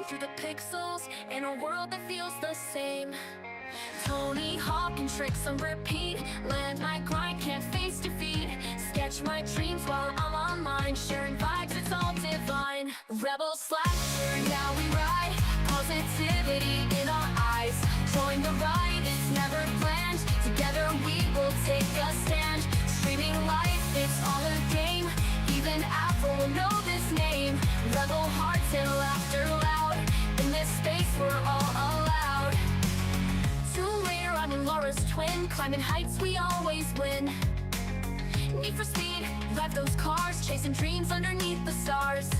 through the pixels in a world that feels the same. Tony Hawk and tricks on repeat. Land my grind, can't face defeat. Sketch my dreams while I'm online. Sharing vibes, it's all divine. Rebel slasher, yeah we ride. Positivity in our eyes. Join the ride, it's never planned. Together we will take a stand. Streaming life, it's all a game. Even Apple will know this name. Rebel hearts and laughter loud. In this space we're all allowed. Tomb Raider, I'm in Laura's twin. Climbing heights, we always win. Need for speed, drive those cars. Chasing dreams underneath the stars.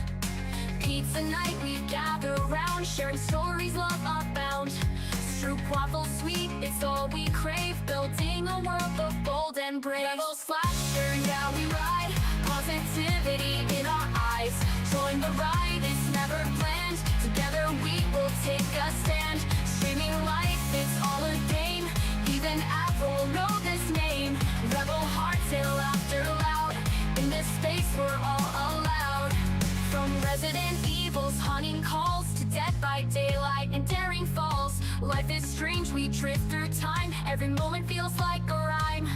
Pizza night, we gather round. Sharing stories, love abound. Stroop waffle sweet, it's all we crave. Building a world of bold and brave. Rebel slasher, yeah we ride. Positivity in our eyes. Join the ride, it's never planned. Together we will take a stand. Streaming life, it's all a game. Even Apple will know this name. Rebel hearts and laughter loud. In this space we're all allowed. From Resident Evil's haunting calls to Dead by Daylight and Daring Falls. Life is strange, we drift through time. Every moment feels like a rhyme.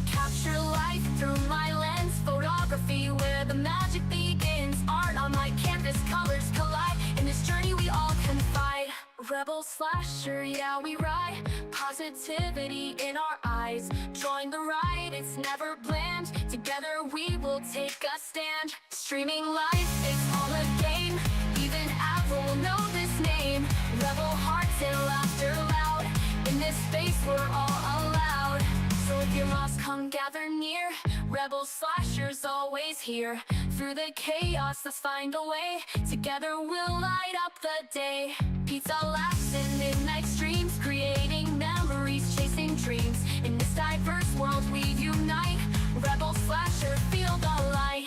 Capture life through my lens. Photography where the magic begins. Art on my canvas, colors collide. In this journey we all confide. Rebel slasher, yeah we ride. Positivity in our eyes. Join the ride, it's never planned. Together we will take a stand. Streaming life, it's all a game. Even Apple will know this name. Rebel hearts and laughter loud. In this space we're all allowed. So if you're lost, come gather near. Rebel slashers always here. Through the chaos, let's find a way. Together we'll light up the day. Pizza laughs and midnight streams. Creating memories, chasing dreams. In this diverse world we unite. Rebel slasher, feel the light.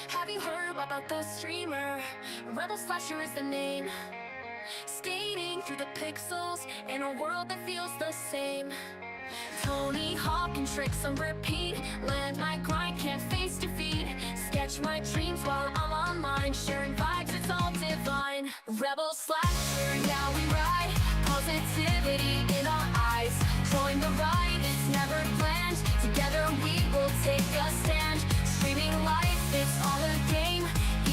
Have you heard about the streamer? Rebel Slasher is the name. Skating through the pixels in a world that feels the same. Tony Hawk and tricks on repeat. Land my grind, can't face defeat. Sketch my dreams while I'm online. Sharing vibes, it's all divine. Rebel Slasher, yeah we ride. Positivity in our eyes. Join the ride, it's never planned. Together we will take a stand. Streaming life, it's all a game.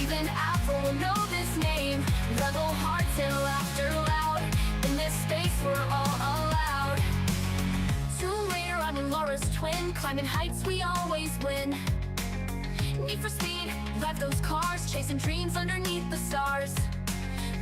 Even Apple will know this name. Rebel hearts and laughter loud. In this space we're all allowed. Tomb Raider, I'm in Laura's twin. Climbing heights, we always win. Need for speed, drive those cars. Chasing dreams underneath the stars.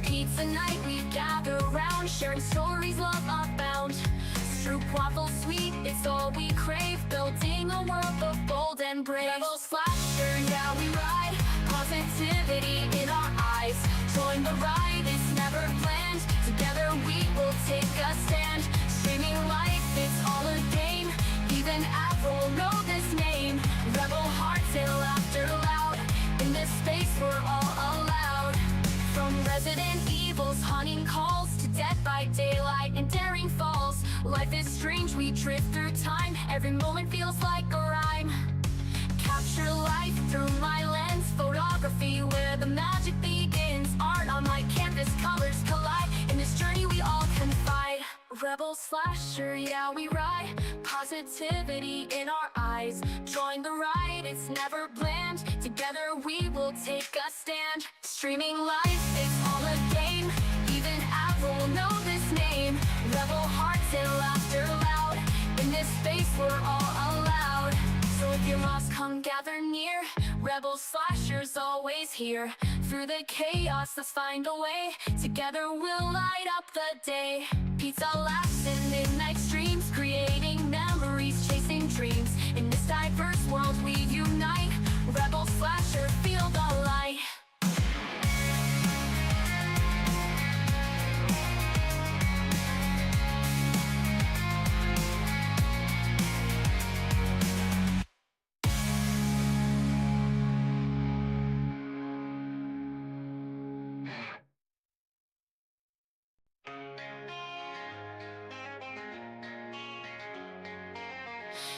Pizza night, we gather round. Sharing stories, love abound. Stroop waffle sweet, it's all we crave. Building a world of bold and brave. Rebel slasher, yeah we ride. Positivity in our eyes. Join the ride, it's never planned. Together we will take a stand. Streaming life, it's all a game. Even Apple will know this name. Rebel hearts and laughter loud. In this space we're all allowed. From Resident Evil's haunting calls to Dead by Daylight and Daring Falls. Life is strange, we drift through time. Every moment feels like a rhyme. Capture life through my lens. Photography where the magic begins. Art on my canvas, colors collide. In this journey we all confide. Rebel slasher, yeah we ride. Positivity in our eyes. Join the ride, it's never planned. Together we will take a stand. Streaming life, it's all a game. Even Apple will know this name. Rebel hearts and laughter loud. In this space we're all allowed. So if you're lost, come gather near. Rebel slashers always here. Through the chaos, let's find a way. Together we'll light up the day. Pizza laughs and midnight streams. Creating memories, chasing dreams. In this diverse world we unite. Rebel slasher, feel the light.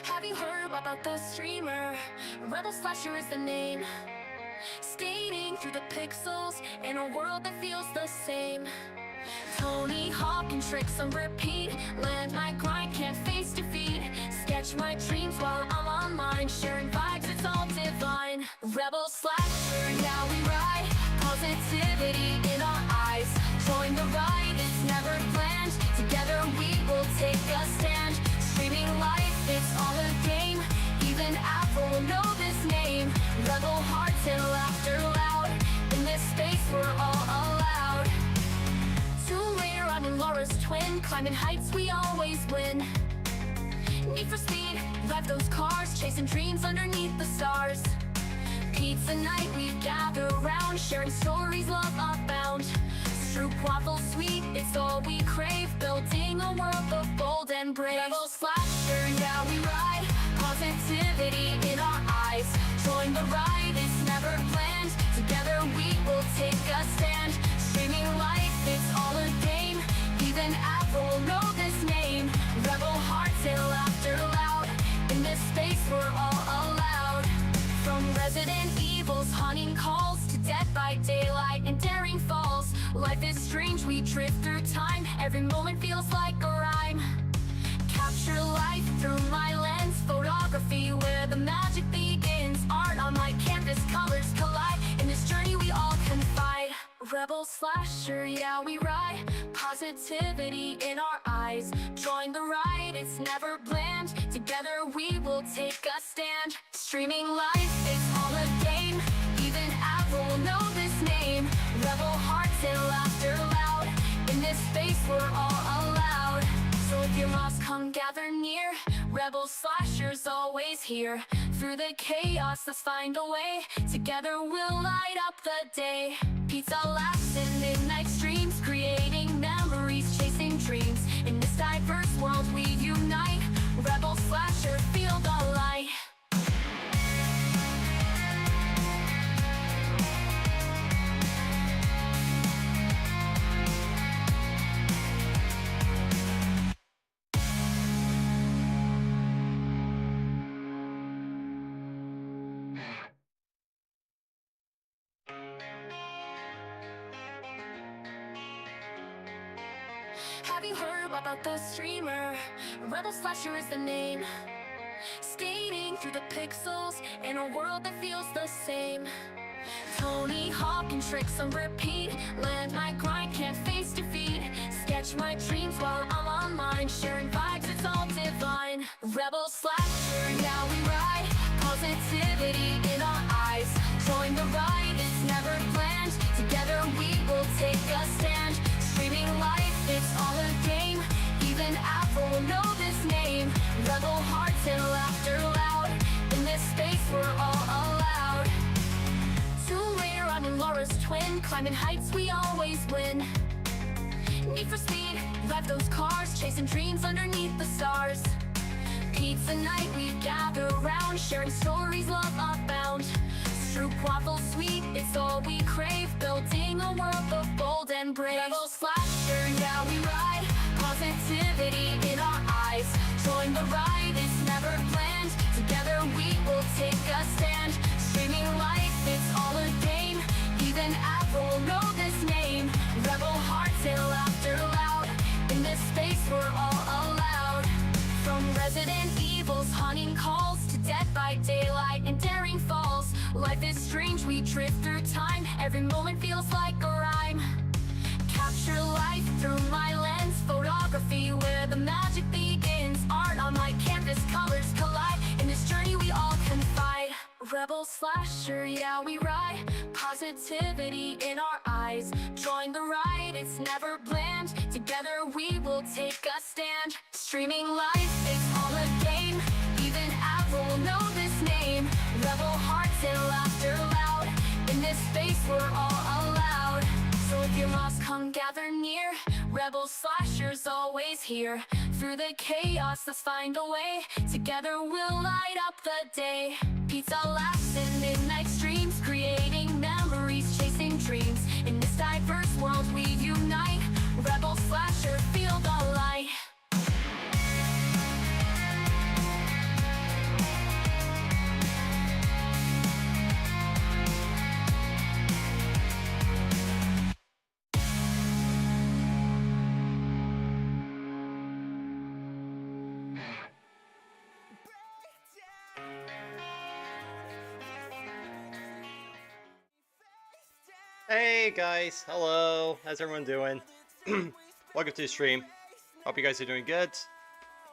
Have you heard about the streamer? Rebel Slasher is the name. Skating through the pixels in a world that feels the same. Tony Hawk and tricks on repeat. Land my grind, can't face defeat. Sketch my dreams while I'm online. Sharing vibes, it's all divine. Rebel Slasher, yeah we ride. Positivity in our eyes. Join the ride, it's never planned. Together we will take a stand. Streaming life, it's all a game. Even Apple will know this name. Rebel hearts and laughter loud. In this space we're all allowed. Tomb Raider, I'm in Laura's twin. Climbing heights, we always win. Need for speed, drive those cars. Chasing dreams underneath the stars. Pizza night, we gather round. Sharing stories, love abound. Stroop waffle sweet, it's all we crave. Building a world of bold and brave. Rebel Slasher, yeah we ride. Positivity in our eyes. Join the ride, it's never planned. Together we will take a stand. Streaming life, it's all a game. Even Apple will know this name. Rebel hearts and laughter loud. In this space we're all allowed. From Resident Evil's haunting calls to Dead by Daylight and Daring Falls. Life is strange, we drift through time. Every moment feels like a rhyme. Capture life through my lens. Photography where the magic begins. Art on my canvas, colors collide. In this journey we all confide. Rebel Slasher, yeah we ride. Positivity in our eyes. Join the ride, it's never planned. Together we will take a stand. Streaming life, it's all a game. Even Apple will know this name. Rebel hearts and laughter loud. In this space we're all allowed. So if you're lost, come gather near. Rebel Slasher's always here. Through the chaos, let's find a way. Together we'll light up the day. Pizza laughs and midnight streams. Creating memories, chasing dreams. In this diverse world we unite. Rebel Slasher, feel the light. Have you heard about the streamer? Rebel Slasher is the name. Skating through the pixels in a world that feels the same. Tony Hawk and tricks on repeat. Land my grind, can't face defeat. Sketch my dreams while I'm online. Sharing vibes, it's all divine. Rebel Slasher, yeah we ride. Positivity in our eyes. Join the ride, it's never planned. Together we will take a stand. Streaming life, it's all a game. Even Apple will know this name. Rebel hearts and laughter loud. In this space we're all allowed. Tomb Raider, I'm in Laura's twin. Climbing heights, we always win. Need for speed, drive those cars. Chasing dreams underneath the stars. Pizza night, we gather round. Sharing stories, love abound. Stroop waffle sweet, it's all we crave. Building a world of bold and brave. Rebel Slasher, yeah we ride. Positivity in our eyes. Join the ride, it's never planned. Together we will take a stand. Streaming life, it's all a game. Even Apple will know this name. Rebel hearts and laughter loud. In this space we're all allowed. From Resident Evil's haunting calls to Dead by Daylight and Daring Falls. Life is strange, we drift through time. Every moment feels like a rhyme. Capture life through my lens. Photography where the magic begins. Art on my canvas, colors collide. In this journey we all confide. Rebel Slasher, yeah we ride. Positivity in our eyes. Join the ride, it's never planned. Together we will take a stand. Streaming life, it's all a game. Even Apple will know this name. Rebel hearts and laughter loud. In this space we're all allowed. So if you're lost, come gather near. Rebel Slasher's always here. Through the chaos, let's find a way. Together we'll light up the day. Pizza laughs and midnight streams. Creating memories, chasing dreams. In this diverse world we unite. Rebel Slasher, feel the light. Hey guys, hello. How's everyone doing? Welcome to the stream. Hope you guys are doing good,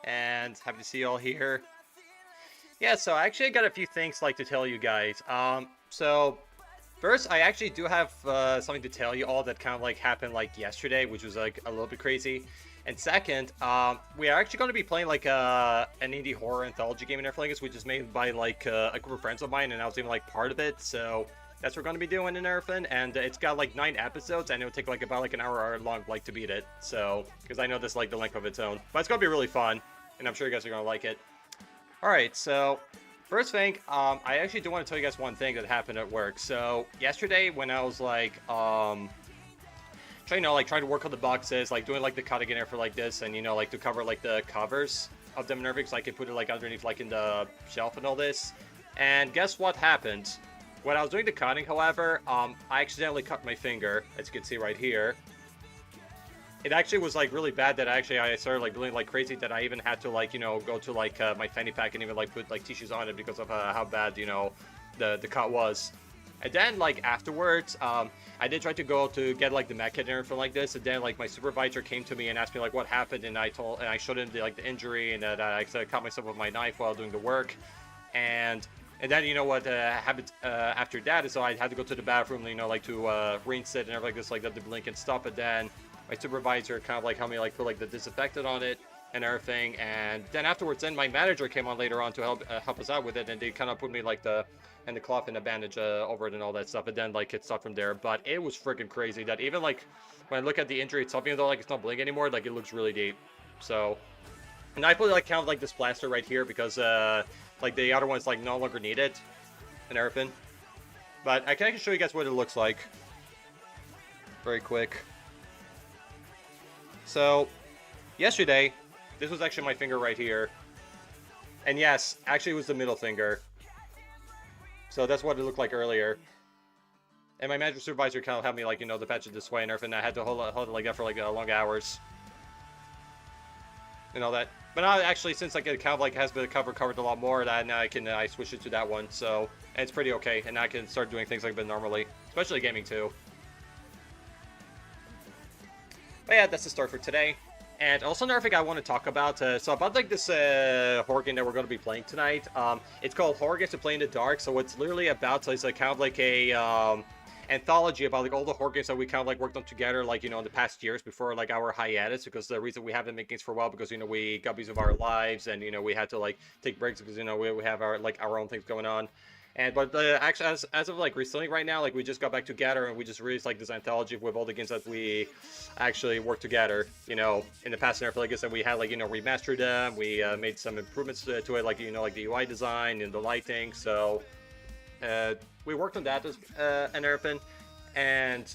and happy to see you all here. Yeah, so I actually got a few things like to tell you guys. So first, I actually do have something to tell you all that kind of like happened like yesterday, which was like a little bit crazy. And second, we are actually going to be playing like an indie horror anthology game in Airflingus, which is made by like a group of friends of mine, and I was even like part of it. So that's what we're going to be doing in Airfin, and it's got like 9 episodes, and it'll take like about like an hour long like to beat it. So because I know this like the length of its own, but it's going to be really fun, and I'm sure you guys are going to like it. All right, so first thing, I actually do want to tell you guys one thing that happened at work. So yesterday, when I was like, trying to work on the boxes, like doing like the cutting in there for like this, and like to cover like the covers of them and everything, so I can put it like underneath like in the shelf and all this. And guess what happened? When I was doing the cutting, however, I accidentally cut my finger, as you can see right here. It actually was like really bad that I started like bleeding like crazy, that I even had to like go to like my fanny pack and even like put like tissues on it because of how bad the cut was. And then like afterwards, I did try to go to get like the med kit and everything like this, and then like my supervisor came to me and asked me like what happened, and I showed him the injury, and that I cut myself with my knife while doing the work, and then what happened after that is, so I had to go to the bathroom, like to rinse it and everything like this, like that the blink and stuff. But then my supervisor kind of like helped me like put like the disinfectant on it and everything, and then afterwards, then my manager came on later on to help us out with it, and they kind of put me like the cloth and the bandage over it and all that stuff, and then like it stopped from there. But it was freaking crazy that even like when I look at the injury itself, even though like it's not bleeding anymore, like it looks really deep. So, and I put like kind of like this plaster right here because like the other one's like no longer needed and everything. But I can actually show you guys what it looks like very quick. So yesterday, this was actually my finger right here, and yes, actually it was the middle finger. So that's what it looked like earlier. And my manager supervisor kind of helped me like to patch it this way and everything. I had to hold it like that for like long hours and all that. But now actually, since like it kind of like has been covered a lot more, that now I switched it to that one. So and it's pretty okay, and I can start doing things like that normally, especially gaming too. But yeah, that's the story for today. And also another thing I want to talk about, so about like this horror game that we're going to be playing tonight. It's called Horror Games to Play in the Dark. So it's literally about, so it's like kind of like a anthology about like all the horror games that we kind of like worked on together, like in the past years before like our hiatus. Because the reason we haven't made games for a while, because we got busy with our lives, and we had to like take breaks because we have our own things going on. But actually, as of like recently, right now, like we just got back together and we just released like this anthology with all the games that we actually worked together, in the past and everything like this. And we had like remastered them. We made some improvements to it, like like the UI design and the lighting. So we worked on that and everything, and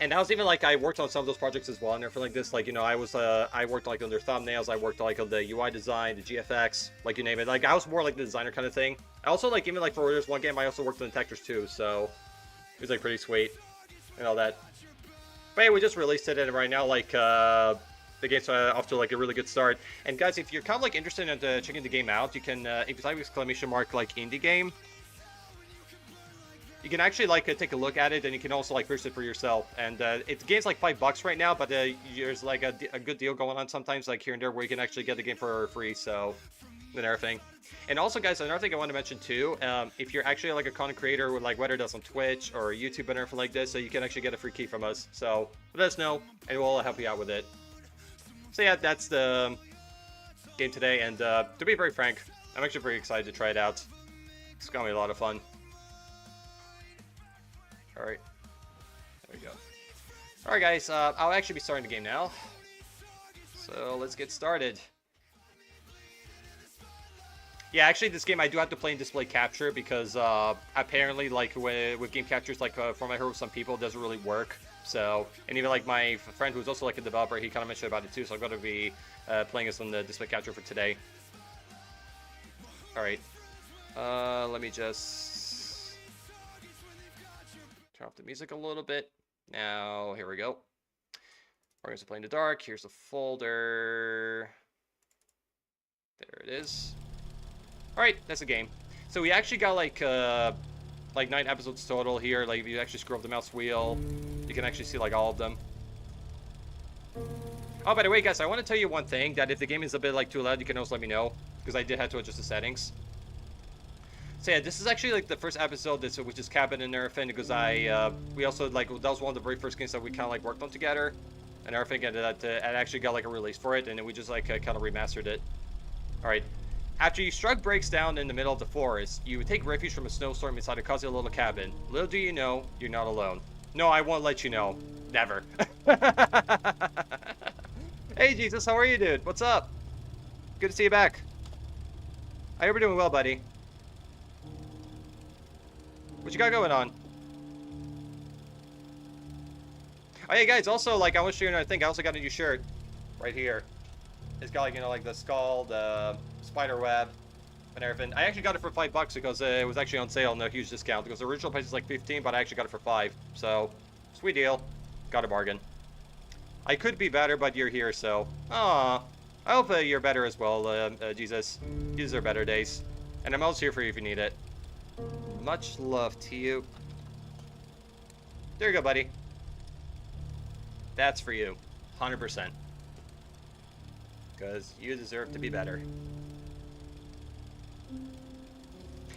that was even like I worked on some of those projects as well and everything like this. Like I worked like on their thumbnails. I worked like on the UI design, the GFX, like you name it. Like I was more like the designer kind of thing. I also like even like for this one game, I also worked on the textures too. So it was like pretty sweet and all that. But yeah, we just released it, and right now like the game's off to like a really good start. And guys, if you're kind of like interested in checking the game out, you can if you type exclamation mark like indie game, you can actually like take a look at it, and you can also like purchase it for yourself. And the game's like $5 right now, but there's like a good deal going on sometimes, like here and there, where you can actually get the game for free. So and everything. And also, guys, another thing I want to mention too, if you're actually like a content creator, with like whether that's on Twitch or YouTube and everything like this, so you can actually get a free key from us. So let us know, and we'll help you out with it. So yeah, that's the game today. And to be very frank, I'm actually pretty excited to try it out. It's gonna be a lot of fun. Alright, there we go. Alright guys, I'll actually be starting the game now. So let's get started. Yeah, actually this game I do have to play in display capture, because apparently like with game captures, like from what I heard with some people, it doesn't really work. So, and even like my friend who's also like a developer, he kind of mentioned about it too, so I'm going to be playing this on the display capture for today. Alright, let me just turn off the music a little bit. Now, here we go. We're going to play in the dark. Here's the folder. There it is. Alright, that's the game. So we actually got like like 9 episodes total here. Like if you actually scroll up the mouse wheel, you can actually see like all of them. Oh, by the way, guys, I want to tell you one thing, that if the game is a bit like too loud, you can also let me know, because I did have to adjust the settings. So yeah, this is actually like the first episode, which is Cabin and everything, because we also like, that was one of the very first games that we kind of like worked on together, and everything, and that actually got like a release for it, and then we just like kind of remastered it. All right. After your truck breaks down in the middle of the forest, you take refuge from a snowstorm inside a cozy little cabin. Little do you know, you're not alone. No, I won't let you know. Never. Hey, Jesus, how are you, dude? What's up? Good to see you back. I hope you're doing well, buddy. What you got going on? Oh, yeah, guys, also, like, I want to show you another thing. I also got a new shirt right here. It's got, like, you know, like the skull, the spider web, and everything. I actually got it for $5 because it was actually on sale and a huge discount, because the original price is like 15, but I actually got it for 5. So, sweet deal. Got a bargain. I could be better, but you're here, so... Aw. I hope you're better as well, Jesus. These are better days. And I'm always here for you if you need it. Much love to you. There you go, buddy. That's for you. 100%. Because you deserve to be better.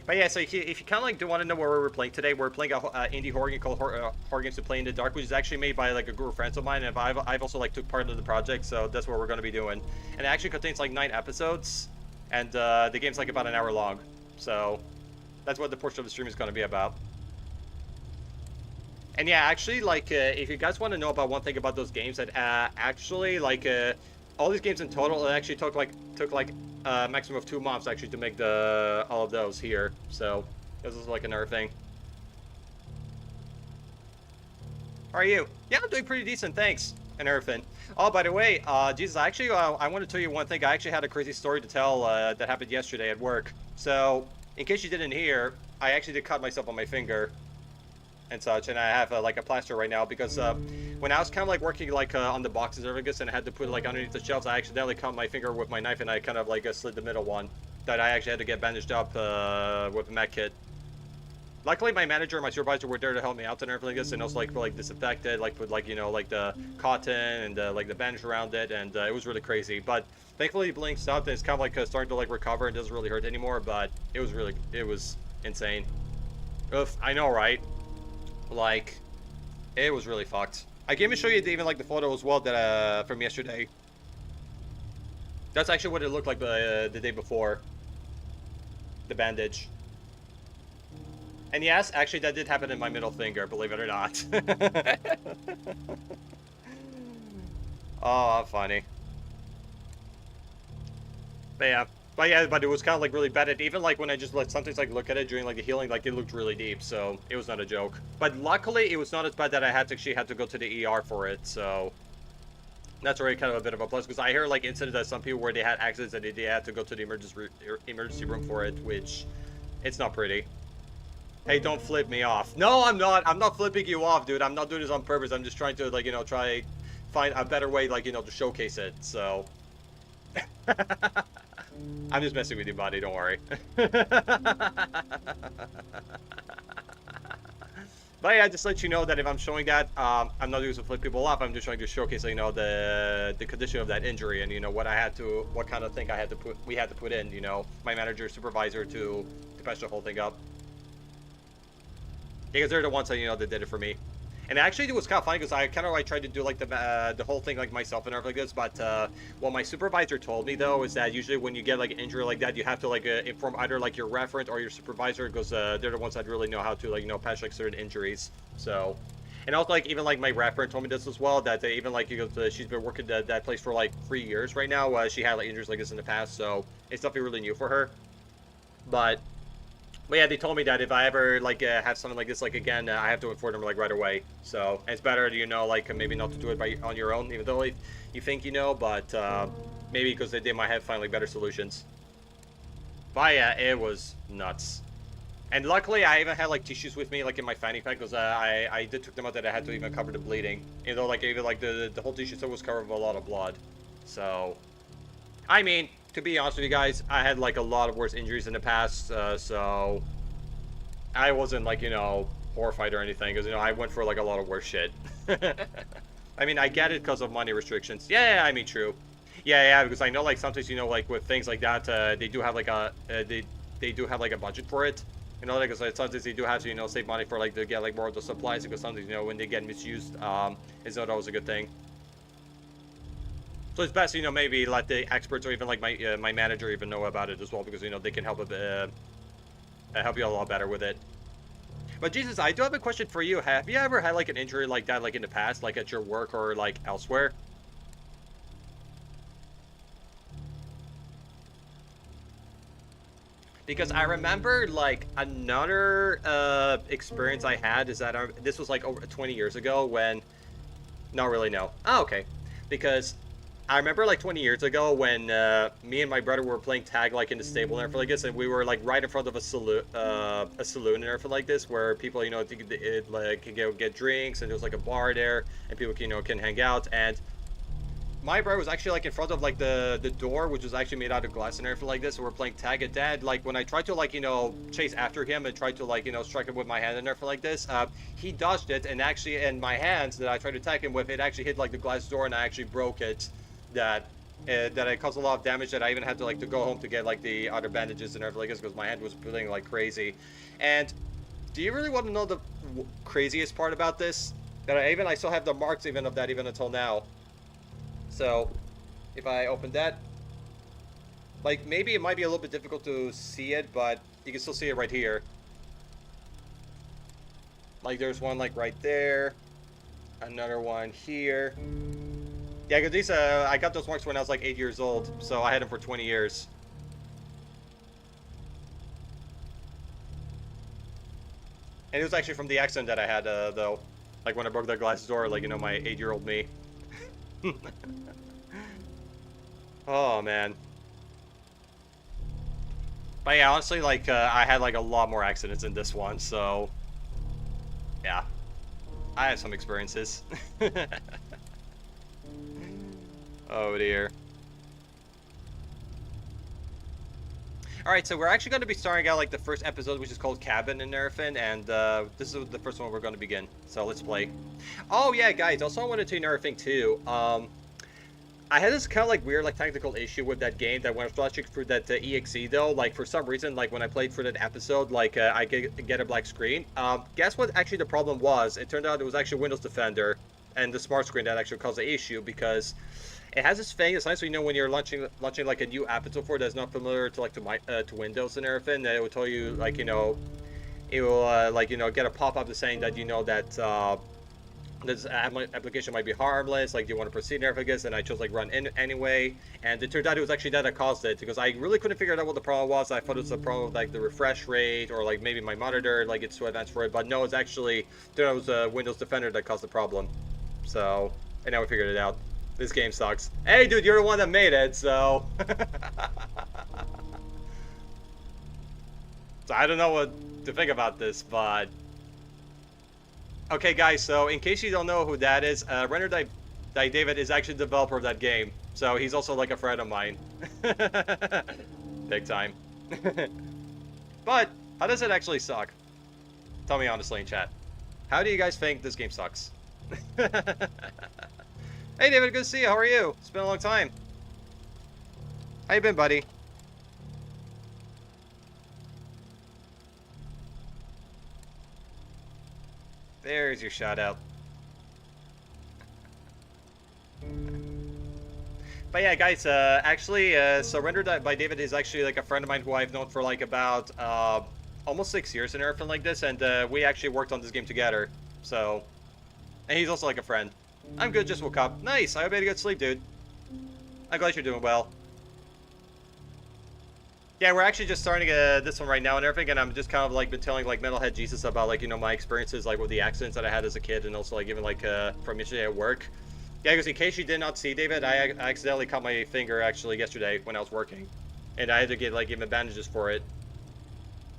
But yeah, so if you kind of like do want to know what we're playing today, we're playing a indie horror game called Horror Games to Play in the Dark, which is actually made by like a group of friends of mine, and I've also like took part of the project, so that's what we're going to be doing. And it actually contains like 9 episodes, and the game's like about an hour long, so that's what the portion of the stream is going to be about. And yeah, actually, like if you guys want to know about one thing about those games, that actually like all these games in total, it actually took like a maximum of 2 months actually to make all of those here. So this is like another thing. How are you? Yeah, I'm doing pretty decent, thanks. And everything. Oh, by the way, Jesus, actually, I want to tell you one thing. I actually had a crazy story to tell that happened yesterday at work. So, in case you didn't hear, I actually did cut myself on my finger and such, and I have like a plaster right now because when I was kind of like working like on the boxes and everything, and I had to put it like underneath the shelves, I accidentally cut my finger with my knife, and I kind of like slid the middle one that I actually had to get bandaged up with a med kit. Luckily, my manager and my supervisor were there to help me out and everything, and also like disinfected, like put like, you know, like the cotton and like the bandage around it, and it was really crazy. But thankfully, the bleeding stopped, and it's kind of like starting to like recover and doesn't really hurt anymore. But it was insane. Oof, I know, right? Like, it was really fucked. I can even show you even like the photo as well that from yesterday. That's actually what it looked like the day before. The bandage. And yes, actually that did happen in my middle finger, believe it or not. Oh, funny. But it was kind of like really bad. And even like when I just let sometimes like look at it during like the healing, like it looked really deep. So it was not a joke. But luckily, it was not as bad that I had to go to the ER for it. So that's already kind of a bit of a plus, because I hear like incidents that some people where they had accidents and they had to go to the emergency room for it, which it's not pretty. Hey, don't flip me off. No, I'm not. I'm not flipping you off, dude. I'm not doing this on purpose. I'm just trying to like, you know, find a better way, like, you know, to showcase it. So I'm just messing with you, buddy. Don't worry. But yeah, just let you know that if I'm showing that, I'm not doing to flip people off. I'm just trying to showcase, you know, the condition of that injury, and you know what kind of thing we had to put in. You know, my manager, supervisor to patch the whole thing up. Because they're the ones that, you know, that did it for me. And actually, it was kind of funny because I kind of like tried to do like the whole thing like myself and everything like this. But what my supervisor told me though is that usually when you get like an injury like that, you have to like inform either like your referent or your supervisor, because they're the ones that really know how to like, you know, patch like certain injuries. So, and also like even like my referent told me this as well, that they even like, she's been working at that place for like 3 years right now. She had like injuries like this in the past, so it's definitely really new for her. But yeah, they told me that if I ever like have something like this like again, I have to inform them like right away. So it's better, you know, like maybe not to do it on your own, even though you think you know, but maybe because they might have finally better solutions. But yeah, it was nuts. And luckily, I even had like tissues with me, like in my fanny pack, because I did took them out that I had to even cover the bleeding. You know, like even like the whole tissue still was covered with a lot of blood. So, I mean, to be honest with you guys, I had like a lot of worse injuries in the past, so I wasn't like, you know, horrified or anything, because, you know, I went for like a lot of worse shit. I mean, I get it because of money restrictions. Yeah, I mean, true. Yeah, because I know like sometimes, you know, like with things like that, they do have like a they do have like a budget for it. You know, like sometimes they do have to, you know, save money for like to get like more of the supplies, because sometimes, you know, when they get misused, it's not always a good thing. So it's best, you know, maybe let the experts or even like my manager even know about it as well, because, you know, they can help help you a lot better with it. But Jesus, I do have a question for you. Have you ever had like an injury like that, like in the past, like at your work or like elsewhere? Because I remember like another experience I had is that this was like over 20 years ago when, not really, no. Oh, okay. Because I remember like 20 years ago when me and my brother were playing tag like in the stable and everything like this, and we were like right in front of a saloon and everything like this, where people, you know, like can go get drinks, and there was like a bar there, and people, you know, can hang out. And my brother was actually like in front of like the door, which was actually made out of glass and everything like this. And we're playing tag. And dad, like when I tried to like, you know, chase after him and tried to like, you know, strike him with my hand and everything like this, he dodged it, and actually in my hands that I tried to attack him with, it actually hit like the glass door, and I actually broke it. That that it caused a lot of damage, that I even had to like to go home to get like the other bandages and everything like this, because my hand was bleeding like crazy. And do you really want to know the craziest part about this? That I still have the marks even of that even until now. So, if I open that, like, maybe it might be a little bit difficult to see it, but you can still see it right here. Like, there's one, like, right there. Another one here. Yeah, because these, I got those marks when I was, like, 8 years old, so I had them for 20 years. And it was actually from the accident that I had, though. Like, when I broke the glass door, like, you know, my 8-year-old me. Oh, man. But yeah, honestly, like, I had, like, a lot more accidents in this one, so... Yeah. I have some experiences. Oh, dear. Alright, so we're actually going to be starting out, like, the first episode, which is called Cabin in Nerfin, and, this is the first one we're going to begin. So, let's play. Oh, yeah, guys, also I wanted to tell you another thing, too. I had this kind of like weird like technical issue with that game, that when I was watching through that EXE though, like for some reason, like when I played through that episode, like I get a black screen. Guess what actually the problem was? It turned out it was actually Windows Defender and the smart screen that actually caused the issue, because it has this thing. It's nice, so you know, when you're launching like a new app and so forth that's not familiar to like to Windows and everything, that it will tell you like, you know, it will like, you know, get a pop-up saying that, you know, that this application might be harmless, like, do you want to proceed and everything, and I chose like run in anyway, and it turned out it was actually that caused it, because I really couldn't figure out what the problem was. I thought it was a problem with like the refresh rate, or like maybe my monitor, like it's too advanced for it, but no, it's actually, it was a Windows Defender that caused the problem. So, and now we figured it out. This game sucks. Hey dude, you're the one that made it, so... So I don't know what to think about this, but... Okay, guys, so in case you don't know who that is, Render David is actually the developer of that game. So he's also like a friend of mine. Big time. But, how does it actually suck? Tell me honestly in chat. How do you guys think this game sucks? Hey David, good to see you. How are you? It's been a long time. How you been, buddy? There's your shout out. But yeah, guys, actually, so Rendered by David is actually like a friend of mine who I've known for like about almost 6 years and everything like this, and we actually worked on this game together. So, and he's also like a friend. I'm good, just woke up. Nice, I hope you had a good sleep, dude. I'm glad you're doing well. Yeah, we're actually just starting this one right now and everything, and I'm just kind of like been telling like Metalhead Jesus about like, you know, my experiences like with the accidents that I had as a kid, and also like even like from yesterday at work. Yeah, because in case you did not see, David, I accidentally cut my finger actually yesterday when I was working, and I had to get like even bandages for it.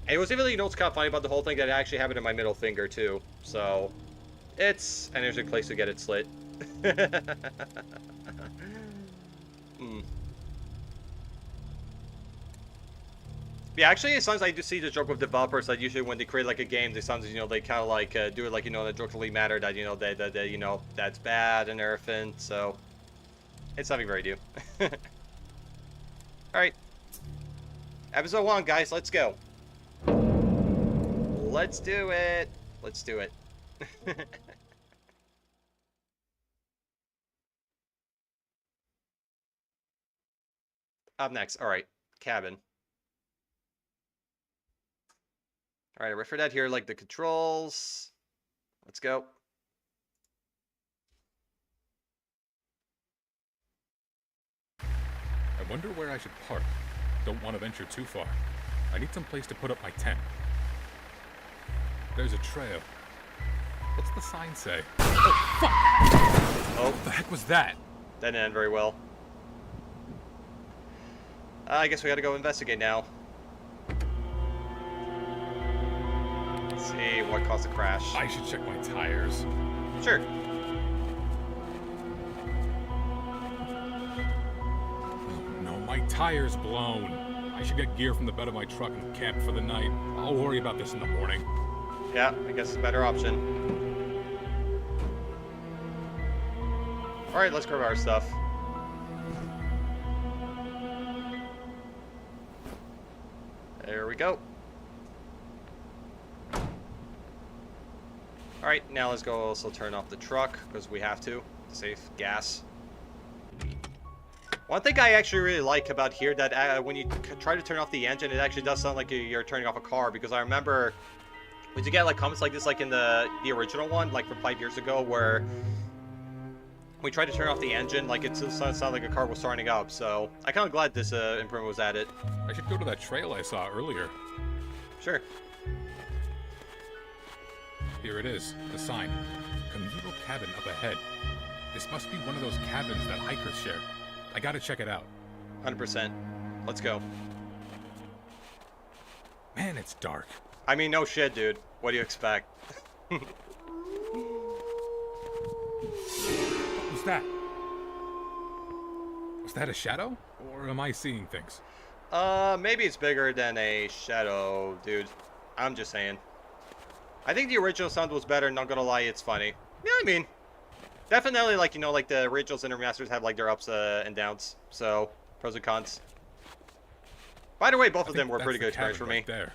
And it was even, you know, what's kind of funny about the whole thing, that I actually have it in my middle finger too. So it's an interesting place to get it slit. Yeah, actually, sometimes I do see the joke with developers that usually when they create like a game, they sometimes they kind of like do it like in a jokingly manner that that that's bad and everything. So it's nothing very new. All right, episode 1, guys. Let's go. Let's do it. Let's do it. Up next. All right, cabin. All right, I refer that here like the controls. Let's go. I wonder where I should park. Don't want to venture too far. I need some place to put up my tent. There's a trail. What's the sign say? Oh, fuck! Oh, What the heck was that? that didn't end very well. I guess we gotta go investigate now. Let's see what caused the crash. I should check my tires. Sure. Oh, no, my tire's blown. I should get gear from the bed of my truck and camp for the night. I'll worry about this in the morning. Yeah, I guess it's a better option. Alright, let's grab our stuff. There we go. Alright, now let's go also turn off the truck, because we have to save gas. One thing I actually really like about here, that when you try to turn off the engine, it actually does sound like you're turning off a car, because I remember when you get like comments like this, like in the original one, like from 5 years ago, where we tried to turn off the engine, like it sounded like a car was starting up. So I'm kind of glad this improvement was added. I should go to that trail I saw earlier. Sure. Here it is, the sign. Communal cabin up ahead. This must be one of those cabins that hikers share. I gotta check it out. 100%. Let's go. Man, it's dark. I mean, no shit, dude. What do you expect? What was that? Was that a shadow? Or am I seeing things? Maybe it's bigger than a shadow, dude. I'm just saying. I think the original sound was better, not gonna lie, it's funny. Yeah, I mean, definitely, like, like the originals and remasters have, like, their ups and downs. So, pros and cons. By the way, both of them were pretty good experience for me. Right there.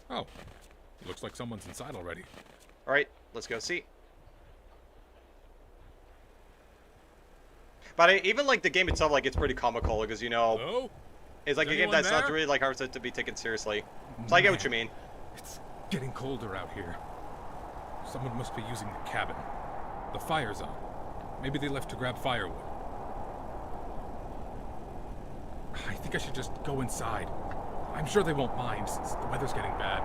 Oh, looks like someone's inside already. Alright, let's go see. But even, like, the game itself, like, it's pretty comical, because, Hello? it's like Is a game anyone that's not there? really, like, hard to be taken seriously. So I get what you mean. It's getting colder out here. Someone must be using the cabin. The fire's on. Maybe they left to grab firewood. I think I should just go inside. I'm sure they won't mind since the weather's getting bad.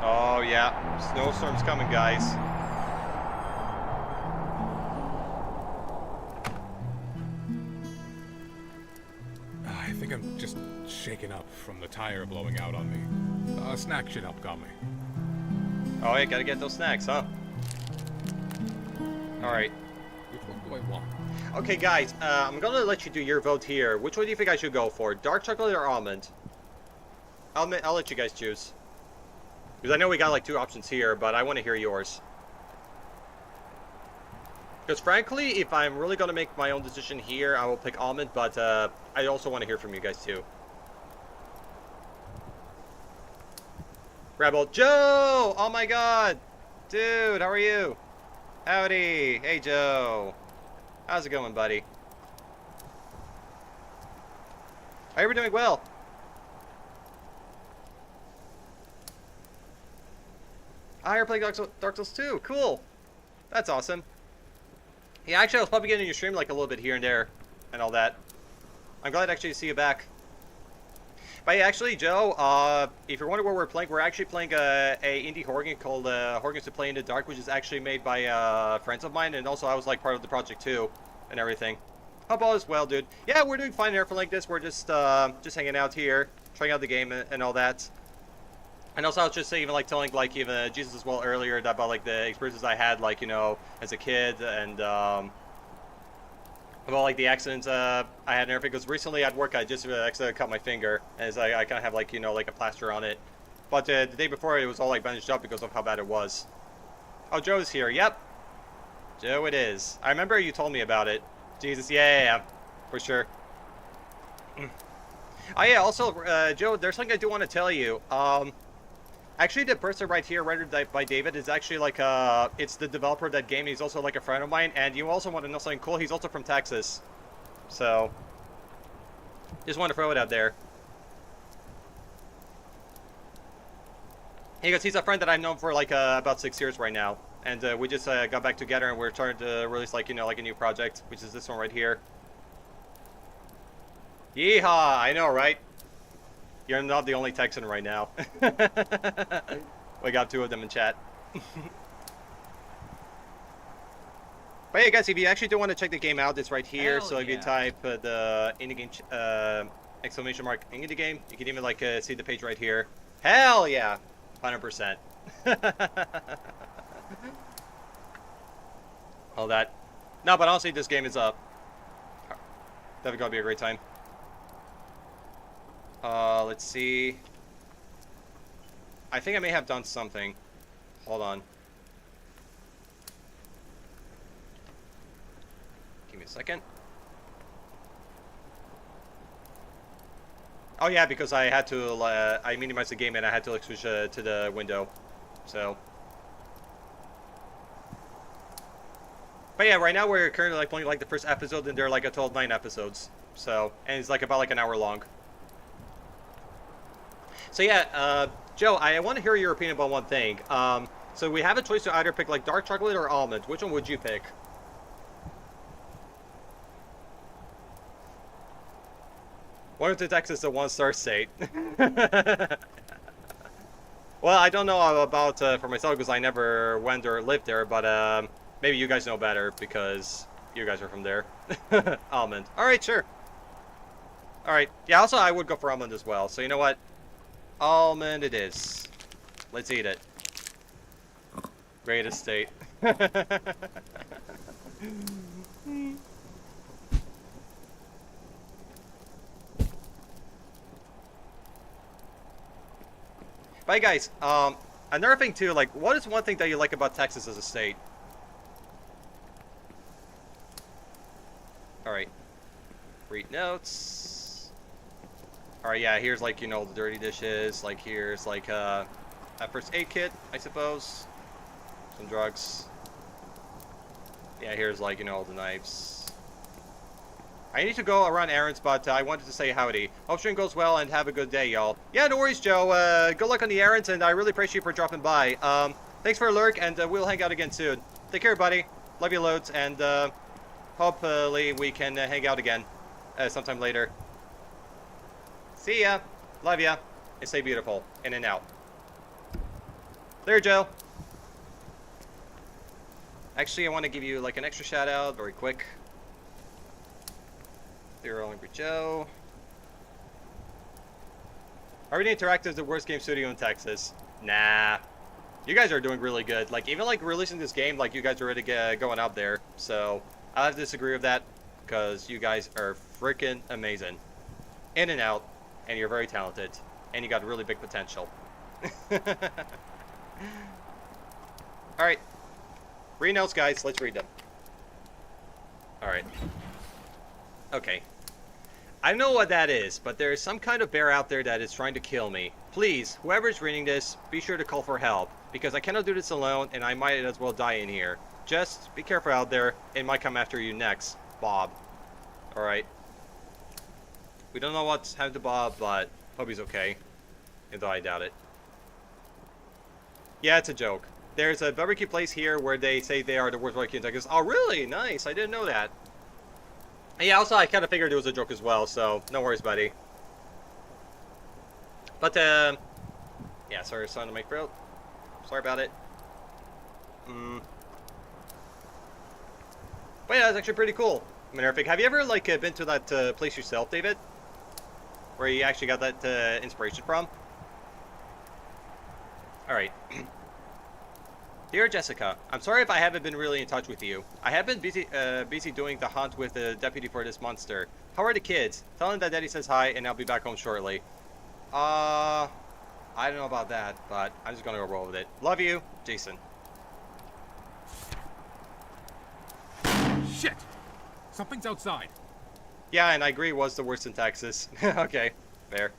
Oh, yeah. Snowstorm's coming, guys. I think I'm just shaken up from the tire blowing out on me. A snack should help calm me. Oh, yeah, gotta get those snacks, huh? Alright. Which one do I want? Okay, guys, I'm gonna let you do your vote here. Which one do you think I should go for? Dark chocolate or almond? I'll let you guys choose. Because I know we got like 2 options here, but I want to hear yours. Because frankly, if I'm really gonna make my own decision here, I will pick almond, but I also want to hear from you guys too. Rebel Joe! Oh my god! Dude, how are you? Howdy! Hey Joe! How's it going, buddy? I hope you're doing well. Ah, you're playing Dark Souls 2. Cool. That's awesome. Yeah, actually, I was probably getting your stream like a little bit here and there and all that. I'm glad actually to see you back. But yeah, actually, Joe, if you're wondering what we're playing, we're actually playing a indie horror game called Horror Games to Play in the Dark, which is actually made by friends of mine, and also I was like part of the project too, and everything. Hope all is well, dude. Yeah, we're doing fine and everything like this. We're just hanging out here, trying out the game and all that. And also, I was just saying, even like telling like even Jesus as well earlier about like the experiences I had, like as a kid, and about like the accidents I had and everything. Because recently at work I just accidentally cut my finger, as I kind of have like, you know, like a plaster on it. But the day before it was all like bandaged up because of how bad it was. Oh, Joe's here. Yep, Joe it is. I remember you told me about it. Jesus, yeah, for sure. Oh yeah, also Joe, there's something I do want to tell you. Actually, the person right here, rendered by David, is actually like it's the developer of that game. He's also like a friend of mine, and you also want to know something cool? He's also from Texas, so just want to throw it out there. Because he's a friend that I've known for like about 6 years right now, and we just got back together, and we're trying to release like, you know, like a new project, which is this one right here. Yeehaw! I know, right? You're not the only Texan right now. We got 2 of them in chat. But yeah, guys, if you actually do want to check the game out, it's right here. Hell so if you yeah. type the indie game exclamation mark indie game, you can even like see the page right here. Hell yeah, 100%. All that. No, but honestly, this game is definitely gonna be a great time. Let's see. I think I may have done something. Hold on. Give me a second. Oh yeah, because I had to, I minimized the game and I had to like switch to the window. So. But yeah, right now we're currently like playing like the first episode, and there are like a total of 9 episodes. So, and it's like about like an hour long. So yeah, Joe, I want to hear your opinion about one thing. So we have a choice to either pick like dark chocolate or almond. Which one would you pick? One of the Texas is a 1-star state. Well, I don't know about for myself because I never went or lived there, but maybe you guys know better because you guys are from there. Almond. All right, sure. All right. Yeah. Also, I would go for almond as well. So you know what? Almond it is. Let's eat it. Greatest state. But hey guys, another thing too, like, what is one thing that you like about Texas as a state? Alright. Read notes. Alright, yeah, here's like, you know, the dirty dishes. Like, here's like a first aid kit, I suppose. Some drugs. Yeah, here's like, you know, all the knives. I need to go around errands, but I wanted to say howdy. Hope stream goes well and have a good day, y'all. Yeah, no worries, Joe. Good luck on the errands, and I really appreciate you for dropping by. Thanks for a lurk, and we'll hang out again soon. Take care, buddy. Love you loads, and hopefully we can hang out again sometime later. See ya. Love ya. And stay beautiful. In and out. There, Joe. Actually, I want to give you like an extra shout out very quick. Zero Angry Joe. RVD Interactive is the worst game studio in Texas. Nah. You guys are doing really good. Like, even like releasing this game, like you guys are already going out there. So, I'll have to disagree with that. Because you guys are freaking amazing. In and out. And you're very talented. And you got really big potential. Alright. Read notes, guys. Let's read them. Alright. Okay. I don't know what that is, but there is some kind of bear out there that is trying to kill me. Please, whoever is reading this, be sure to call for help, because I cannot do this alone, and I might as well die in here. Just be careful out there, it might come after you next. Bob. Alright. We don't know what's happened to Bob, but hope he's okay. Though I doubt it. Yeah, it's a joke. There's a barbecue place here where they say they are the worst barbecue in Texas. Oh, really? Nice. I didn't know that. Yeah, also, I kind of figured it was a joke as well, so no worries, buddy. But, yeah, sorry, son of my throat. Sorry about it. But yeah, that's actually pretty cool. Minervic, have you ever, like, been to that place yourself, David? Where you actually got that inspiration from? Alright. Dear Jessica, I'm sorry if I haven't been really in touch with you. I have been busy doing the hunt with the deputy for this monster. How are the kids? Tell them that Daddy says hi and I'll be back home shortly. I don't know about that, but I'm just gonna go roll with it. Love you, Jason. Shit! Something's outside. Yeah, and I agree, was the worst in Texas. Okay, fair.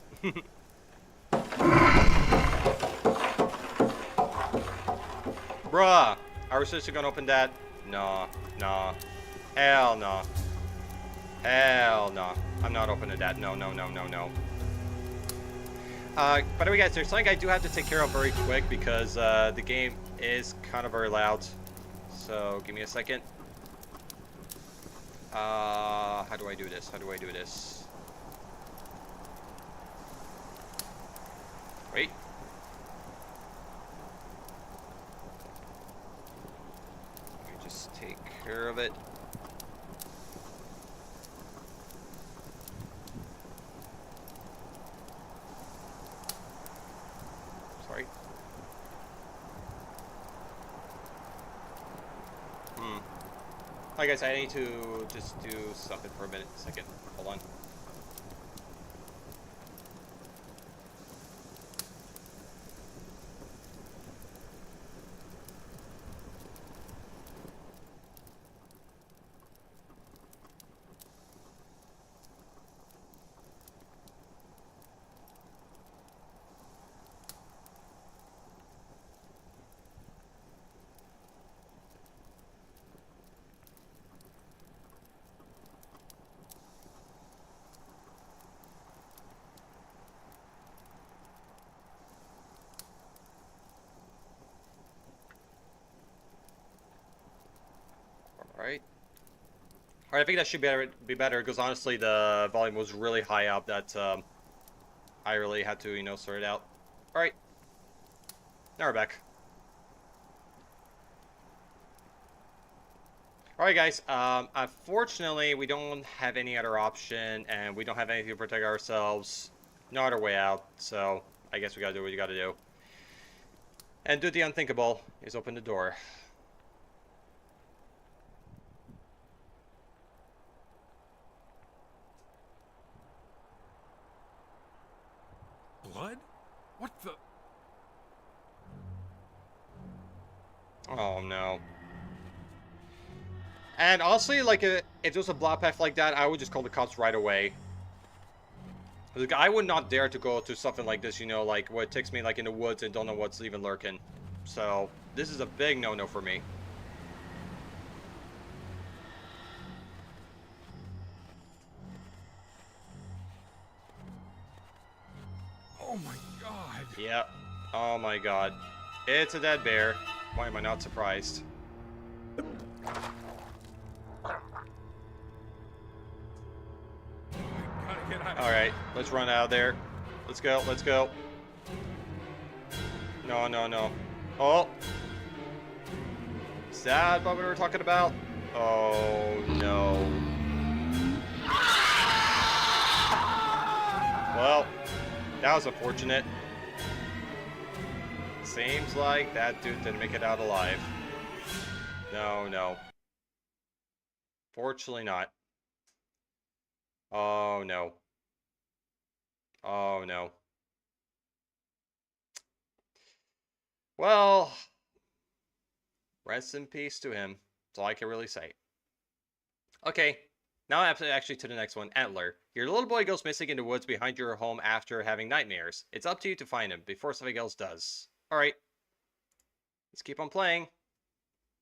Bruh, are we seriously gonna open that? No, no. Hell no. Hell no. I'm not opening that. No, no, no, no, no. By the way, guys, there's something I do have to take care of very quick because the game is kind of very loud. So, give me a second. How do I do this? How do I do this? Wait. Let me just take care of it. Sorry. Hi guys, I need to just do something for a minute. Second. Hold on. Alright. Alright, I think that should be better, because honestly the volume was really high up that I really had to, you know, sort it out. Alright. Now we're back. Alright guys, unfortunately we don't have any other option, and we don't have anything to protect ourselves. No other way out, so I guess we gotta do what you gotta do. And do the unthinkable, is open the door. Blood? What the? Oh no. And honestly, like, if there was a blood path like that, I would just call the cops right away. Like, I would not dare to go to something like this, you know, like, where it takes me, like, in the woods and don't know what's even lurking. So, this is a big no-no for me. Oh my god. Yep. Oh my god. It's a dead bear. Why am I not surprised? Gotta get out of Alright, let's run out of there. Let's go, let's go. No, no, no. Oh! Is that what we were talking about? Oh, no. Well, that was unfortunate. Seems like that dude didn't make it out alive. No, no. Fortunately not. Oh, no. Oh, no. Well, rest in peace to him. That's all I can really say. Okay, now actually to the next one. Antler. Your little boy goes missing in the woods behind your home after having nightmares. It's up to you to find him before something else does. Alright. Let's keep on playing.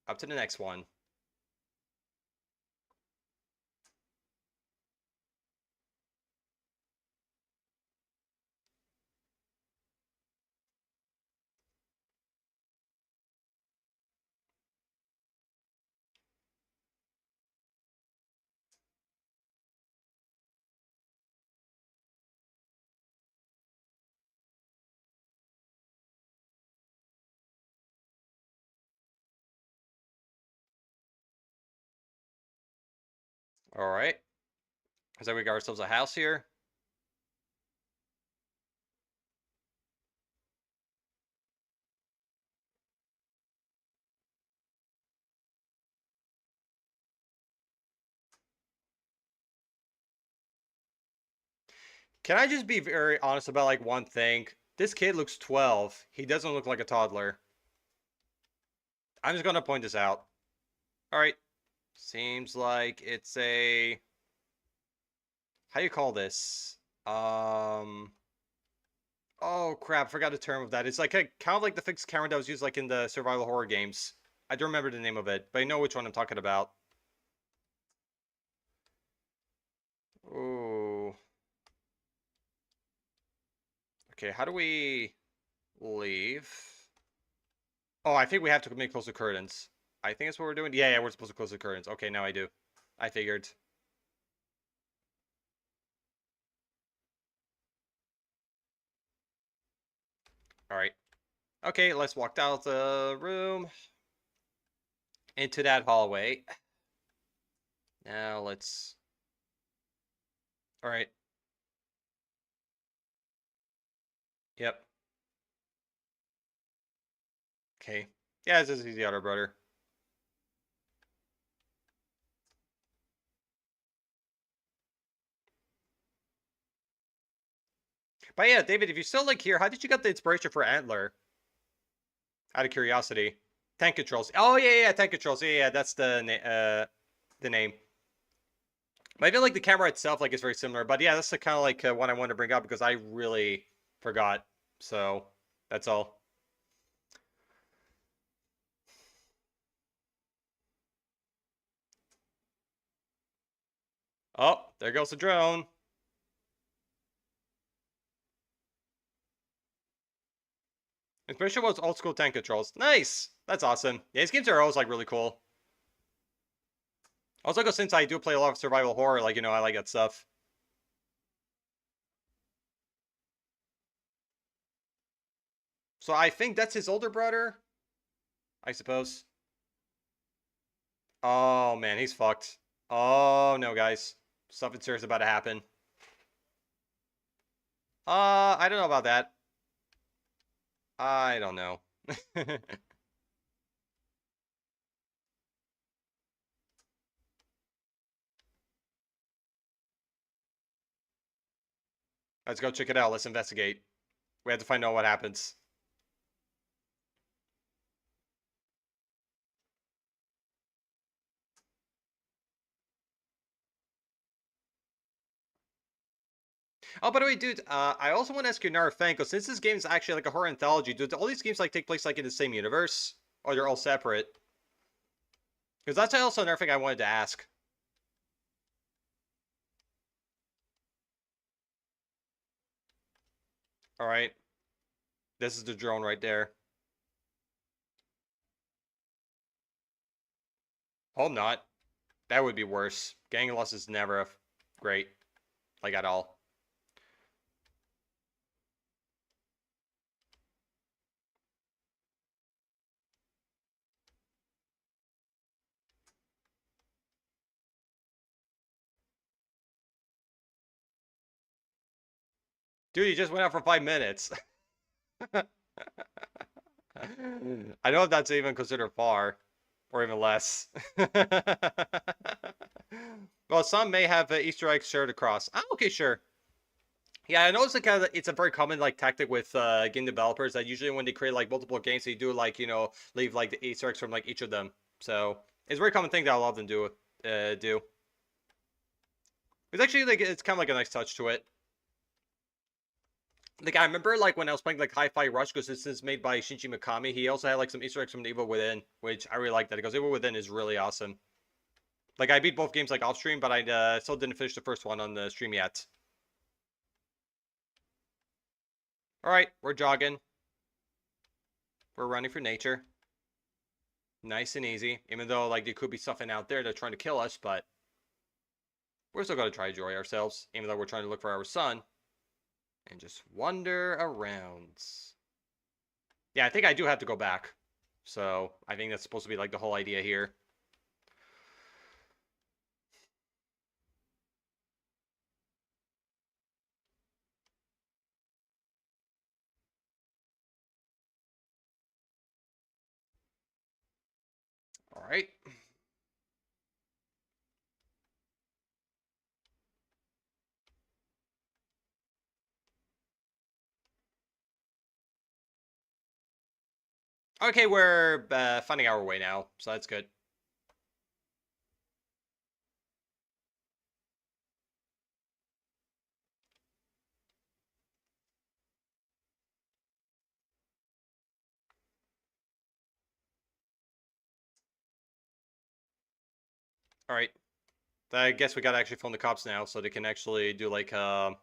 Up to the next one. Alright. So we got ourselves a house here. Can I just be very honest about like one thing? This kid looks 12. He doesn't look like a toddler. I'm just gonna point this out. All right. Seems like it's a, how do you call this? Oh crap, forgot the term of that. It's like a kind of like the fixed camera that was used like in the survival horror games. I don't remember the name of it, but I know which one I'm talking about. Ooh. Okay, how do we leave? Oh, I think we have to make close the curtains. I think that's what we're doing. Yeah, we're supposed to close the curtains. Okay, now I do. I figured. All right. Okay, let's walk out the room into that hallway. Now let's. All right. Yep. Okay. Yeah, this is the other brother. But yeah, David, if you're still like here, how did you get the inspiration for Antler? Out of curiosity. Tank controls. Oh yeah, tank controls. Yeah, that's the name. But I feel like the camera itself like is very similar. But yeah, that's the kind of like one I wanted to bring up because I really forgot. So that's all. Oh, there goes the drone. Inspiration was old school tank controls. Nice. That's awesome. Yeah, these games are always like really cool. Also, since I do play a lot of survival horror, like, you know, I like that stuff. So I think that's his older brother, I suppose. Oh, man, he's fucked. Oh, no, guys. Something serious about to happen. I don't know about that. I don't know. Let's go check it out. Let's investigate. We have to find out what happens. Oh, by the way, dude, I also want to ask you another thing, because since this game is actually like a horror anthology, do all these games like take place like in the same universe, or they're all separate? Because that's also another thing I wanted to ask. All right, this is the drone right there. Hope not. That would be worse. Gang loss is never great, like at all. Dude, you just went out for 5 minutes. I don't know if that's even considered far, or even less. Well, some may have Easter eggs shared across. Ah, okay, sure. Yeah, I know it's like it's a very common like tactic with game developers that usually when they create like multiple games, they do like, you know, leave like the Easter eggs from like each of them. So it's a very common thing that a lot of them do. It's actually like it's kind of like a nice touch to it. Like I remember like when I was playing like Hi-Fi Rush, because this is made by Shinji Mikami. He also had like some Easter eggs from the Evil Within, which I really like that because Evil Within is really awesome. Like I beat both games like off stream, but I still didn't finish the first one on the stream yet. All right, we're jogging. We're running for nature. Nice and easy. Even though like there could be something out there that's trying to kill us, but we're still gonna try to enjoy ourselves, even though we're trying to look for our son. And just wander around. Yeah, I think I do have to go back. So I think that's supposed to be like the whole idea here. All right. Okay, we're finding our way now, so that's good. All right. I guess we gotta actually phone the cops now so they can actually do like the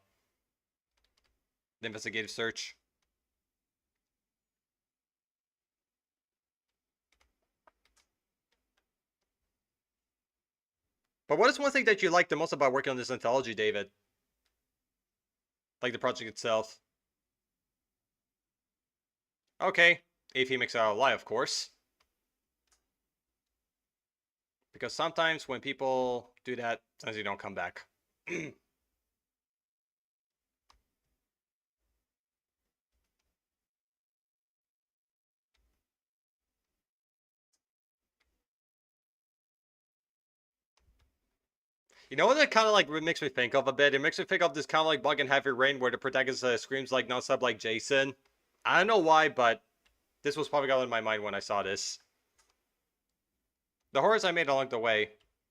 investigative search. But what is one thing that you like the most about working on this anthology, David? Like the project itself. Okay, if he makes it out alive, of course. Because sometimes when people do that, sometimes they don't come back. You know what it kind of like makes me think of a bit? It makes me think of this kind of like Bug and Heavy Rain where the protagonist screams like nonstop like Jason. I don't know why, but this was probably got in my mind when I saw this. The horrors I made along the way.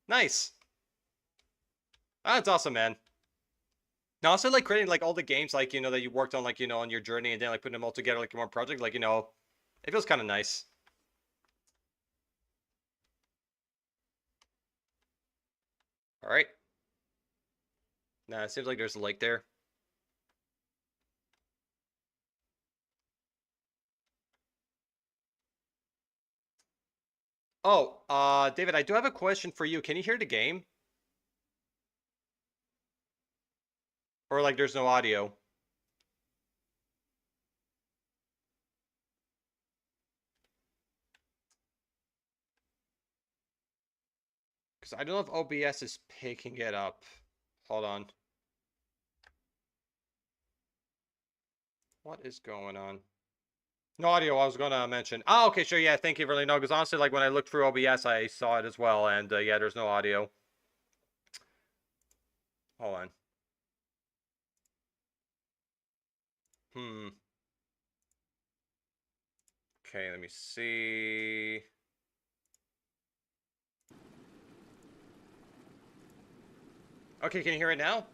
Nice. That's awesome, man. Now, also like creating like all the games like, you know, that you worked on like, you know, on your journey and then like putting them all together like in one project, like, you know, it feels kind of nice. All right. Nah, it seems like there's a lake there. Oh, David, I do have a question for you. Can you hear the game? Or like there's no audio? Because I don't know if OBS is picking it up. Hold on. What is going on? No audio, I was going to mention. Oh, okay, sure, yeah, thank you for letting me know. Because honestly, like when I looked through OBS, I saw it as well. And yeah, there's no audio. Hold on. Okay, let me see. Okay, can you hear it now?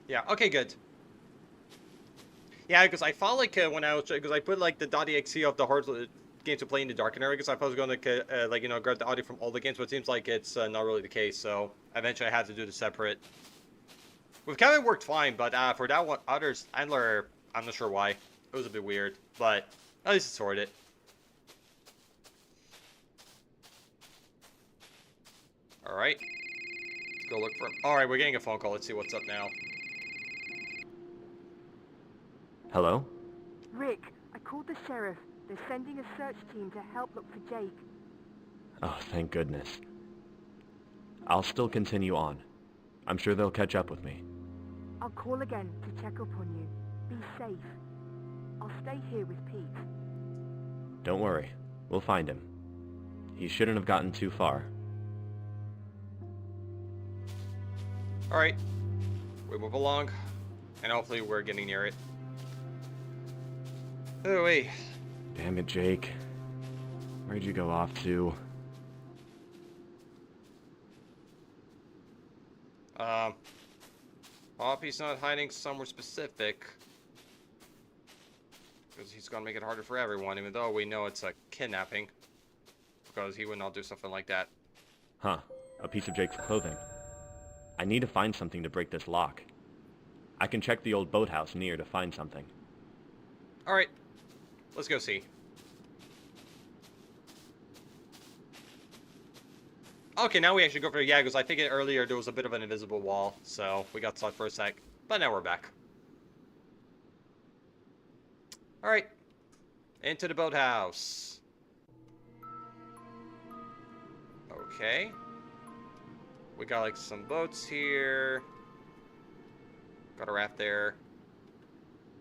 Yeah, okay, good. Yeah, because I thought like when I was because I put like the .exe of the hard games to play in the dark area because I thought I was going to like you know grab the audio from all the games, but it seems like it's not really the case. So eventually I had to do the separate. With Kevin worked fine, but for that one others Handler, I'm not sure why. It was a bit weird, but at least it's sorted. All right, let's go look for him. All right, we're getting a phone call. Let's see what's up now. Hello? Rick, I called the sheriff. They're sending a search team to help look for Jake. Oh, thank goodness. I'll still continue on. I'm sure they'll catch up with me. I'll call again to check up on you. Be safe. I'll stay here with Pete. Don't worry. We'll find him. He shouldn't have gotten too far. All right, we move along, and hopefully we're getting near it. Oh wait. Damn it, Jake. Where'd you go off to? Hope he's not hiding somewhere specific. Because he's gonna make it harder for everyone, even though we know it's a kidnapping. Because he would not do something like that. Huh. A piece of Jake's clothing. I need to find something to break this lock. I can check the old boathouse near to find something. Alright. Let's go see. Okay, now we actually go for the Yagos. I think earlier there was a bit of an invisible wall, so we got stuck for a sec. But now we're back. Alright. Into the boathouse. Okay. We got like some boats here. Got a raft there.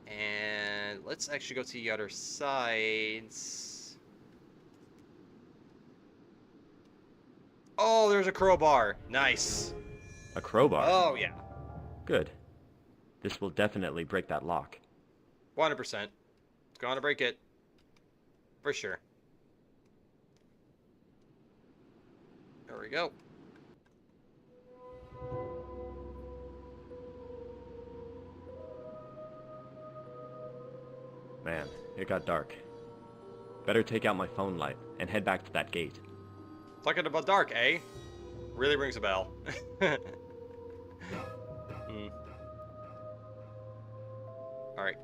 And let's actually go to the other side. Oh, there's a crowbar. Nice. A crowbar? Oh, yeah. Good. This will definitely break that lock. 100%. It's gonna break it. For sure. There we go. Man, it got dark. Better take out my phone light and head back to that gate. Talking about dark, eh? Really rings a bell. Hmm. Alright.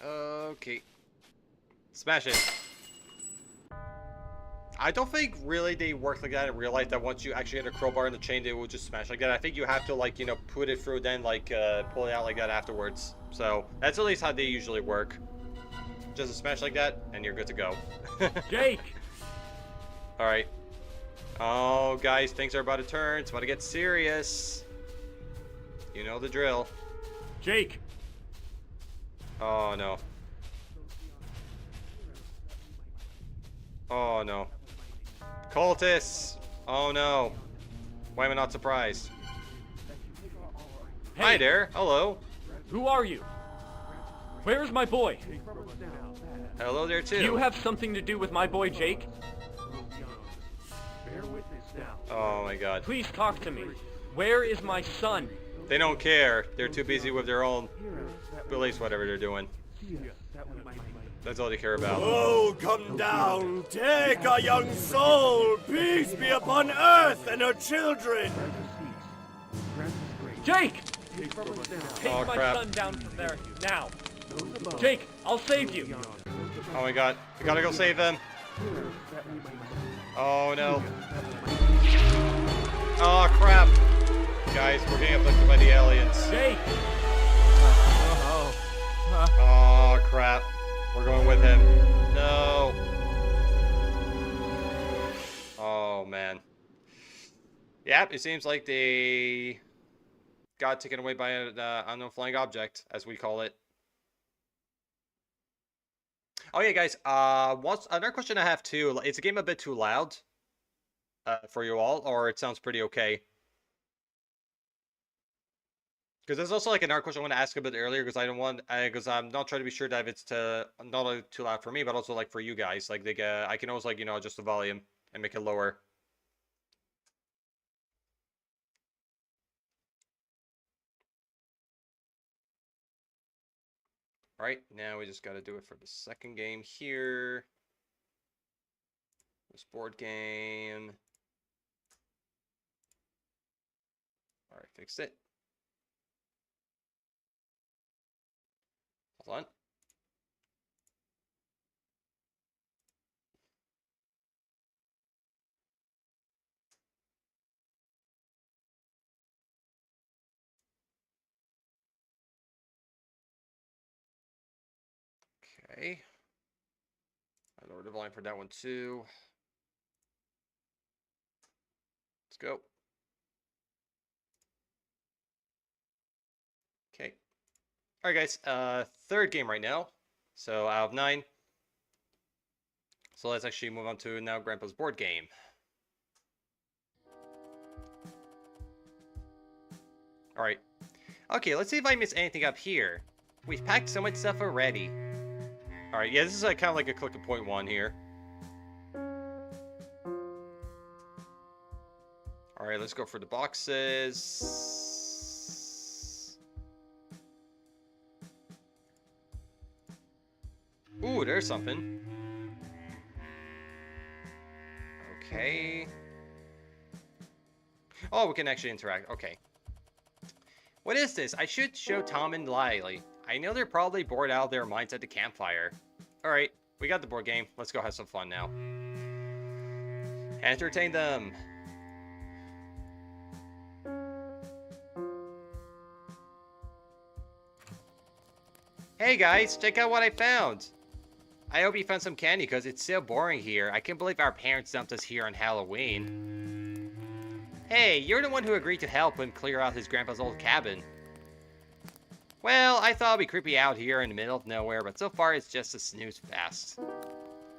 Okay. Smash it. I don't think really they work like that in real life, that once you actually hit a crowbar in the chain, they will just smash like that. I think you have to, like, you know, put it through, then, like, pull it out like that afterwards. So, that's at least how they usually work. Just a smash like that, and you're good to go. Jake! Alright. Oh, guys, things are about to turn. It's about to get serious. You know the drill. Jake! Oh, no. Oh, no. Cultists! Oh, no. Why am I not surprised? Hey, Hi there. Hello. who are you? Where's my boy? Hello there, too. Do you have something to do with my boy Jake? Oh, my God. Please talk to me. Where is my son? They don't care. They're too busy with their own beliefs, whatever they're doing. That's all they care about. Oh, come down, take our young soul, peace be upon earth and her children. Jake! Take Oh, my crap. son down from there, now. Jake, I'll save you. Oh, my God. We gotta go save them. Oh, no. Oh, crap. Guys, we're getting abducted by the aliens. Jake! Oh, crap. We're going with him. No. Oh, man. Yep, it seems like they got taken away by an unknown flying object, as we call it. Oh, yeah, guys. Another question I have, too. Is the game a bit too loud for you all, or it sounds pretty okay? Because there's also like another question I want to ask a bit earlier, because I don't want, because I'm not trying to be sure that it's not only too loud for me, but also like for you guys. Like I can always, like, you know, adjust the volume and make it lower. All right, now we just got to do it for the second game here. This board game. All right, fixed it. Hold on. Okay. I lowered the volume for that one too. Let's go. Okay. All right, guys. Third game right now. So out of 9. So let's actually move on to now Grandpa's board game. All right. Okay, let's see if I miss anything up here. We've packed so much stuff already. All right, yeah, this is kind of like a click of point 1 here. All right, let's go for the boxes. Ooh, there's something. Okay. Oh, we can actually interact. Okay. What is this? I should show Tom and Lily. I know they're probably bored out of their minds at the campfire. Alright, we got the board game. Let's go have some fun now. Entertain them. Hey guys, check out what I found. I hope you found some candy because it's so boring here. I can't believe our parents dumped us here on Halloween. Hey, you're the one who agreed to help him clear out his grandpa's old cabin. Well, I thought it'd be creepy out here in the middle of nowhere, but so far it's just a snooze fest.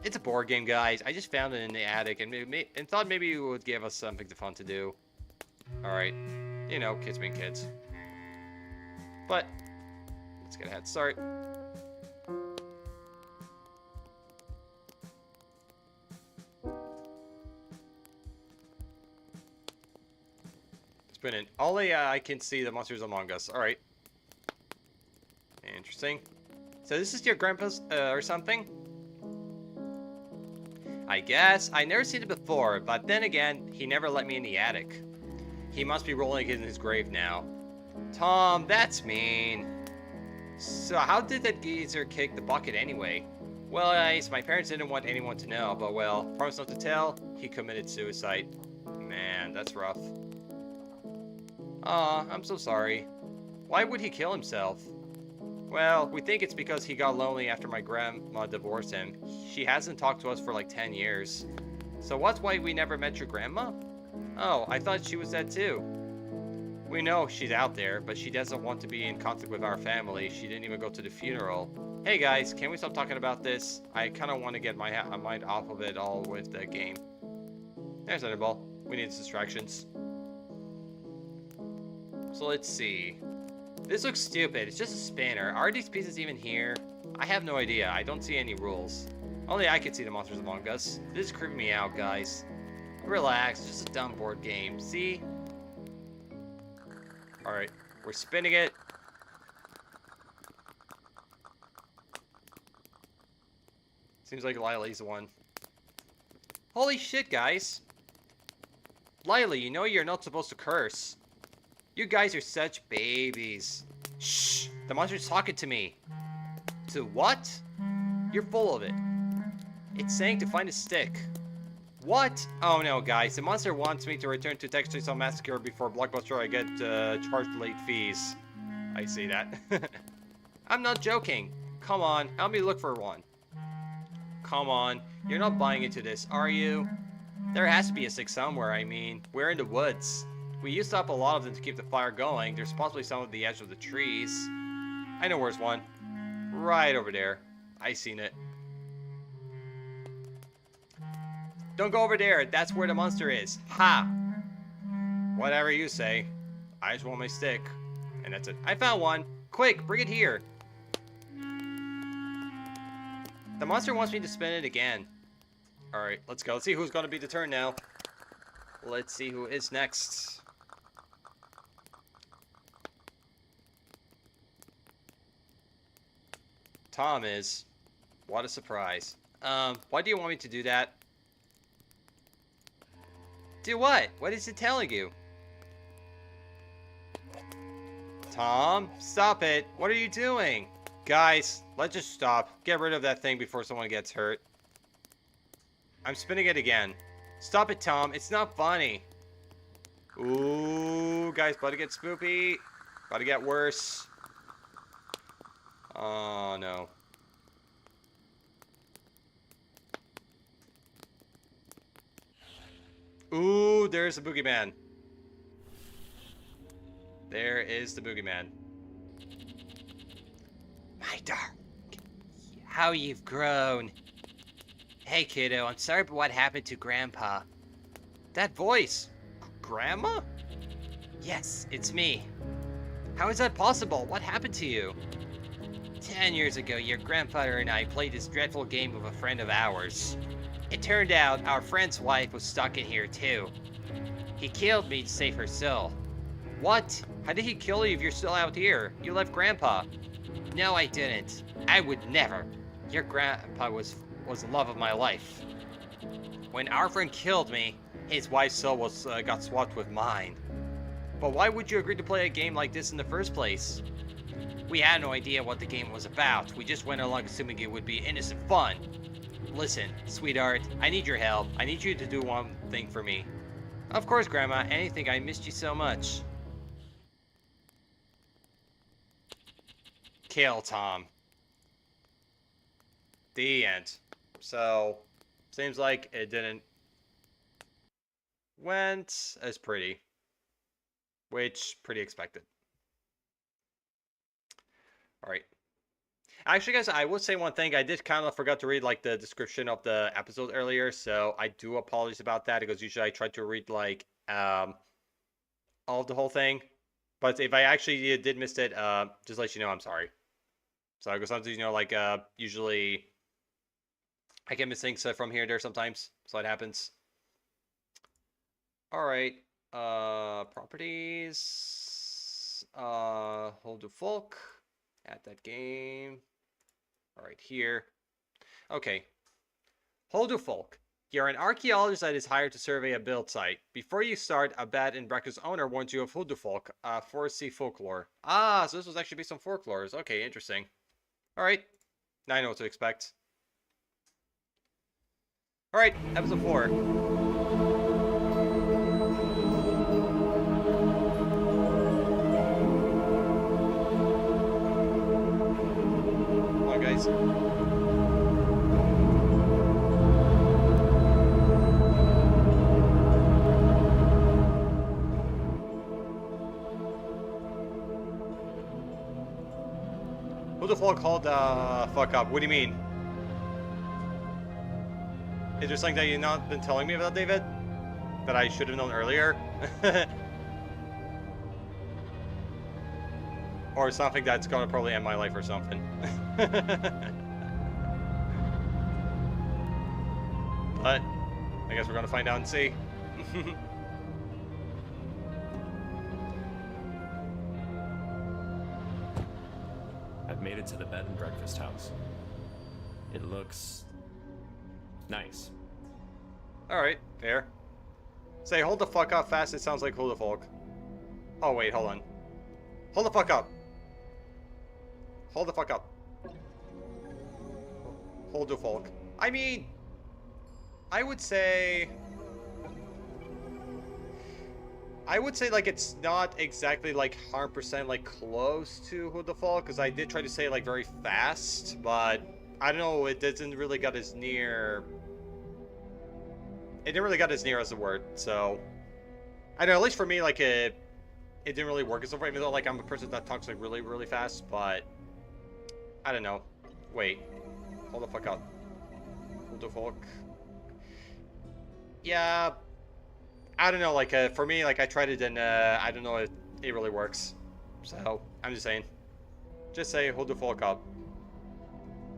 It's a board game, guys. I just found it in the attic and thought maybe it would give us something fun to do. Alright. You know, kids being kids. But, let's get a head start. Spin it. Only I can see the monsters among us. Alright. Interesting. So this is your grandpa's, or something? I guess. I never seen it before, but then again, he never let me in the attic. He must be rolling in his grave now. Tom, that's mean. So how did that geezer kick the bucket anyway? Well, guys, my parents didn't want anyone to know, but well, promise not to tell, he committed suicide. Man, that's rough. Aw, I'm so sorry. Why would he kill himself? Well, we think it's because he got lonely after my grandma divorced him. She hasn't talked to us for like 10 years. So what's why we never met your grandma? Oh, I thought she was dead too. We know she's out there, but she doesn't want to be in contact with our family. She didn't even go to the funeral. Hey guys, can we stop talking about this? I kind of want to get my mind off of it all with the game. There's another ball. We need distractions. So let's see. This looks stupid. It's just a spinner. Are these pieces even here? I have no idea. I don't see any rules. Only I can see the monsters among us. This is creeping me out, guys. Relax. Just a dumb board game. See? Alright. We're spinning it. Seems like Lily's the one. Holy shit, guys. Lily, you know you're not supposed to curse. You guys are such babies. Shh! The monster's talking to me. To what? You're full of it. It's saying to find a stick. What? Oh no, guys. The monster wants me to return to Texas Chainsaw Massacre before Blockbuster I get charged late fees. I see that. I'm not joking. Come on, help me look for one. Come on. You're not buying into this, are you? There has to be a stick somewhere, I mean. We're in the woods. We used up a lot of them to keep the fire going. There's possibly some at the edge of the trees. I know where's one. Right over there. I seen it. Don't go over there. That's where the monster is. Ha! Whatever you say. I just want my stick. And that's it. I found one. Quick, bring it here. The monster wants me to spin it again. Alright, let's go. Let's see who's going to be the turn now. Let's see who is next. Tom is. What a surprise. Why do you want me to do that? Do what? What is it telling you? Tom, stop it. What are you doing? Guys, let's just stop. Get rid of that thing before someone gets hurt. I'm spinning it again. Stop it, Tom. It's not funny. Ooh, guys, about to get spoopy. About to get worse. Oh, no. Ooh, there's the boogeyman. There is the boogeyman. My darling, how you've grown. Hey, kiddo, I'm sorry for what happened to Grandpa. That voice. Grandma? Yes, it's me. How is that possible? What happened to you? 10 years ago, your grandfather and I played this dreadful game with a friend of ours. It turned out our friend's wife was stuck in here too. He killed me to save her soul. What? How did he kill you if you're still out here? You left Grandpa. No, I didn't. I would never. Your grandpa was the love of my life. When our friend killed me, his wife's soul was got swapped with mine. But why would you agree to play a game like this in the first place? We had no idea what the game was about. We just went along assuming it would be innocent fun. Listen, sweetheart, I need your help. I need you to do one thing for me. Of course, Grandma. Anything. I missed you so much. Kill Tom. The end. So, seems like it didn't went as pretty, which pretty expected. All right. Actually, guys, I would say one thing. I did kind of forgot to read like the description of the episode earlier, so I do apologize about that because usually I try to read like all of the whole thing. But if I actually did miss it, just let you know I'm sorry. So because sometimes like usually I get miss things from here and there sometimes, so it happens. All right, properties, hold the folk, add that game. All right, here. Okay. Holdo Folk. You're an archaeologist that is hired to survey a build site. Before you start, a bed and breakfast owner warns you of Holdo Folk, Forest folklore. Ah, so this was actually based on folklores. Okay, interesting. All right. Now I know what to expect. All right, episode 4. Guys. Who the fuck called fuck up? What do you mean? Is there something that you've not been telling me about, David? That I should have known earlier? Or something that's gonna probably end my life or something. But I guess we're gonna find out and see. I've made it to the bed and breakfast house. It looks nice. Alright, fair. Say, hold the fuck up fast, it sounds like hold the fuck. Oh wait, hold on. Hold the fuck up. Hold the fuck up. Hold the fuck. I mean, I would say like it's not exactly like 100% like close to Who the Fall, because I did try to say like very fast, but I don't know, it didn't really got as near. It didn't really got as near as the word, so I know at least for me like it didn't really work as over, even though like I'm a person that talks like really, really fast, but I don't know. Wait. Hold the fuck up. Hold the fuck. Yeah. I don't know, like, for me, like, I tried it and, I don't know if it really works. So, I'm just saying. Just say, hold the fuck up.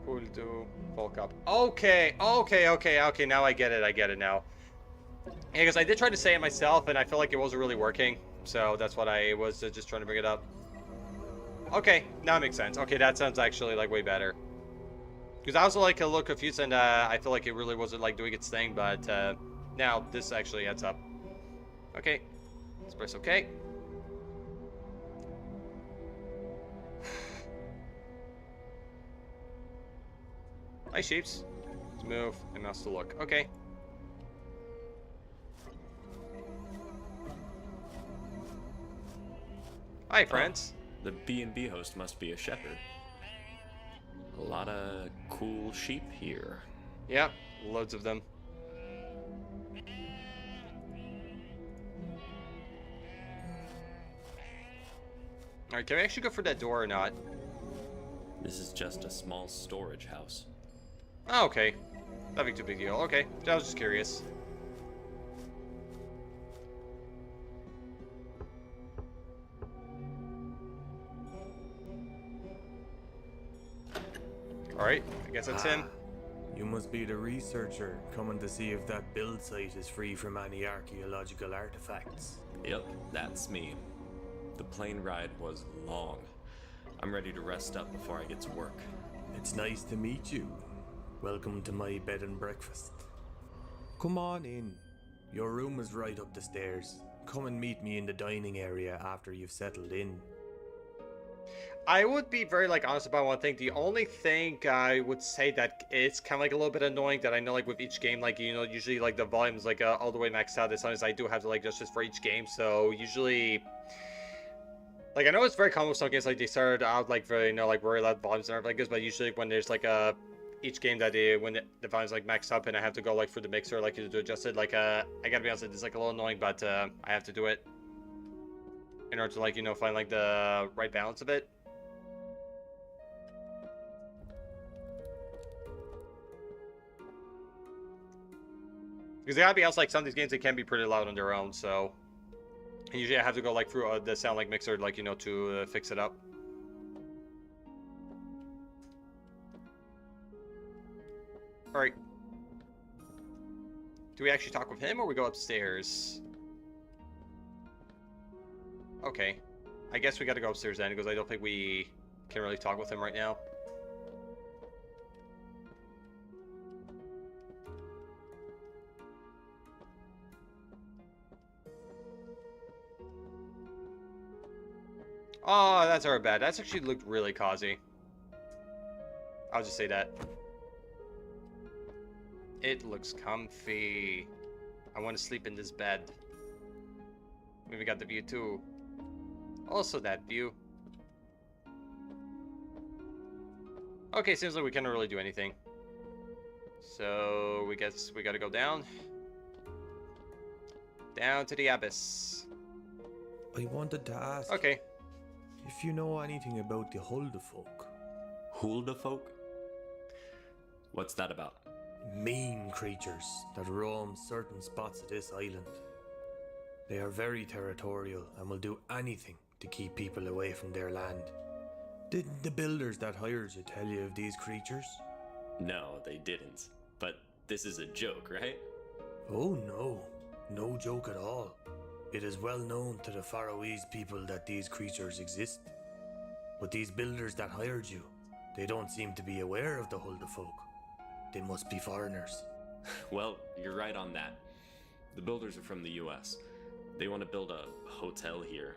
Hold the fuck up. Okay, okay, now I get it now. Yeah, because I did try to say it myself, and I feel like it wasn't really working. So, that's what I was just trying to bring it up. Okay, now it makes sense. Okay, that sounds actually, like, way better. Because I was, like, a little confused, and, I feel like it really wasn't, like, doing its thing, but, now this actually adds up. Okay, let's press OK. Hi, sheeps. Let's move and mouse to look. Okay. Hi, friends. The B&B host must be a shepherd. A lot of cool sheep here. Yep, loads of them. Alright, can we actually go for that door or not? This is just a small storage house. Oh, okay. Nothing too big deal. Okay, I was just curious. Alright, I guess that's him. You must be the researcher coming to see if that build site is free from any archaeological artifacts. Yep, that's me. The plane ride was long. I'm ready to rest up before I get to work. It's nice to meet you. Welcome to my bed and breakfast. Come on in. Your room is right up the stairs. Come and meet me in the dining area after you've settled in. I would be very like honest about one thing. The only thing I would say that it's kind of like a little bit annoying that I know like with each game, like usually like the volume's like all the way maxed out. As sometimes I do have to like adjust this for each game. So usually, like I know it's very common with some games like they started out like very like very loud volumes and everything like this, but usually when there's like a each game that when the volume's like maxed up and I have to go like through the mixer like to adjust it. Like I gotta be honest, it's like a little annoying, but I have to do it in order to like find like the right balance of it. Because I gotta be honest, like some of these games they can be pretty loud on their own, so and usually I have to go like through the sound like mixer like to fix it up. All right. Do we actually talk with him or we go upstairs? Okay. I guess we gotta go upstairs then because I don't think we can really talk with him right now. Oh, that's our bed. That's actually looked really cozy. I'll just say that. It looks comfy. I want to sleep in this bed. We got the view too. Also that view. Okay, seems like we can't really do anything. So we guess we gotta go down. Down to the abyss. I wanted to ask Okay. if you know anything about the Huldafolk. Huldafolk? What's that about? Mean creatures that roam certain spots of this island. They are very territorial and will do anything to keep people away from their land. Didn't the builders that hired you tell you of these creatures? No, they didn't. But this is a joke, right? Oh no, no joke at all. It is well known to the Faroese people that these creatures exist. But these builders that hired you, they don't seem to be aware of the Huldafolk. They must be foreigners. Well, you're right on that. The builders are from the US. They want to build a hotel here.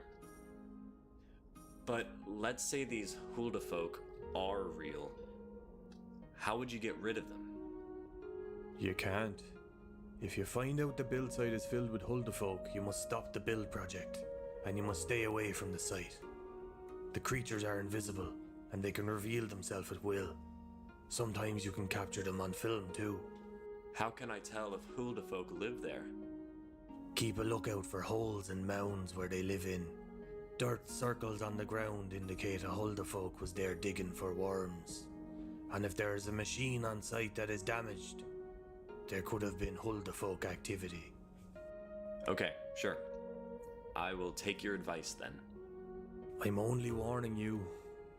But let's say these Huldafolk are real. How would you get rid of them? You can't. If you find out the build site is filled with Huldafolk, you must stop the build project, and you must stay away from the site. The creatures are invisible, and they can reveal themselves at will. Sometimes you can capture them on film too. How can I tell if Huldafolk live there? Keep a lookout for holes and mounds where they live in. Dirt circles on the ground indicate a Huldafolk was there digging for worms. And if there is a machine on site that is damaged, there could have been Huldafolk activity. Okay, sure. I will take your advice then. I'm only warning you.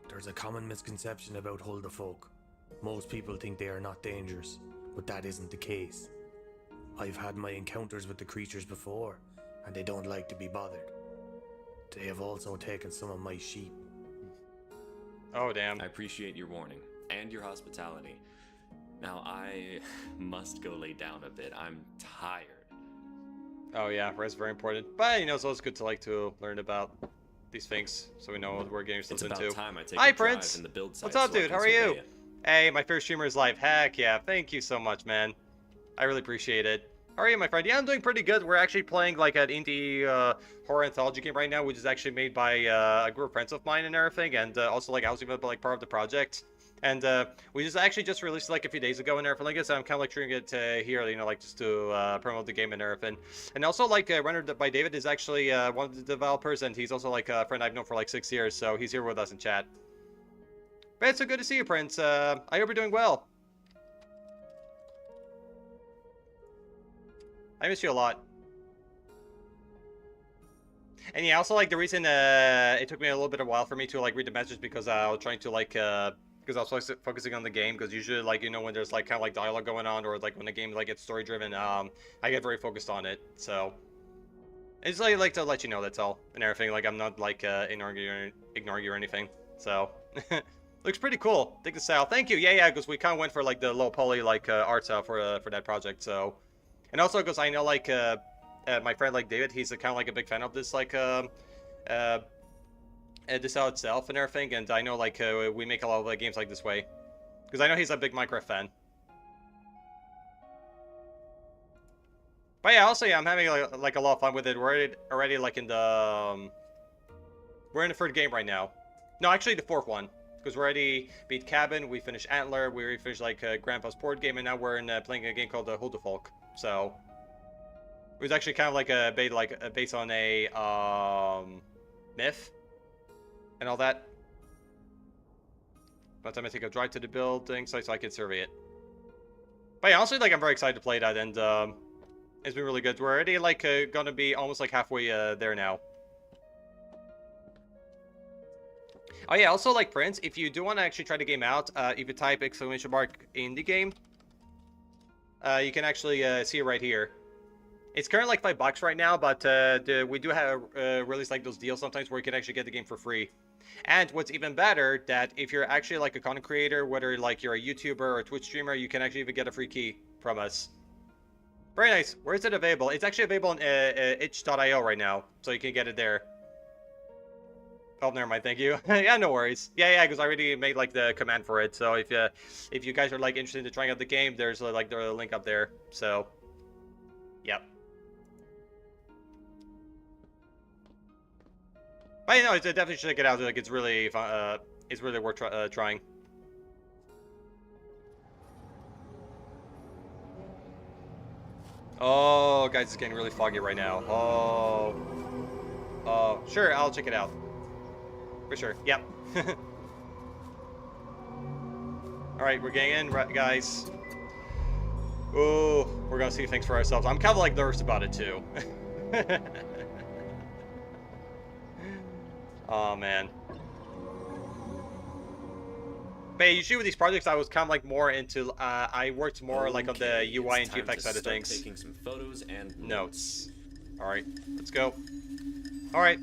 There's a common misconception about Huldafolk. Most people think they are not dangerous, but that isn't the case. I've had my encounters with the creatures before, and they don't like to be bothered. They have also taken some of my sheep. Oh damn. I appreciate your warning and your hospitality. Now I must go lay down a bit. I'm tired. Oh yeah, rest very important. But it's always good to learn about these things so we know what we're getting ourselves It's about into. time I take Hi a drive Prince. in the build site. What's up, so I dude? can How are you? survey it. Hey, my first streamer is live. Heck yeah, thank you so much, man. I really appreciate it. How are you, my friend? Yeah, I'm doing pretty good. We're actually playing like an indie horror anthology game right now, which is actually made by a group of friends of mine and everything, and also like I was even like part of the project. And we just released it like a few days ago and everything like this. I'm kind of like treating it here, like just to promote the game and everything. And also like rendered by David is actually one of the developers, and he's also like a friend I've known for like 6 years, so he's here with us in chat. But it's so good to see you, Prince. I hope you're doing well. I miss you a lot. And yeah, also like the reason it took me a little bit of a while for me to like read the message because I was trying to like because I was focusing on the game, because usually like when there's like kind of like dialogue going on, or like when the game like gets story driven, I get very focused on it. So it's like to let you know, that's all and everything. Like I'm not like ignoring you or anything. So looks pretty cool. Dig the style. Thank you. Yeah, because we kind of went for like the low poly like art style for that project. So. And also because I know like my friend like David, he's kind of like a big fan of this like this style itself and everything, and I know like we make a lot of games like this way, because I know he's a big Minecraft fan. But yeah, also yeah, I'm having like a lot of fun with it. We're already like in the we're in the third game right now. No, actually the fourth one. Because we already beat Cabin, we finished Antler, we already finished like Grandpa's board game, and now we're in playing a game called Huldefolk. So it was actually kind of like a based on a myth and all that. By the time I take a drive to the building site so I can survey it. But yeah, honestly, like I'm very excited to play that, and it's been really good. We're already like gonna be almost like halfway there now. Oh yeah, also like Prince, if you do want to actually try the game out, if you type !! in the game, you can actually see it right here. It's currently like $5 right now, but we do have release like those deals sometimes where you can actually get the game for free. And what's even better, that if you're actually like a content creator, whether like you're a YouTuber or a Twitch streamer, you can actually even get a free key from us. Very nice. Where is it available? It's actually available on itch.io right now, so you can get it there. Oh, never mind. Thank you. Yeah, no worries. Yeah, because I already made like the command for it. So if you guys are like interested in trying out the game, there's like the link up there. So, yep. But you know, it's definitely check it out. Like it's really fun. It's really worth trying. Oh, guys, it's getting really foggy right now. Oh, sure, I'll check it out. For sure. Yep. Alright, we're getting in, guys. Oh, we're gonna see things for ourselves. I'm kind of like nervous about it too. Oh man. But usually with these projects, I was kind of like more into. I worked more like on the UI and GFX side of things. Taking some photos and notes. All right, let's go. All right,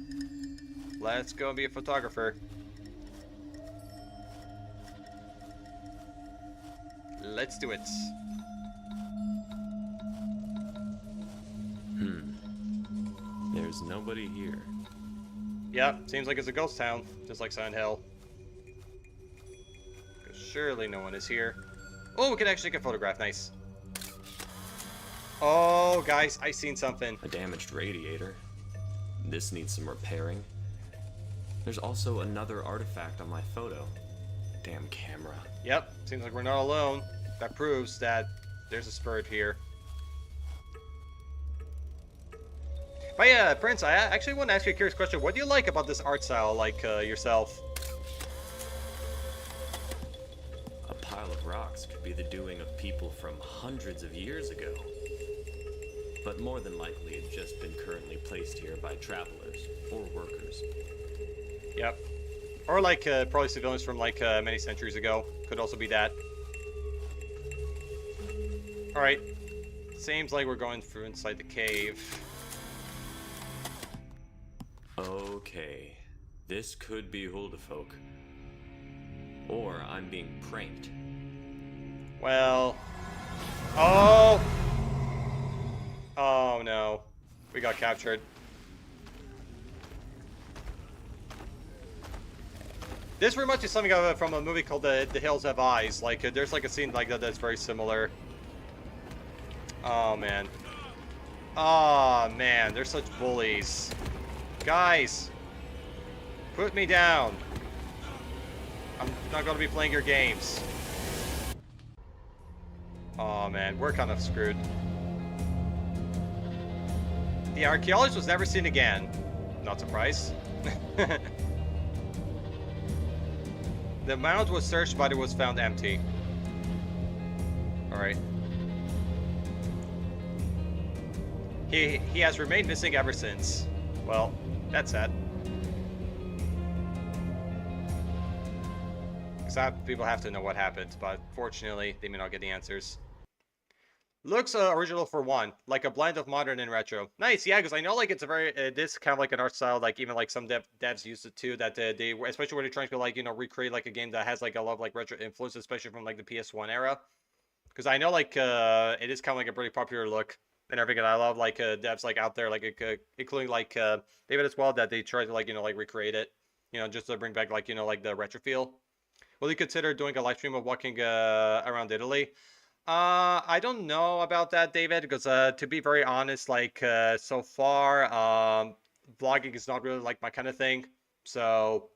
let's go and be a photographer. Let's do it. There's nobody here. Yep, seems like it's a ghost town, just like Silent Hill. Surely no one is here. Oh, we can actually take a photograph. Nice. Oh, guys, I seen something. A damaged radiator. This needs some repairing. There's also another artifact on my photo. Damn camera. Yep, seems like we're not alone. That proves that there's a spirit here. But yeah, Prince, I actually want to ask you a curious question. What do you like about this art style, like yourself? A pile of rocks could be the doing of people from hundreds of years ago. But more than likely, it's just been currently placed here by travelers or workers. Yep. Or like probably civilians from like many centuries ago. Could also be that. Alright. Seems like we're going through inside the cave. Okay. This could be Huldefolk. Or I'm being pranked. Well... Oh! Oh no. We got captured. This very much is something from a movie called The Hills Have Eyes. Like, there's like a scene like that that's very similar. Oh man. Oh man, they're such bullies. Guys! Put me down. I'm not gonna be playing your games. Oh man, we're kind of screwed. The archaeologist was never seen again. Not surprised. The mound was searched, but it was found empty. Alright. He has remained missing ever since. Well, that's sad. Because people have to know what happened, but fortunately, they may not get the answers. Looks original for one, like a blend of modern and retro. Nice, yeah, because I know like it's a very this kind of like an art style, like even like some devs used it too. That they especially when they're trying to like recreate like a game that has like a lot of like retro influence, especially from like the PS1 era. Because I know like it is kind of like a pretty popular look and everything. I love like devs like out there, like including like David as well, that they try to like like recreate it, just to bring back like like the retro feel. Will you consider doing a live stream of walking around Italy? I don't know about that, David, because to be very honest, like so far, vlogging is not really like my kind of thing. So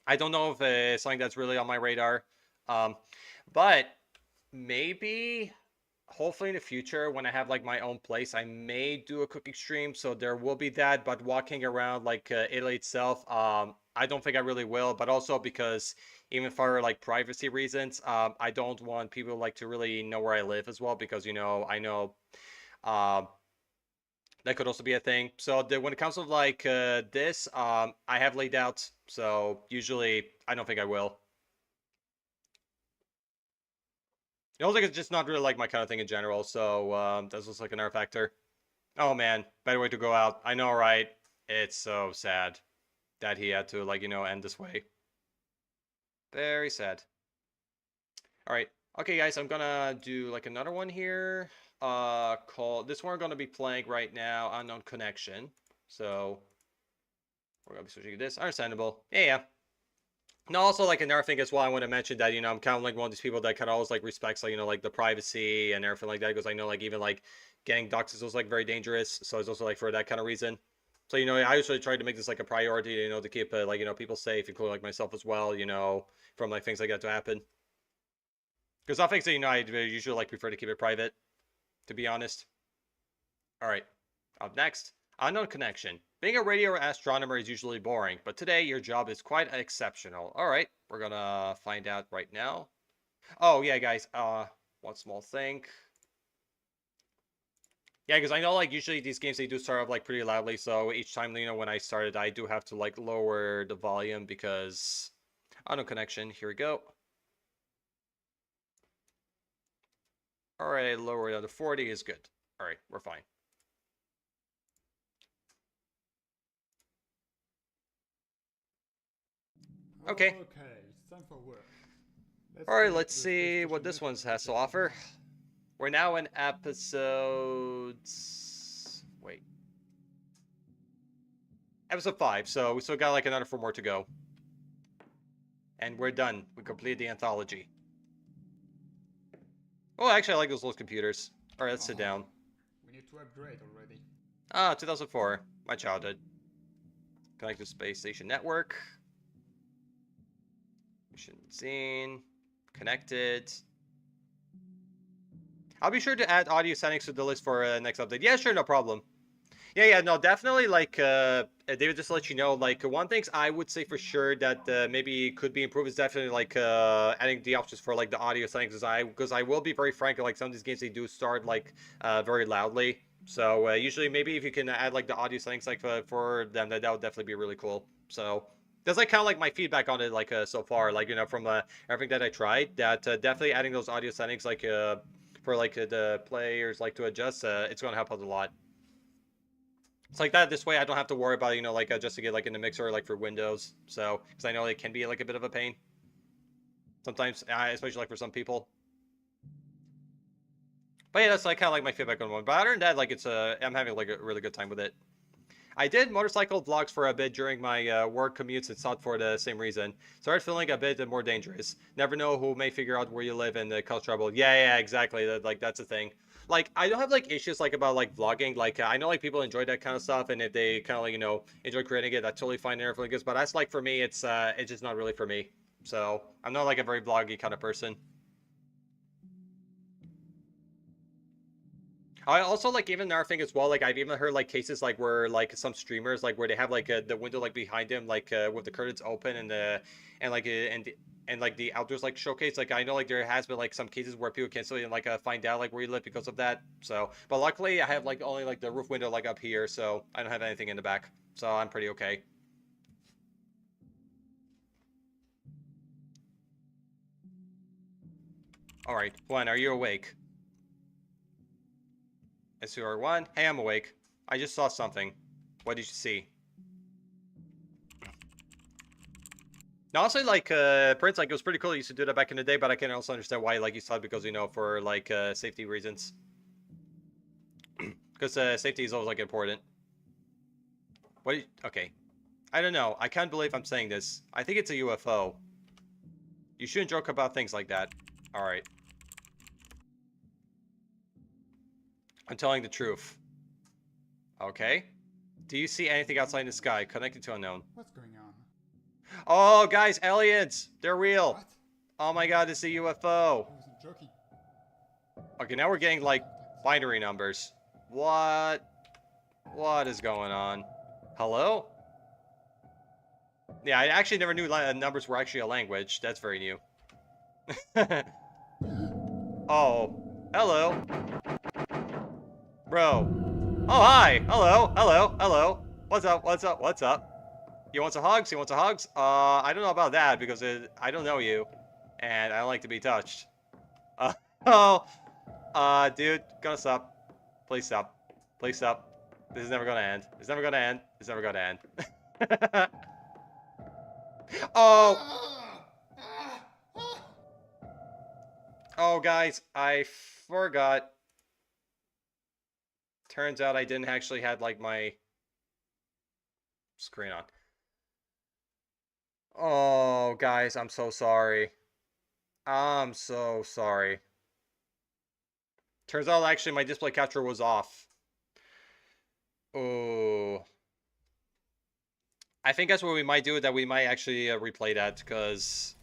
I don't know if it's something that's really on my radar. Um, but maybe, hopefully in the future, when I have like my own place, I may do a cooking stream. So there will be that. But walking around like Italy itself, I don't think I really will. But also because even for like privacy reasons, I don't want people like to really know where I live as well. Because I know. Um, that could also be a thing. So when it comes to like this, I have laid out. So usually, I don't think I will. It also like it's just not really like my kind of thing in general. So that's just like another factor. Oh man, better way to go out. I know, right? It's so sad that he had to like end this way. Very sad. All right. Okay, guys, I'm gonna do like another one here. Called this one. I'm gonna be playing right now. Unknown Connection. So we're gonna be switching to this. Understandable. Yeah. No, also like another thing as well, I want to mention that I'm kind of like one of these people that kind of always like respects like like the privacy and everything like that, because I know like even like getting doxxed is also like very dangerous. So it's also like for that kind of reason. So I usually try to make this like a priority, to keep like people safe, including like myself as well, from like things like that to happen. Because some things that I usually like prefer to keep it private, to be honest. All right, up next, Unknown Connection. Being a radio astronomer is usually boring, but today your job is quite exceptional. All right, we're gonna find out right now. Oh yeah, guys. One small thing. Yeah, because I know like usually these games they do start off like pretty loudly, so each time when I started, I do have to like lower the volume because Unknown Connection. Here we go. All right, lower it down to 40 is good. All right, we're fine. Okay. Okay, it's time for work. All right, let's see what this one has to offer. We're now in episodes. Wait. Episode 5, so we still got like another 4 more to go. And we're done. We completed the anthology. Oh, actually, I like those little computers. All right, let's sit down. We need to upgrade already. 2004. My childhood. Connect to Space Station Network. Mission scene. Connected. I'll be sure to add audio settings to the list for next update. Yeah, sure, no problem. Yeah, no, definitely, like, David, just to let you know, like, one things I would say for sure that maybe could be improved is definitely, like, adding the options for, like, the audio settings, because I will be very frank, like, some of these games, they do start, like, very loudly, so, usually, maybe if you can add, like, the audio settings, like, for them, that would definitely be really cool, so... That's like kind of like my feedback on it, like so far, like from everything that I tried. That definitely adding those audio settings, like for like the players, like to adjust, it's gonna help out a lot. It's like that. This way, I don't have to worry about like adjusting it like in the mixer, like for Windows. So because I know it can be like a bit of a pain sometimes, especially like for some people. But yeah, that's like kind of like my feedback on one. But other than that, like it's I'm having like a really good time with it. I did motorcycle vlogs for a bit during my work commutes. It's not for the same reason. Started feeling a bit more dangerous. Never know who may figure out where you live and cause trouble. Yeah, exactly. That's a thing. Like, I don't have like issues like about like vlogging. Like, I know like people enjoy that kind of stuff, and if they kind of like enjoy creating it, that's totally fine and everything is. But that's like for me, it's just not really for me. So I'm not like a very vloggy kind of person. I also like even another thing as well. Like I've even heard like cases like where like some streamers like where they have like the window like behind them like with the curtains open and like the outdoors like showcase. Like I know like there has been like some cases where people can't still like find out like where you live because of that. So, but luckily I have like only like the roof window like up here, so I don't have anything in the back, so I'm pretty okay. All right, Juan, are you awake? SUR1. Hey, I'm awake. I just saw something. What did you see? Now, honestly, like, Prince, like, it was pretty cool. You used to do that back in the day, but I can also understand why, like, you saw it because, for, like, safety reasons. Because, safety is always, like, important. Okay. I don't know. I can't believe I'm saying this. I think it's a UFO. You shouldn't joke about things like that. Alright. I'm telling the truth. Okay. Do you see anything outside the sky connected to unknown? What's going on? Oh, guys, aliens! They're real! What? Oh my god, it's a UFO! I wasn't joking. Okay, now we're getting, like, binary numbers. What? What is going on? Hello? Yeah, I actually never knew numbers were actually a language. That's very new. Oh. Hello. Bro. Oh, hi! Hello, hello, hello. What's up, what's up, what's up? You want some hugs? You want some hugs? I don't know about that because I don't know you. And I don't like to be touched. Oh. Dude, gonna stop. Please stop. Please stop. This is never gonna end. It's never gonna end. It's never gonna end. Oh! Oh, guys, I forgot. Turns out I didn't actually have, like, my screen on. Oh, guys, I'm so sorry. I'm so sorry. Turns out, actually, my display capture was off. Oh. I think that's what we might do, that we might actually replay that, because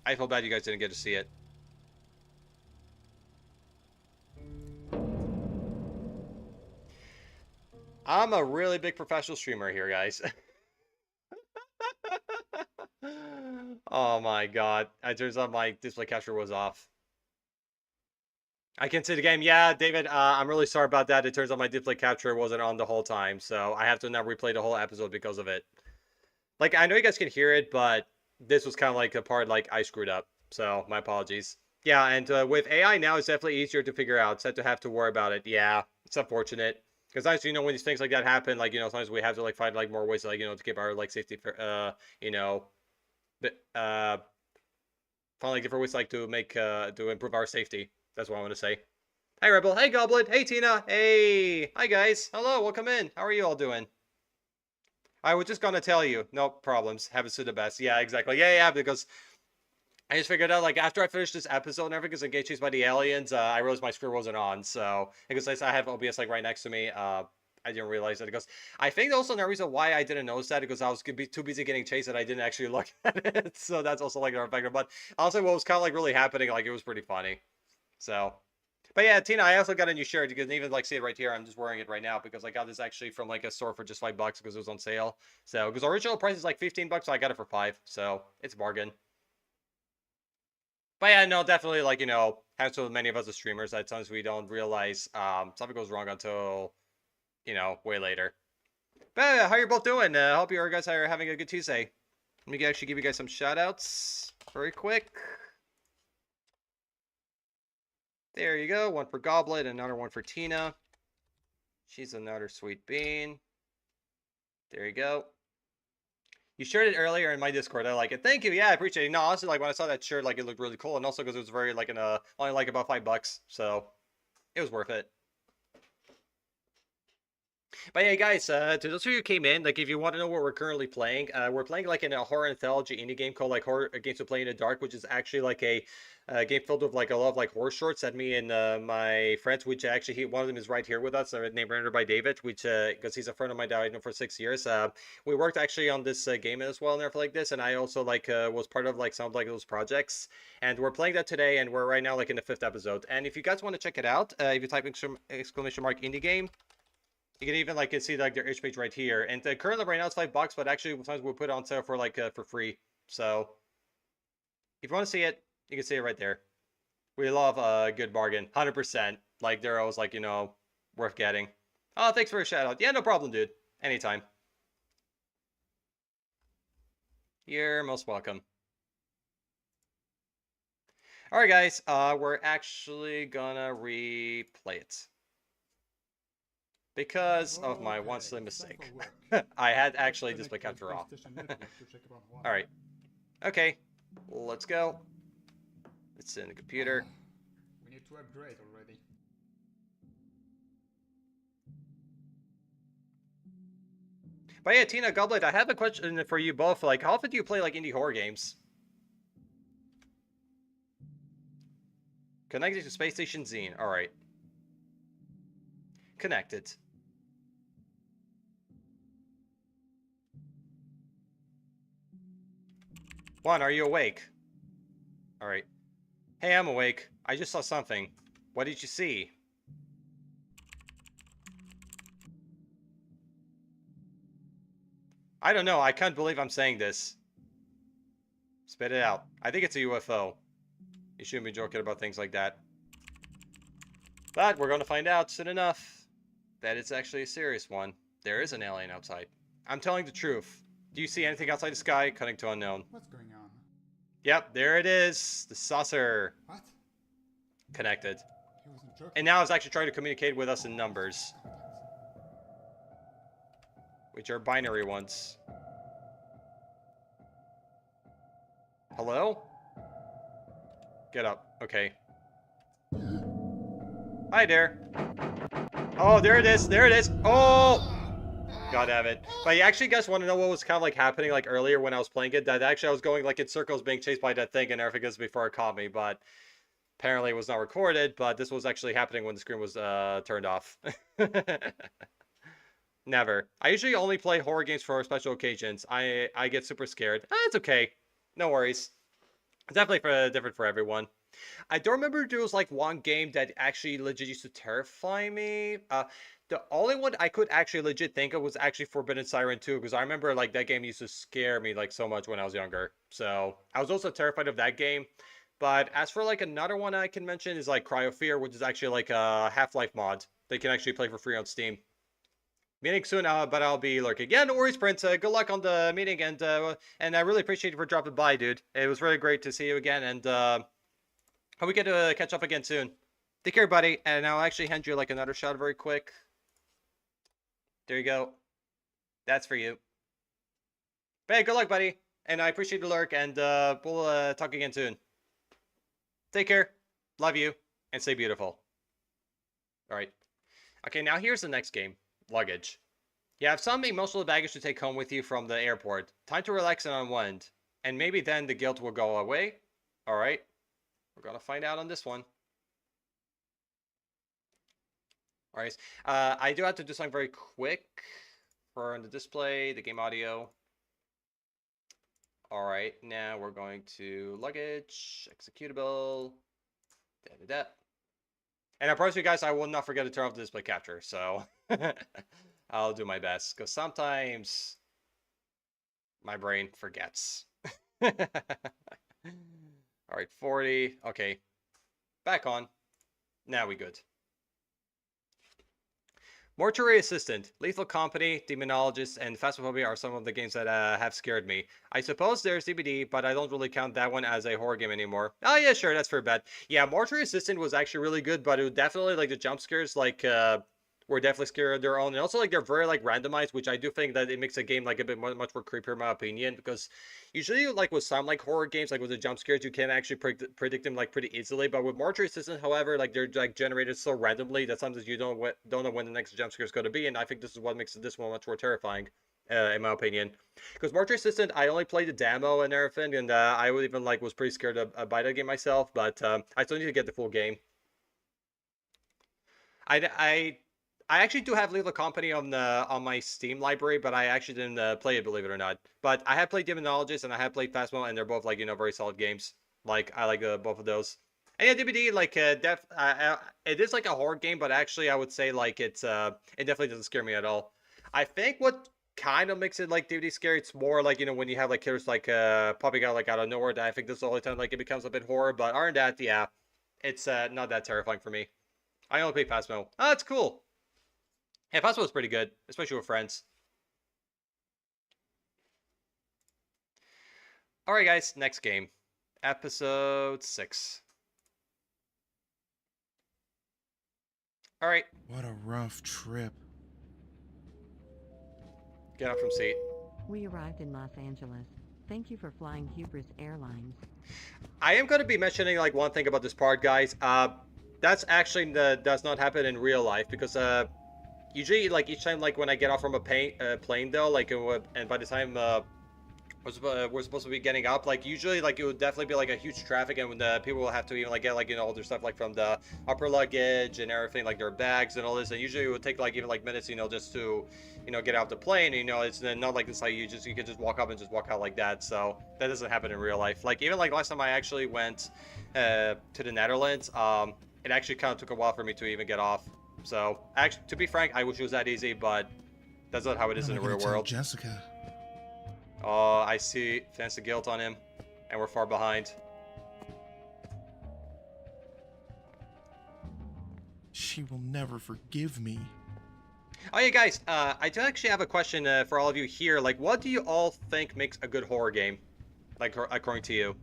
I feel bad you guys didn't get to see it. I'm a really big professional streamer here, guys. Oh my god. It turns out my display capture was off. I can see the game. Yeah, David, I'm really sorry about that. It turns out my display capture wasn't on the whole time, so I have to now replay the whole episode because of it. Like, I know you guys can hear it, but this was kind of like the part, like, I screwed up. So, my apologies. Yeah, and with AI now, it's definitely easier to figure out. Instead to have to worry about it. Yeah, it's unfortunate. Because sometimes, you know, when these things like that happen, like, you know, sometimes we have to, like, find, like, more ways, like, you know, to keep our, like, safety, you know, find, like, different ways, like, to make, to improve our safety. That's what I want to say. Hi, Rebel. Hey, Goblin. Hey, Tina. Hey. Hi, guys. Hello. Welcome in. How are you all doing? I was just gonna tell you. No problems. Have it to the best. Yeah, exactly. Yeah, because I just figured out, like, after I finished this episode and everything, because I get chased by the aliens, I realized my screen wasn't on. So, because I have OBS, like, right next to me, I didn't realize that. Because I think also another reason why I didn't notice that, because I was too busy getting chased that I didn't actually look at it. So that's also, like, another factor. But honestly, what was kind of, like, really happening, like, it was pretty funny. So... But yeah, Tina, I also got a new shirt. You can even, like, see it right here. I'm just wearing it right now because I got this actually from, like, a store for just $5 because it was on sale. So, because original price is like $15, so I got it for $5. So, it's a bargain. But yeah, no, definitely, like, you know, as so many of us as streamers, at times we don't realize something goes wrong until, you know, way later. But yeah, how you both doing? I hope you guys are having a good Tuesday. Let me actually give you guys some shout outs very quick. There you go. One for Goblet, another one for Tina. She's another sweet bean. There you go. You shared it earlier in my Discord. I like it. Thank you. Yeah, I appreciate it. No, honestly, like, when I saw that shirt, like, it looked really cool. And also because it was very, like, only, like, about $5. So, it was worth it. But yeah, guys, to those of you who came in, like, if you want to know what we're currently playing, we're playing, like, in a horror anthology indie game called, like, Horror Games to Play in the Dark, which is actually, like, a game filled with, like, a lot of, like, horror shorts that me and my friends, which actually, one of them is right here with us, named rendered by David, which, because he's a friend of mine that I know for 6 years. We worked actually on this game as well and everything like this, and I also, like, was part of, like, some of, like, those projects, and we're playing that today, and we're right now, like, in the 5th episode. And if you guys want to check it out, if you type exclamation mark indie game, you can even, like, see, like, their itch page right here. And currently right now it's $5, but actually sometimes we'll put it on sale for, like, for free. So if you want to see it, you can see it right there. We love a good bargain, 100%. Like, they're always, like, you know, worth getting. Oh, thanks for a shout out. Yeah, no problem, dude. Anytime. You're most welcome. Alright, guys. We're actually gonna replay it. Because of my one slim mistake. I had actually display capture off. Alright. Okay. Let's go. It's in the computer. We need to upgrade already. But yeah, Tina, Goblet, I have a question for you both. Like, how often do you play, like, indie horror games? Connected to Space Station Zine. Alright. Connected. Juan, are you awake? Alright. Hey, I'm awake. I just saw something. What did you see? I don't know. I can't believe I'm saying this. Spit it out. I think it's a UFO. You shouldn't be joking about things like that. But we're going to find out soon enough that it's actually a serious one. There is an alien outside. I'm telling the truth. Do you see anything outside the sky? Cutting to unknown. What's going on? Yep, there it is. The saucer. What? Connected. He wasn't joking. And now it's actually trying to communicate with us in numbers. Which are binary ones. Hello? Get up. Okay. Hi there. Oh, there it is. There it is. Oh! God damn it. But you actually guys want to know what was kind of like happening like earlier when I was playing it? That actually I was going like in circles being chased by that thing and everything else before it caught me, but apparently it was not recorded, but this was actually happening when the screen was turned off. Never. I usually only play horror games for special occasions. I get super scared. It's okay. No worries. It's definitely different for everyone. I don't remember there was like one game that actually legit used to terrify me. The only one I could actually legit think of was actually Forbidden Siren 2, because I remember like that game used to scare me like so much when I was younger. So I was also terrified of that game. But as for like another one I can mention is like Cryofear, which is actually like a Half-Life mod. They can actually play for free on Steam. Meeting soon, but I'll be lurking. Yeah, no worries, Prince. Good luck on the meeting, and I really appreciate you for dropping by, dude. It was really great to see you again, and hope we get to catch up again soon. Take care, buddy, and I'll actually hand you like another shot very quick. There you go. That's for you. But hey, good luck, buddy, and I appreciate the lurk, and we'll talk again soon. Take care, love you, and stay beautiful. All right. Okay, now here's the next game. Luggage. You have some emotional baggage to take home with you from the airport. Time to relax and unwind. And maybe then the guilt will go away. Alright. We're gonna find out on this one. Alright. I do have to do something very quick for the display, the game audio. Alright, now we're going to luggage, executable. Da-da-da. And I promise you guys, I will not forget to turn off the display capture, so I'll do my best, because sometimes my brain forgets. Alright, 40. Okay. Back on. Now we good. Mortuary Assistant, Lethal Company, Demonologist, and Phasmophobia are some of the games that have scared me. I suppose there's DBD, but I don't really count that one as a horror game anymore. Oh yeah, sure, that's fair bet. Yeah, Mortuary Assistant was actually really good, but it was definitely like the jump scares like were definitely scary of their own, and also like they're very like randomized, which I do think that it makes a game like a bit much more creepier in my opinion, because usually like with some like horror games, like with the jump scares, you can actually predict them like pretty easily, but with Mortuary Assistant, however, like they're like generated so randomly that sometimes you don't know when the next jump scare is going to be, and I think this is what makes this one much more terrifying. In my opinion, because Mortuary Assistant, I only played the demo and everything, and I would even like was pretty scared to buy that game myself, but I still need to get the full game. I actually do have Lethal Company on my Steam library, but I actually didn't play it, believe it or not. But I have played Demonologist and I have played Phasmo, and they're both like very solid games. Like I like both of those. And yeah, DBD like it is like a horror game, but actually I would say like it definitely doesn't scare me at all. I think what kind of makes it like DVD scary, it's more like when you have like killers like popping out like out of nowhere. That I think this is the only time like it becomes a bit horror. But other than that, yeah, it's not that terrifying for me. I only play Phasmo. Oh, it's cool. Yeah, Phasmo is pretty good, especially with friends. Alright guys, next game. Episode 6. Alright. What a rough trip. Get up from seat. We arrived in Los Angeles. Thank you for flying Hubris Airlines. I am going to be mentioning like one thing about this part, guys. That's actually does not happen in real life, because usually like each time like when I get off from a plane though, like and by the time we're supposed to be getting up. Like usually, like it would definitely be like a huge traffic, and when the people will have to even like get like all their stuff like from the upper luggage and everything, like their bags and all this. And usually it would take like even like minutes, just to get out the plane. It's not like this like you could just walk up and just walk out like that. So that doesn't happen in real life. Like even like last time I actually went to the Netherlands, it actually kind of took a while for me to even get off. So actually, to be frank, I wish it was that easy, but that's not how it is in the real world. Jessica. Oh, I see. Sense of guilt on him, and we're far behind. She will never forgive me. Oh, yeah, guys. I do actually have a question for all of you here. Like, what do you all think makes a good horror game? Like, according to you?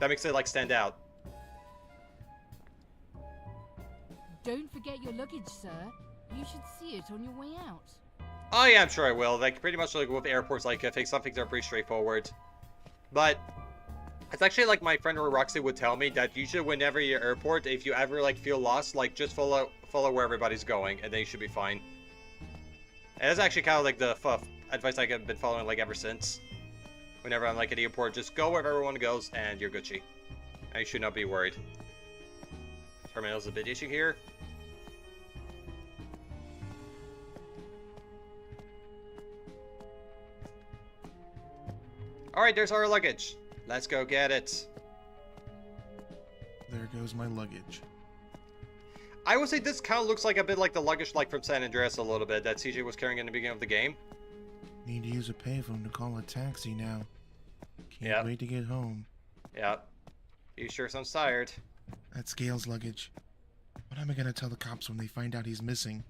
That makes it, like, stand out. Don't forget your luggage, sir. You should see it on your way out. Oh, yeah, I'm sure I will. Like, pretty much like with airports, like, I think some things are pretty straightforward. But it's actually like my friend Roxy would tell me that usually whenever you're at airport, if you ever, like, feel lost, like, just follow where everybody's going, and then you should be fine. And that's actually kind of like the advice I've been following, like, ever since. Whenever I'm, like, at the airport, just go where everyone goes, and you're Gucci. And you should not be worried. Terminal's a bit issue here. Alright, there's our luggage. Let's go get it. There goes my luggage. I would say this kind of looks like a bit like the luggage like from San Andreas a little bit that CJ was carrying in the beginning of the game. Need to use a payphone to call a taxi now. Can't wait to get home. Yeah. You sure sounds tired. That's Gale's luggage. What am I gonna tell the cops when they find out he's missing?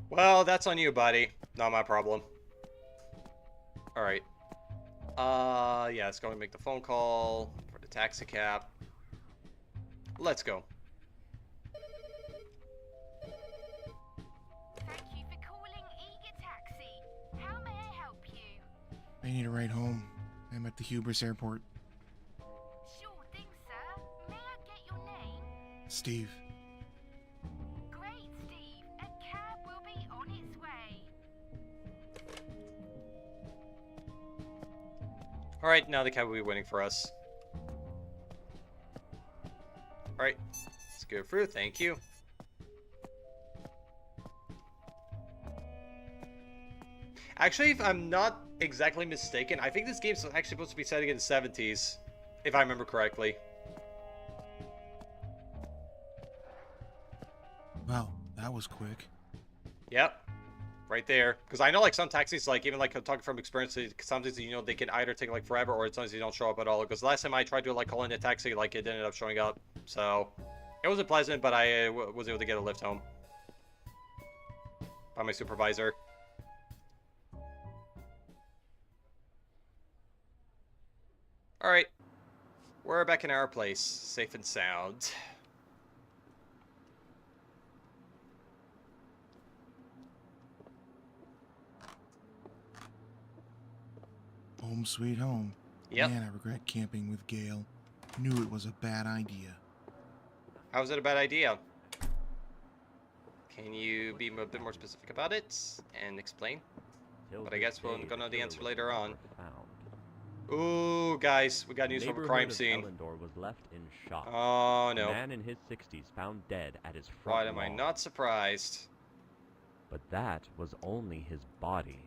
Well, that's on you, buddy. Not my problem. Alright. Yeah, let's go and make the phone call for the taxi cab. Let's go. Thank you for calling Eager Taxi. How may I help you? I need a ride home. I'm at the Hubris airport. Sure thing, sir. May I get your name? Steve. Great, Steve. A cab will be on its way. Alright, now the cab will be waiting for us. Alright, let's go through. Thank you. Actually, if I'm not exactly mistaken, I think this game's actually supposed to be set in the 70s, if I remember correctly. Wow, that was quick. Yep. Right there. Because I know, like, some taxis, like, even, like, I'm talking from experience, sometimes, they can either take, like, forever, or sometimes they don't show up at all. Because last time I tried to, like, call in a taxi, like, it ended up showing up. So, it wasn't pleasant, but I was able to get a lift home. By my supervisor. Alright. We're back in our place. Safe and sound. Home sweet home. Yep. Man, I regret camping with Gale. Knew it was a bad idea. How is it a bad idea? Can you be a bit more specific about it and explain? But I guess we're gonna know the answer later on. Ooh, guys, we got news from a crime scene. Ellendor was left in shock. Oh no. A man in his 60s found dead at his front Why am I lawn. not surprised? But that was only his body.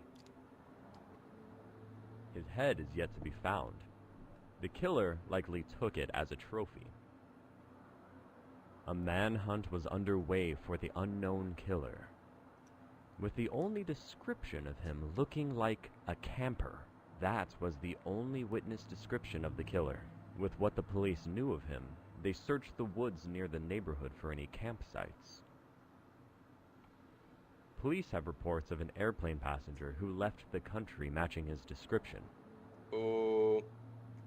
His head is yet to be found. The killer likely took it as a trophy. A manhunt was underway for the unknown killer, with the only description of him looking like a camper. That was the only witness description of the killer. With what the police knew of him, they searched the woods near the neighborhood for any campsites. Police have reports of an airplane passenger who left the country matching his description. Ooh,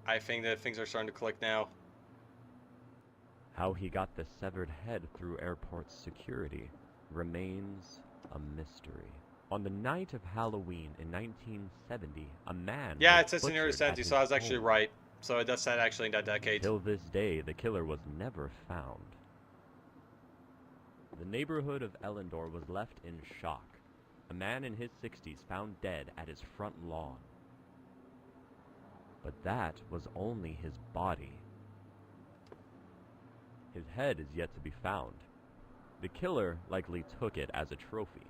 I think that things are starting to click now. How he got the severed head through airport security remains a mystery. On the night of Halloween in 1970, a man Yeah, was it says in the early butchered at 70s, his so I was actually home. right. So it does say actually in that decade. Till this day, the killer was never found. The neighborhood of Ellendor was left in shock. A man in his 60s found dead at his front lawn. But that was only his body. His head is yet to be found. The killer likely took it as a trophy.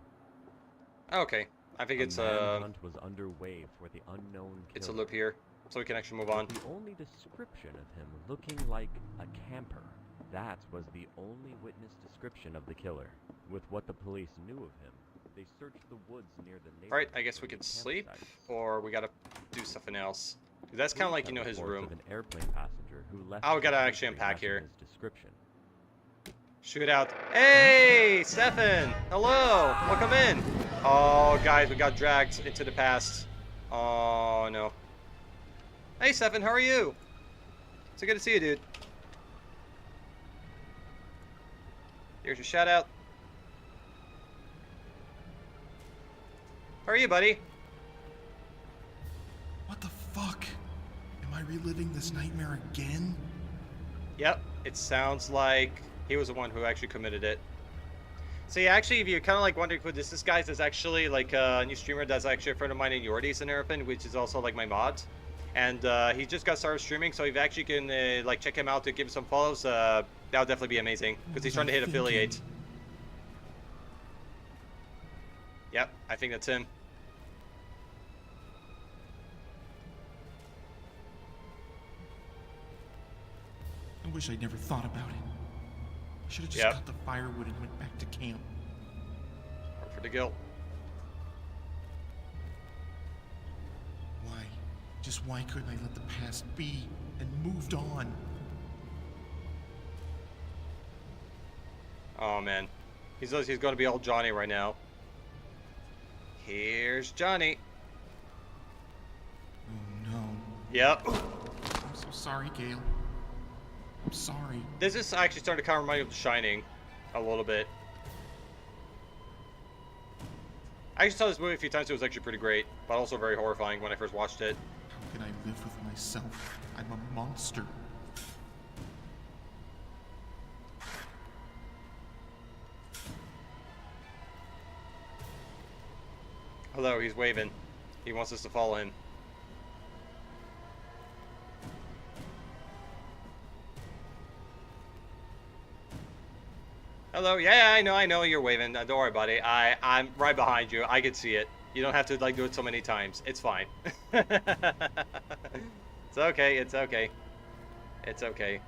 Okay, I think it's manhunt was underway for the unknown killer. It's a loop here, so we can actually move on. The only description of him looking like a camper. That was the only witness description of the killer. With what the police knew of him, they searched the woods near the neighborhood. Alright, I guess we could sleep, or we gotta do something else. That's kind of like, you know, his room. Of an airplane passenger who left Oh, we gotta actually unpack here. His description. Shoot out. Hey, Stefan! Hello! Welcome in! Oh, guys, we got dragged into the past. Oh, no. Hey, Stefan, how are you? So good to see you, dude. Here's your shout out. How are you, buddy? What the fuck? Am I reliving this nightmare again? Yep, it sounds like he was the one who actually committed it. See, actually, if you're kind of like wondering who this is, guys, there's actually like a new streamer that's actually a friend of mine in Yordies and everything, which is also like my mod. And he just got started streaming, so if you actually can like check him out to give him some follows, that would definitely be amazing, because he's trying to hit affiliate. Yep, I think that's him. I wish I'd never thought about it. I should have just got the firewood and went back to camp. Or for the guilt. Why? Just why couldn't I let the past be and moved on? Oh man, he's going to be all Johnny right now. Here's Johnny. Oh no. Yep. I'm so sorry, Gale. I'm sorry. This is actually starting to kind of remind me of The Shining a little bit. I actually saw this movie a few times. It was actually pretty great, but also very horrifying when I first watched it. How can I live with myself? I'm a monster. Hello, he's waving. He wants us to follow him. Hello, yeah, I know you're waving. Don't worry, buddy. I'm right behind you. I can see it. You don't have to like do it so many times. It's fine. It's okay. It's okay. It's okay.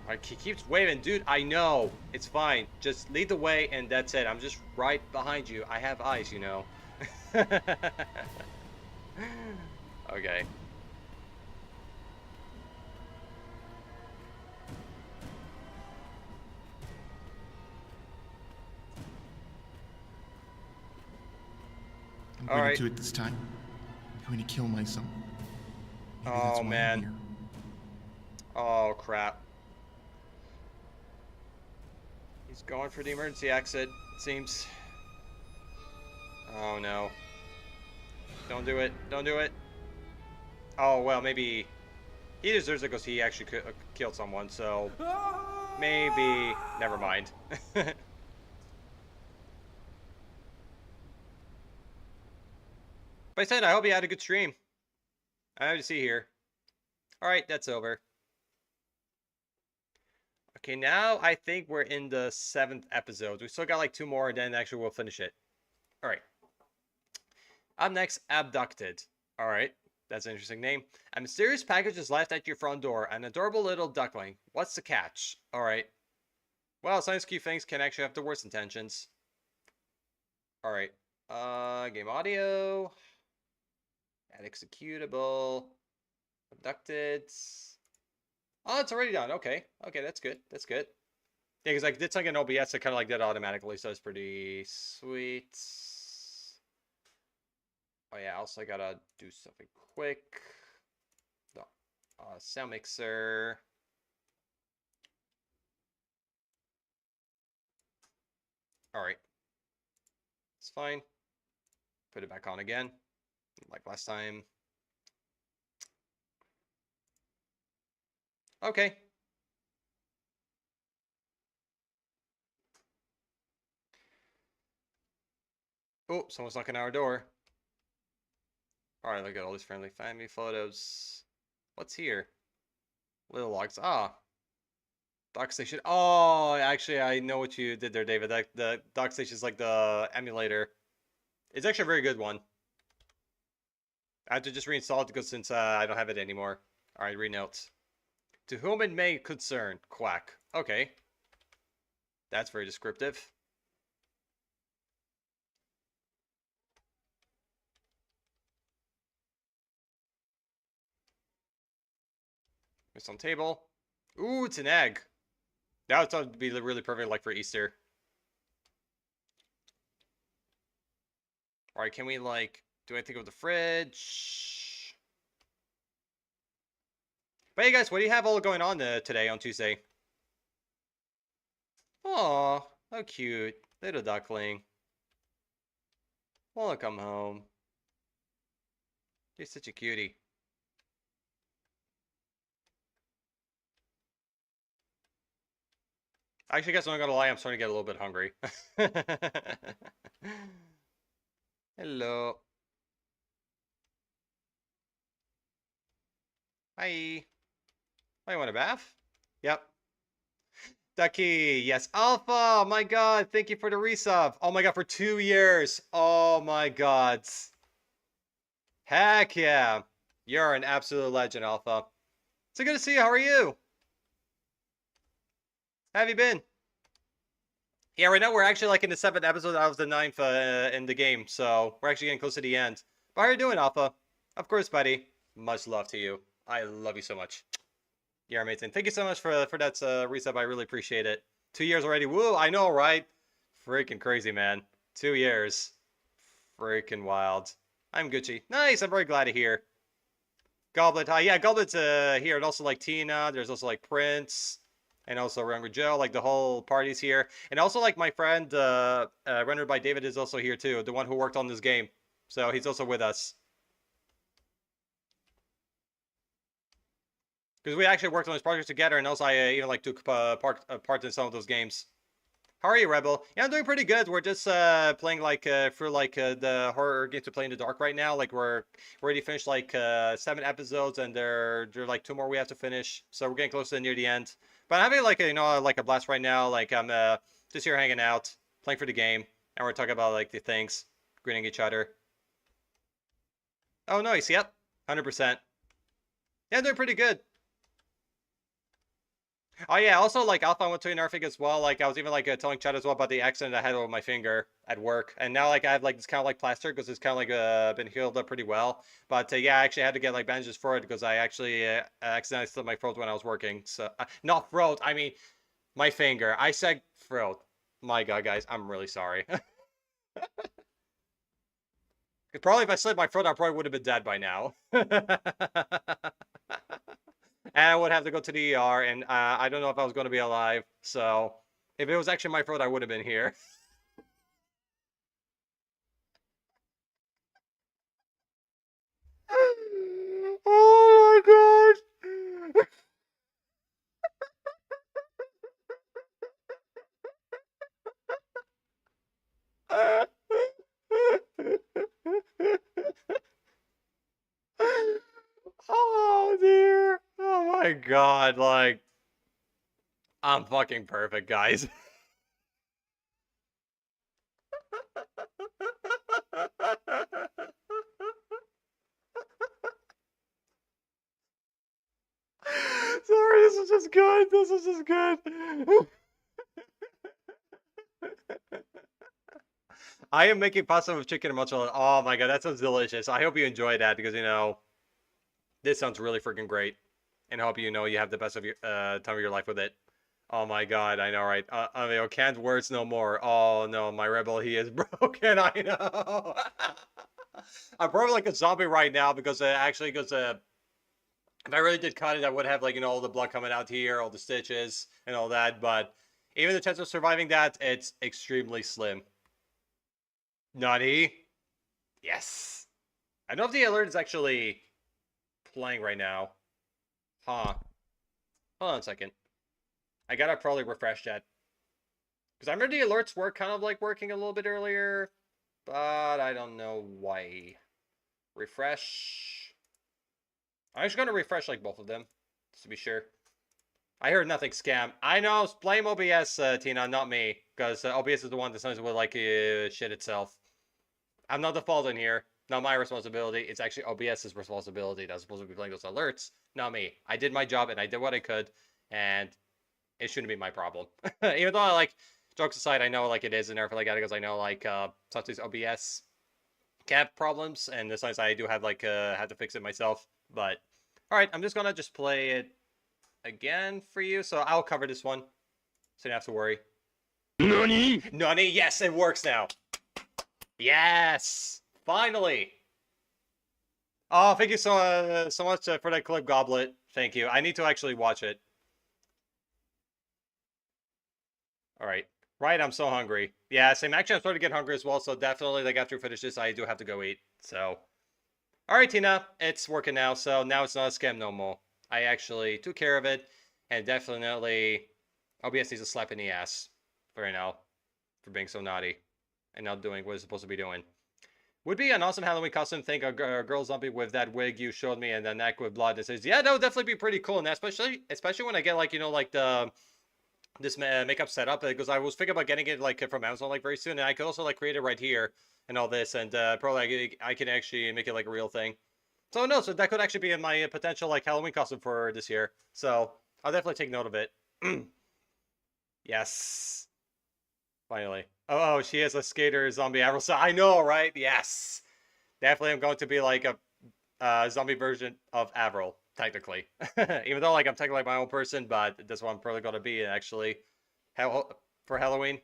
Alright, he keeps waving, dude. I know. It's fine. Just lead the way, and that's it. I'm just right behind you. I have eyes, you know. Okay. I'm going to do it this time. I'm going to kill myself. Maybe that's why I'm man. here. Oh, crap. He's going for the emergency exit, it seems. Oh, no. Don't do it. Don't do it. Oh, well, maybe... He deserves it because he actually killed someone, so... Maybe... Never mind. But I said, I hope you had a good stream. I have to see here. Alright, that's over. Okay, now I think we're in the 7th episode. We still got like 2 more, and then actually we'll finish it. Alright. Up next, Abducted. Alright, that's an interesting name. A mysterious package is left at your front door. An adorable little duckling. What's the catch? Alright. Well, science key things can actually have the worst intentions. Alright. Game audio. Add executable. Abducted. Oh, it's already done. Okay. Okay, that's good. That's good. Yeah, because I did something in OBS that kind of like did automatically, so it's pretty sweet. Oh yeah, also I gotta do something quick. The sound mixer. Alright. It's fine. Put it back on again. Like last time. Okay. Oh, someone's knocking on our door. Alright, look at all these friendly family photos. What's here? Little logs. Ah. Dock station. Oh, actually, I know what you did there, David. The dock station is like the emulator. It's actually a very good one. I have to just reinstall it because since I don't have it anymore. Alright, renote. To whom it may concern. Quack. Okay. That's very descriptive. It's on table. Ooh, it's an egg. That would be really perfect, like for Easter. Alright, can we like do anything with the fridge? But hey guys, what do you have all going on today on Tuesday? Aw, how cute. Little duckling. Wanna come home. You're such a cutie. Actually, guys, I'm not gonna lie, I'm starting to get a little bit hungry. Hello. Hi. Oh, you want a bath? Yep. Ducky, yes. Alpha, my god, thank you for the resub. Oh my god, for 2 years. Oh my god. Heck yeah. You're an absolute legend, Alpha. So good to see you. How are you? How have you been? Yeah, right now we're actually like in the 7th episode out of the 9th in the game, so we're actually getting close to the end. But how are you doing, Alpha? Of course, buddy. Much love to you. I love you so much. You're amazing. Thank you so much for that resub. I really appreciate it. 2 years already. Woo, I know, right? Freaking crazy, man. 2 years. Freaking wild. I'm Gucci. Nice, I'm very glad to hear. Goblet, hi. Yeah, Goblet's here. And also like Tina. There's also like Prince. And also Younger Joe, like the whole party's here. And also like my friend, rendered by David is also here too. The one who worked on this game. So he's also with us. Because we actually worked on this project together. And also I even like took part in some of those games. How are you, Rebel? Yeah, I'm doing pretty good. We're just playing like through like the horror games to play in the dark right now. Like we're already finished like 7 episodes, and there are like 2 more we have to finish. So we're getting close to near the end. But I'm having like like a blast right now. Like I'm just here hanging out, playing for the game, and we're talking about like the things, greeting each other. Oh, nice. Yep, 100%. Yeah, I'm doing pretty good. Oh yeah, also like Alpha, I went to Narvik as well. Like I was even like telling Chad as well about the accident I had over my finger at work, and now like I have like this kind of like plaster because it's kind of like been healed up pretty well. But yeah, I actually had to get like bandages for it because I actually accidentally slit my throat when I was working. So not throat, I mean my finger. I said throat. My God, guys, I'm really sorry. Probably if I slit my throat, I probably would have been dead by now. And I would have to go to the ER, and I don't know if I was going to be alive. So, if it was actually my throat, I would have been here. Oh my God! Oh dear. Oh my God, like I'm fucking perfect, guys. Sorry, this is just good. This is just good. I am making pasta with chicken and mozzarella. Oh my God, that sounds delicious. I hope you enjoy that because, this sounds really freaking great. And I hope you have the best of your time of your life with it. Oh my God, I know, right? I mean, can't words no more. Oh no, my rebel, he is broken. I know. I'm probably like a zombie right now because actually, because if I really did cut it, I would have like all the blood coming out here, all the stitches and all that. But even the chance of surviving that, it's extremely slim. Nutty. Yes. I don't know if the alert is actually playing right now. Huh. Hold on a second. I gotta probably refresh that. Because I remember the alerts were kind of like working a little bit earlier. but I don't know why. Refresh. I'm just gonna refresh like both of them, just to be sure. I heard nothing scam. I know, blame OBS, Tina, not me, because OBS is the one that sometimes will like shit itself. I'm not the fault in here. Not my responsibility. It's actually OBS's responsibility that's supposed to be playing those alerts, not me. I did my job and I did what I could, and it shouldn't be my problem. Even though, like, jokes aside, I know, like, it is in there for, like, because I know, like, sometimes OBS can have problems, and sometimes I do have, like, have to fix it myself. But, alright, I'm just gonna just play it again for you, so I'll cover this one, so you don't have to worry. Nani? Nani? Yes, it works now. Yes! Finally! Oh, thank you so much for that clip, Goblet. Thank you. I need to actually watch it. Alright. Right, I'm so hungry. Yeah, same. Actually, I'm starting to get hungry as well, so definitely, like, after we finish this, I do have to go eat. So. Alright, Tina. It's working now, so now it's not a scam no more. I actually took care of it, and definitely OBS needs a slap in the ass for, you know, for being so naughty and not doing what it's supposed to be doing. Would be an awesome Halloween costume. Think a girl zombie with that wig you showed me and the neck with blood. It says, yeah, that would definitely be pretty cool, and especially when I get, like, you know, like this makeup setup, because I was thinking about getting it like from Amazon like very soon, and I could also like create it right here and all this, and probably I can actually make it like a real thing. So no, so that could actually be in my potential like Halloween costume for this year. So I'll definitely take note of it. Yes. Finally. Oh, she is a skater zombie Avril. So I know, right? Yes. Definitely I'm going to be like a zombie version of Avril, technically. Even though like I'm technically my own person, but that's what I'm probably going to be actually for Halloween.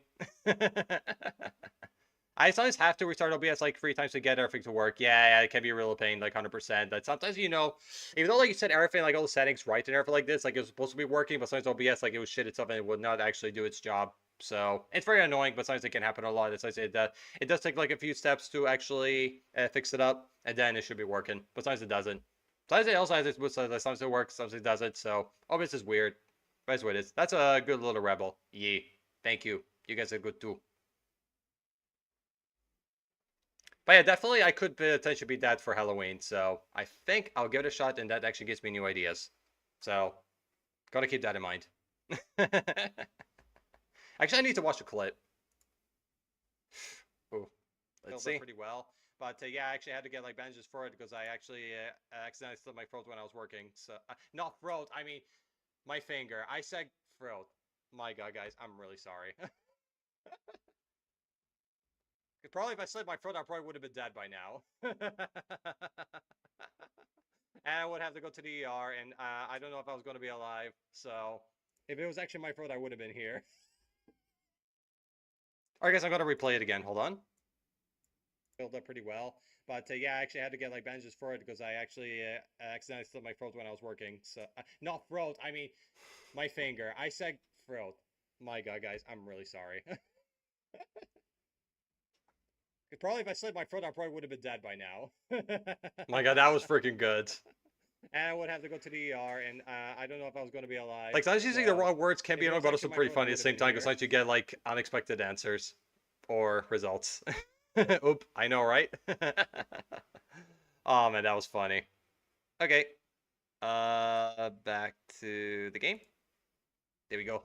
I sometimes have to restart OBS like 3 times to get everything to work. Yeah, it can be a real pain, like 100%. But sometimes, you know, even though like you said everything, like all the settings right in everything like this, like it was supposed to be working, but sometimes OBS like it would shit itself and it would not actually do its job. So it's very annoying, but sometimes it can happen a lot. As I said, it does take like a few steps to actually fix it up, and then it should be working. But sometimes it doesn't. Sometimes it also has its sometimes it works, sometimes it doesn't. So OBS is weird. But that's what it is. That's a good little rebel. Yeah. Thank you. You guys are good too. But yeah, definitely I could potentially be that for Halloween. So I think I'll give it a shot, and that actually gives me new ideas. So gotta keep that in mind. Actually, I need to watch the clip. Ooh, let's see. Pretty well, but yeah, I actually had to get like bandages for it because I actually accidentally slit my throat when I was working. So not throat, I mean my finger. I said throat. My God, guys, I'm really sorry. Probably if I slit my throat, I probably would have been dead by now. And I would have to go to the ER, and I don't know if I was going to be alive. So if it was actually my throat, I would have been here. Alright guys, I'm gonna replay it again. Hold on. Filled up pretty well. But yeah, I actually had to get like bandages for it because I actually accidentally slit my throat when I was working. So not throat, I mean my finger. I said throat. My God, guys, I'm really sorry. Probably if I slit my throat, I probably would have been dead by now. My God, that was freaking good. And I would have to go to the ER, and I don't know if I was going to be alive. Like, sometimes using the wrong words can be annoying, but also pretty funny at the same time, because sometimes you get, like, unexpected answers. Or results. Oop, I know, right? Oh, man, that was funny. Okay. Back to the game. There we go.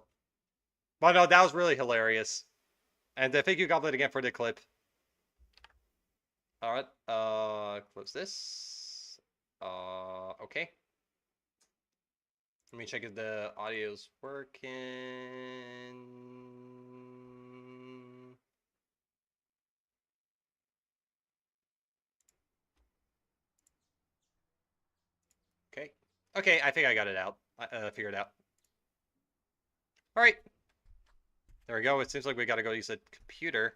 But no, that was really hilarious. And thank you, Goblet, again for the clip. Alright, close this. Okay. Let me check if the audio's working. Okay. Okay, I think I got it out. Figured out. Alright. There we go. It seems like we gotta go use a computer.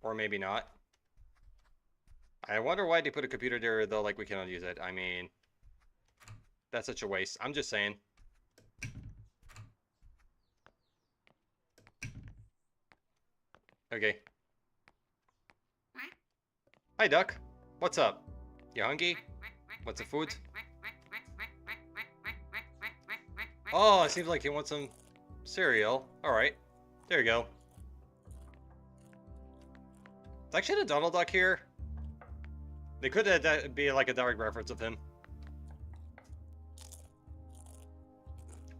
Or maybe not. I wonder why they put a computer there, though, like we cannot use it. I mean, that's such a waste. I'm just saying. Okay. Hi, Duck. What's up? You hungry? Want some food? Oh, it seems like you want some cereal. Alright. There you go. It's actually the Donald Duck here. They could be like a direct reference of him.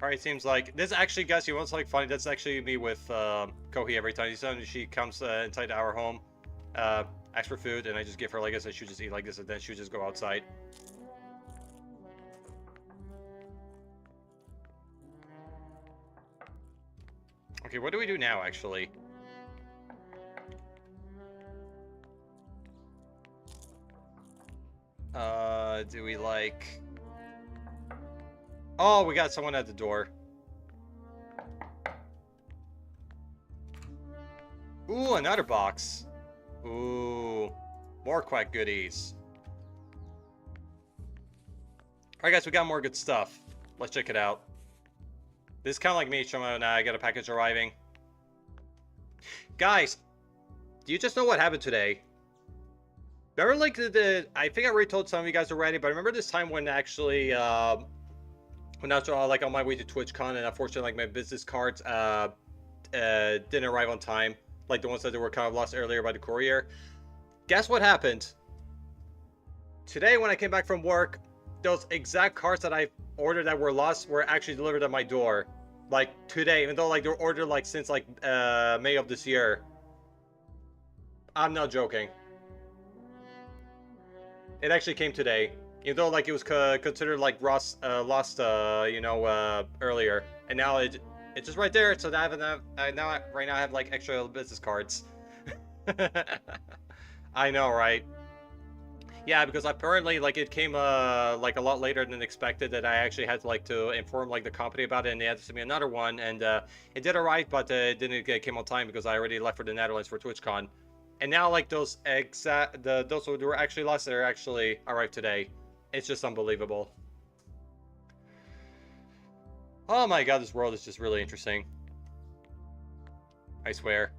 Alright, seems like... This actually, guys, you want something funny? That's actually me with Kohi every time. She comes inside our home, asks for food, and I just give her like this, and she'll just eat like this, and then she'll just go outside. Okay, what do we do now, actually? Do we like... Oh, we got someone at the door. Ooh, another box. Ooh, more quack goodies. Alright guys, we got more good stuff. Let's check it out. This is kind of like me showing I got a package arriving. Guys, do you just know what happened today? Remember, like, I think I already told some of you guys already, but remember this time when actually, when I was, like, on my way to TwitchCon, and unfortunately, like, my business cards, didn't arrive on time. Like, the ones that were kind of lost earlier by the courier. Guess what happened? Today, when I came back from work, those exact cards that I ordered that were lost were actually delivered at my door. Like, today, even though, like, they were ordered, like, since, like, May of this year. I'm not joking. It actually came today, even though like it was considered like lost, you know, earlier, and now it's just right there. So now right now I have like extra business cards. I know, right? Yeah, because apparently like it came like a lot later than expected. That I actually had to like to inform like the company about it, and they had to send me another one, and it did arrive, but it didn't came on time because I already left for the Netherlands for TwitchCon. And now, like, those those who were actually lost, they're actually arrived today. It's just unbelievable. Oh my god, this world is just really interesting. I swear.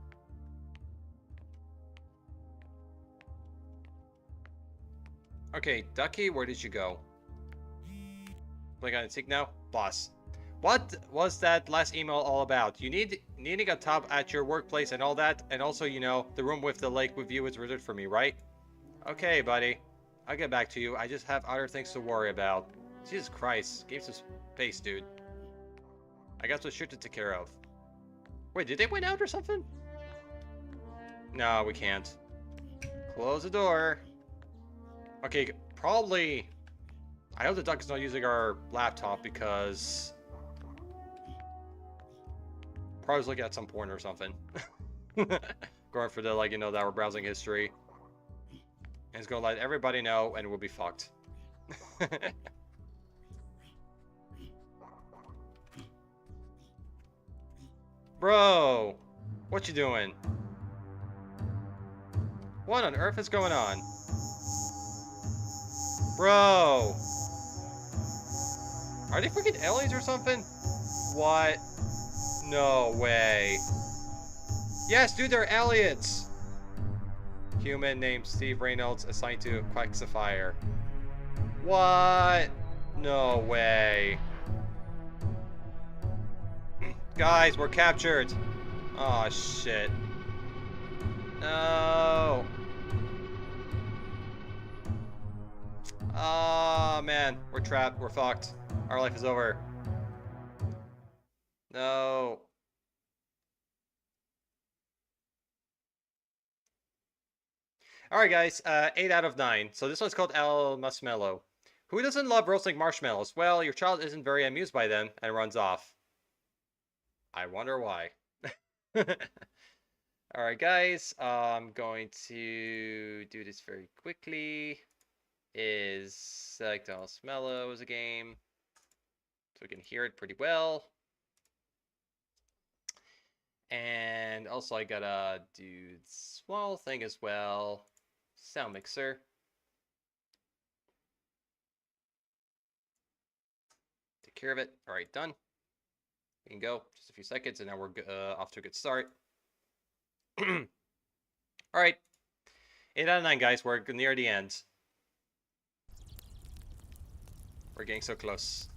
Okay, Ducky, where did you go? Like, on seek now? Boss. What was that last email all about? You needing a top at your workplace and all that, and also, you know, the room with the lake with view is reserved for me, right? Okay, buddy. I'll get back to you. I just have other things to worry about. Jesus Christ. Games of space, dude. I got some shit to take care of. Wait, did they win out or something? No, we can't. Close the door. Okay, probably... I hope the duck is not using our laptop because... Probably looking at some porn or something. Going for the, like, you know, our browsing history. And it's gonna let everybody know, and we'll be fucked. Bro! What you doing? What on earth is going on? Bro! Are they freaking aliens or something? What? No way. Yes, dude, they're aliens! Human named Steve Reynolds assigned to Quaxifier. What? No way. Guys, we're captured. Oh shit. No. Oh man, we're trapped. We're fucked. Our life is over. No. Alright guys, 8 out of 9. So this one's called El Marshmallow. Who doesn't love roasting marshmallows? Well, your child isn't very amused by them and runs off. I wonder why. Alright guys, I'm going to do this very quickly. Is select El Marshmallow as a game. So we can hear it pretty well. And also I gotta do this small thing as well. Sound mixer. Take care of it. All right, done. We can go. Just a few seconds, and now we're off to a good start. All right. 8 out of 9, guys. We're near the end. We're getting so close.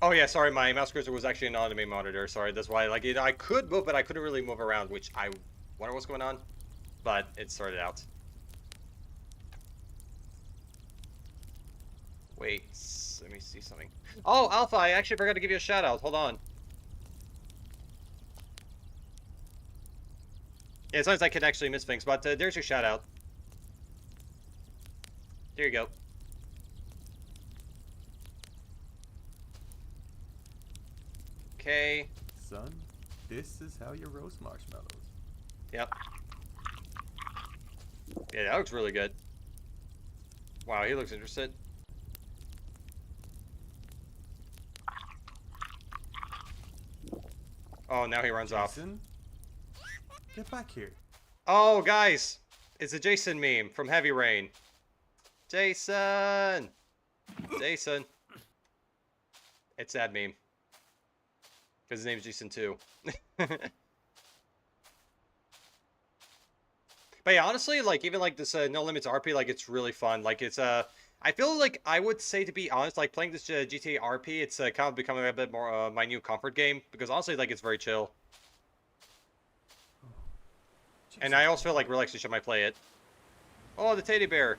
Oh yeah, sorry, my mouse cursor was actually an anime monitor. Sorry, that's why, like, I could move, but I couldn't really move around, which I wonder what's going on. But it sorted out. Wait, let me see something. Oh, Alpha, I actually forgot to give you a shout out. Hold on. Yeah, sometimes I can actually miss things, but there's your shout out. There you go. Okay. Son, this is how you roast marshmallows. Yep. Yeah, that looks really good. Wow, he looks interested. Oh, now he runs off. Jason, get back here. Oh, guys! It's a Jason meme from Heavy Rain. Jason! Jason. It's that meme. Because his name's Jason too. But yeah, honestly, like, even like this No Limits RP, like, it's really fun. Like, it's, I feel like, I would say, to be honest, like, playing this GTA RP, it's kind of becoming a bit more my new comfort game. Because honestly, like, it's very chill. And I also feel like relaxation might play it. Oh, the teddy bear.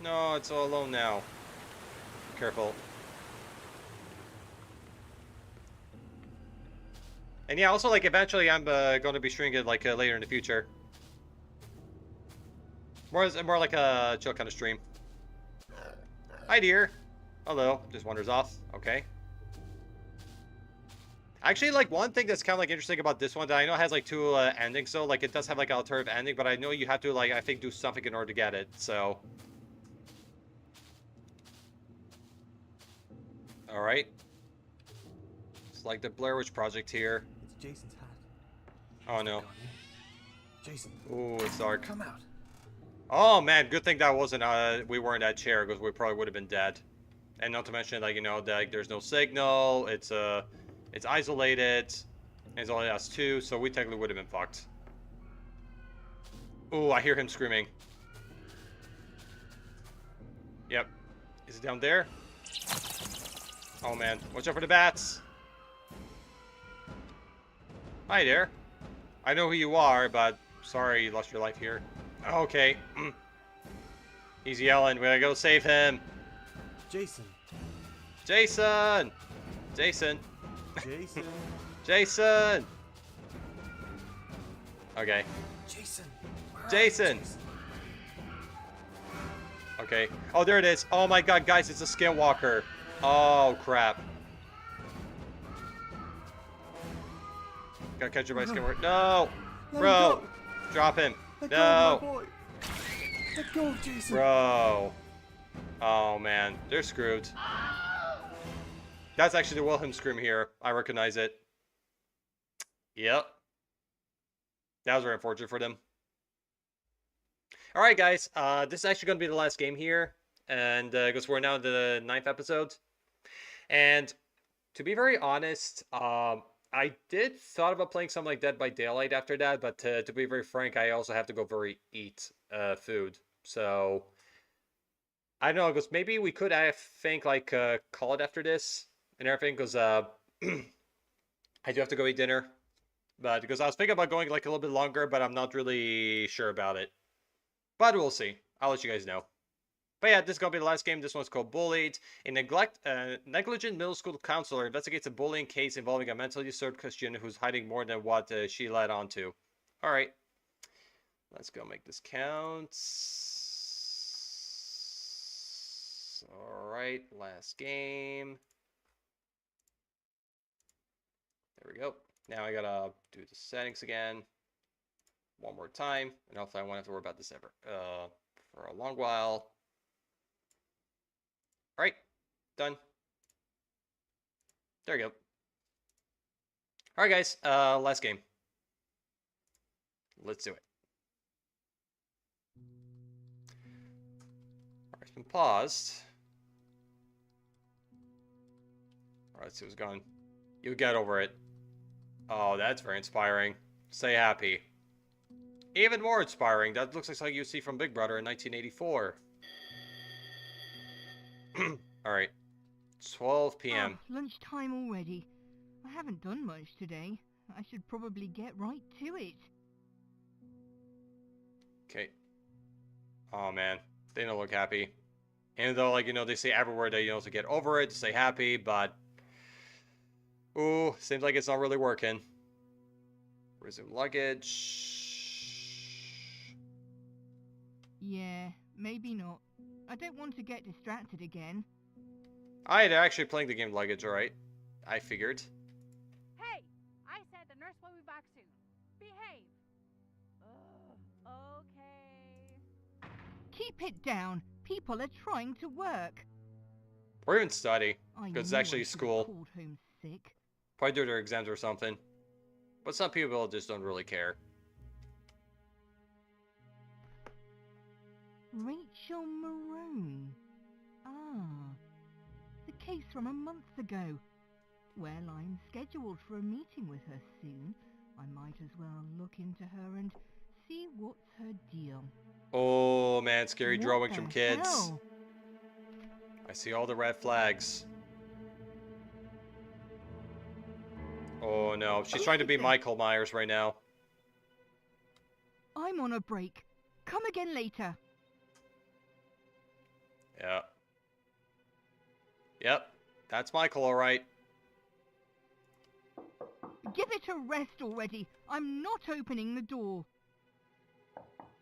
No, it's all alone now. Careful. And yeah, also, like, eventually I'm going to be streaming it, like, later in the future. More like a chill kind of stream. Hi, dear. Hello. Just wanders off. Okay. Actually, like, one thing that's kind of, like, interesting about this one, that I know it has, like, two endings, so, like, it does have, like, an alternative ending, but I know you have to, like, I think do something in order to get it, so. Alright. It's like the Blair Witch Project here. It's Jason's hat. Oh, no. Jason. Ooh, it's dark. Come out. Oh, man, good thing that wasn't, we weren't in that chair, because we probably would have been dead. And not to mention, like, you know, that, like, there's no signal, it's isolated, and it's only us two, so we technically would have been fucked. Ooh, I hear him screaming. Yep. Is it down there? Oh, man. Watch out for the bats. Hi there. I know who you are, but sorry you lost your life here. Okay. He's yelling. We gotta go save him. Jason. Jason! Jason. Jason. Jason! Okay. Jason. Jason! Okay. Oh, there it is. Oh my god, guys, it's a skinwalker. Oh, crap. Gotta catch her by skinwalker. No! Bro! Drop him. No! Let go, Jason. Bro. Oh, man. They're screwed. That's actually the Wilhelm scream here. I recognize it. Yep. That was very unfortunate for them. Alright, guys. This is actually going to be the last game here. And because we're now in the 9th episode. And to be very honest, I did thought about playing something like Dead by Daylight after that, but to be very frank, I also have to go eat food. So I don't know, because maybe we could, I think, like call it after this and everything, because I do have to go eat dinner. But because I was thinking about going like a little bit longer, but I'm not really sure about it. But we'll see. I'll let you guys know. But yeah, this is going to be the last game. This one's called Bullied. A negligent middle school counselor investigates a bullying case involving a mentally disturbed Christian who's hiding more than what she led on to. Alright. Let's go make this count. Alright, last game. There we go. Now I gotta do the settings again. One more time. And hopefully I won't have to worry about this ever. For a long while. Alright, done. There we go. Alright, guys, last game. Let's do it. Alright, it's been paused. Alright, let's see what's going. You get over it. Oh, that's very inspiring. Stay happy. Even more inspiring. That looks like something you see from Big Brother in 1984. Alright. 12 p.m. Lunchtime already. I haven't done much today. I should probably get right to it. Okay. Oh man, they don't look happy. Even though, like, you know, they say everywhere that, you know, to get over it, to stay happy, but... Ooh, seems like it's not really working. Resume luggage. Yeah, maybe not. I don't want to get distracted again. They're actually playing the game luggage, alright. I figured. Hey! I said the nurse will be back soon. Behave! Okay. Keep it down. People are trying to work. Or even study. I Because it's knew I actually should have school. called home sick. Probably do their exams or something. But some people just don't really care. Rachel Marone. Ah, the case from a month ago. Well, I'm scheduled for a meeting with her soon. I might as well look into her and see what's her deal. Oh man, scary What drawings the from kids. hell? I see all the red flags. Oh no, she's trying to be Michael Myers right now. I'm on a break. Come again later. Yeah. Yep, that's Michael, alright. Give it a rest already. I'm not opening the door.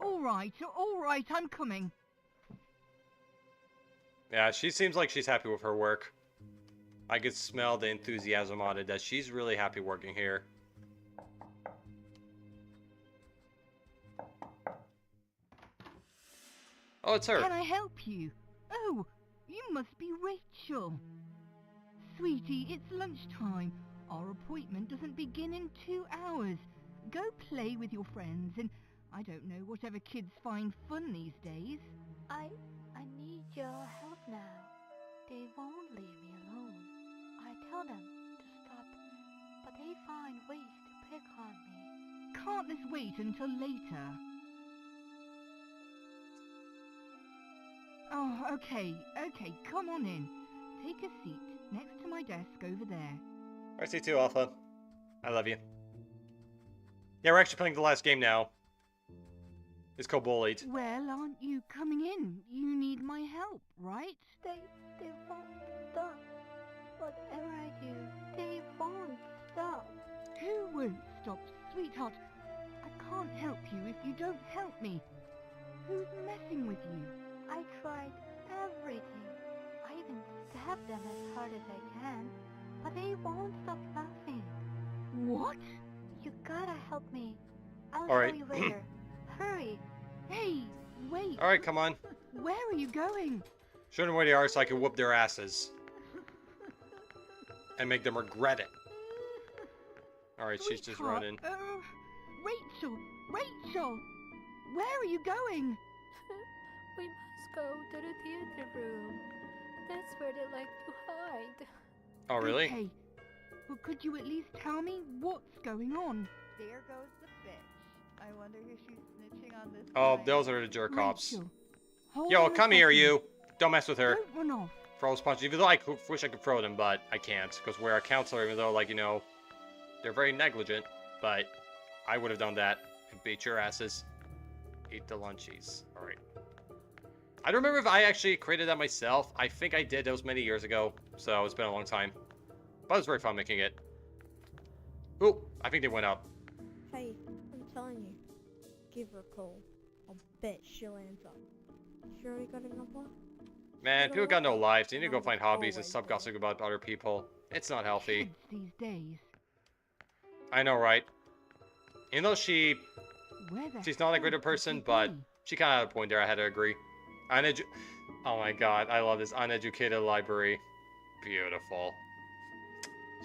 All right, I'm coming. Yeah, she seems like she's happy with her work. I could smell the enthusiasm on it, that she's really happy working here. Oh, it's her. Can I help you? Oh, you must be Rachel. Sweetie, it's lunchtime. Our appointment doesn't begin in 2 hours. Go play with your friends and, I don't know, whatever kids find fun these days. I need your help now. They won't leave me alone. I tell them to stop, but they find ways to pick on me. Can't this wait until later? Oh, okay, come on in. Take a seat next to my desk over there. RC2 Alpha. I love you. Yeah, we're actually playing the last game now. It's called Bullied. Well, aren't you coming in? You need my help, right? They won't stop. Whatever I do, they won't stop. Who won't stop, sweetheart? I can't help you if you don't help me. Who's messing with you? I tried everything. I even stabbed them as hard as I can, but they won't stop laughing. What? You gotta help me. I'll All show right. you later. Hurry. Hey, wait. Alright, come on. Where are you going? Show them where they are so I can whoop their asses. And make them regret it. Alright, she's just Sweetheart, running. Rachel! Where are you going? We must go to the theater room. That's where they like to hide. Oh, really? Okay. Well, could you at least tell me what's going on? There goes the bitch. I wonder who she's snitching on this Oh, time. those are the jerk cops. Rachel, hold Yo, on a come here, second. you. Don't mess with her. Don't run off. Throw those punches. Even though I wish I could throw them, but I can't. Because we're a counselor, even though, like, you know, they're very negligent. But I would have done that. And beat your asses. Eat the lunchies. Alright. I don't remember if I actually created that myself. I think I did. That was many years ago. So it's been a long time. But it was very fun making it. Ooh, I think they went up. Hey, I'm telling you. Give her a call. I'll bet she'll answer. Sure you got a number? Man, people got no lives. They need to go find hobbies and stop gossiping about other people. It's not healthy. Kids these days. I know, right? Even though she's Where the not a hell great could person, she but be? she kind of had a point there. I had to agree. Oh my god, I love this uneducated library. Beautiful.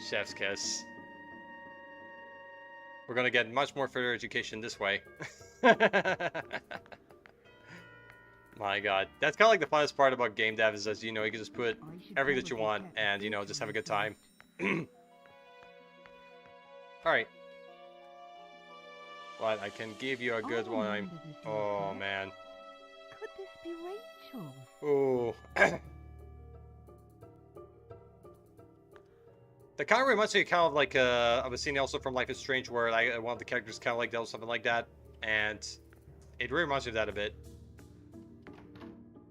Chef's kiss. We're gonna get much more further education this way. My god. That's kind of like the funnest part about game dev is, as you know, you can just put everything that you want and, you know, just have a good time. Alright. But I can give you a good one. Oh, man. Could this be Rachel? Ooh. That kind of reminds me kind of like of a scene also from Life is Strange where one of the characters kind of like does something like that, and it really reminds me of that a bit.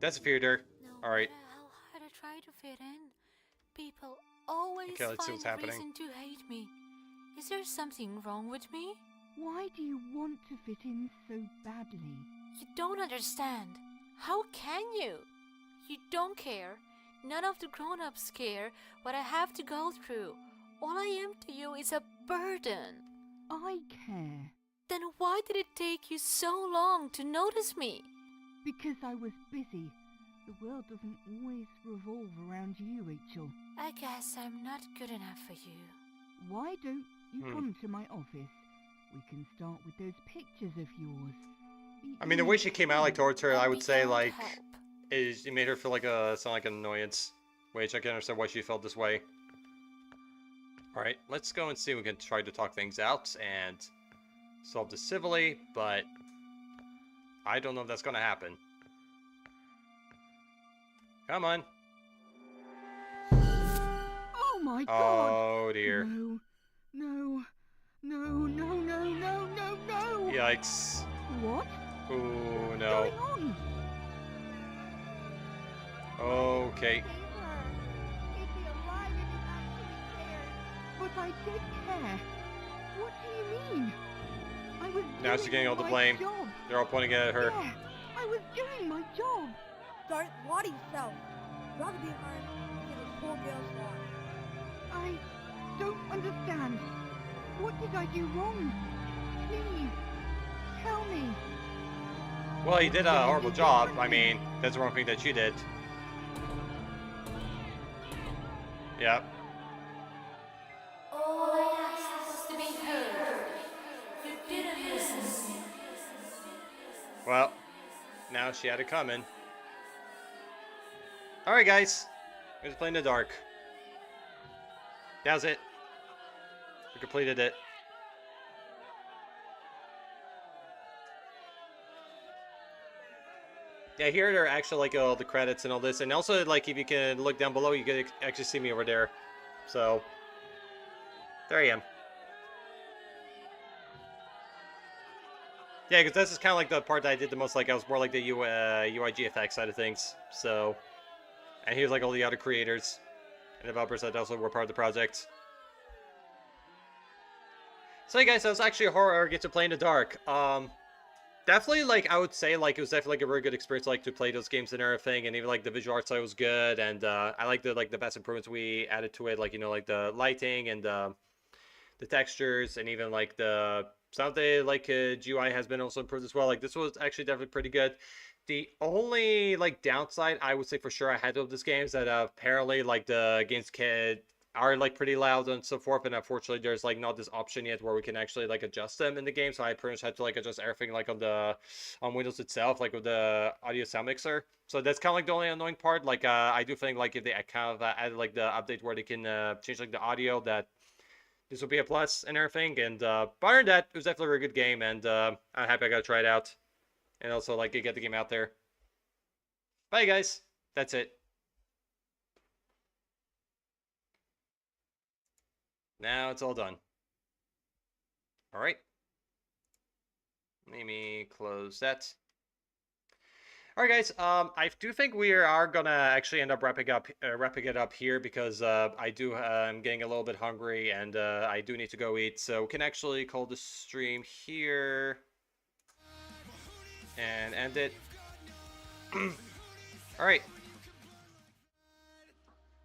That's a theater. All right. How hard I try to fit in, people always Okay, let's see find what's a happening. reason to hate me. Is there something wrong with me? Why do you want to fit in so badly? You don't understand. How can you? You don't care. None of the grown-ups care what I have to go through. All I am to you is a burden. I care. Then why did it take you so long to notice me? Because I was busy. The world doesn't always revolve around you, Rachel. I guess I'm not good enough for you. Why don't you come to my office? We can start with those pictures of yours. I mean, the way she came out like towards her, I would say like, it made her feel like sound like an annoyance. Which I can understand why she felt this way. All right, let's go and see if we can try to talk things out and solve this civilly, but I don't know if that's gonna happen. Come on. Oh my god! Oh dear. No, no, no, no, no, no, no, no! Yikes. What? Ooh, no. What's going on? Okay. But I did care. What do you mean? I was Now she's getting all the my blame. job. They're all pointing at her. Yeah, I was doing my job. Don't lie to yourself. Rather be home to this poor girl's life. I don't understand. What did I do wrong? Please, tell me. Well, you did a horrible job. I mean, that's the wrong thing that she did. Yep. All I asked was to be heard. You didn't listen. Well, now she had it coming. Alright guys, we're just playing in the dark. That was it. We completed it. Yeah, here are actually like all the credits and all this, and also like if you can look down below, you can actually see me over there. So, there I am. Yeah, because this is kind of like the part that I did the most. Like I was more like the UI GFX side of things. So, and here's like all the other creators and developers that also were part of the project. So, hey guys, that was actually a horror game to play in the dark. Definitely, like, I would say, like, it was definitely like a very good experience, like, to play those games and everything, and even, like, the visual art style was good, and, I like the best improvements we added to it, like, you know, like, the lighting, and, the textures, and even, like, the sound, like, GUI has been also improved as well. Like, this was actually definitely pretty good. The only, like, downside, I would say for sure I had of this game is that, apparently, like, the games are like pretty loud and so forth, and unfortunately there's like not this option yet where we can actually like adjust them in the game, so I pretty much had to like adjust everything like on Windows itself, like with the audio sound mixer. So that's kind of like the only annoying part. Like I do think like if they kind of added like the update where they can change like the audio, that this would be a plus and everything. And but other than that, it was definitely a very good game, and I'm happy I got to try it out and also like get the game out there. Bye guys, that's it. Now it's all done. All right. Let me close that. All right, guys. I do think we are gonna actually end up wrapping it up here because I'm getting a little bit hungry and I do need to go eat. So we can actually call the stream here and end it. All right.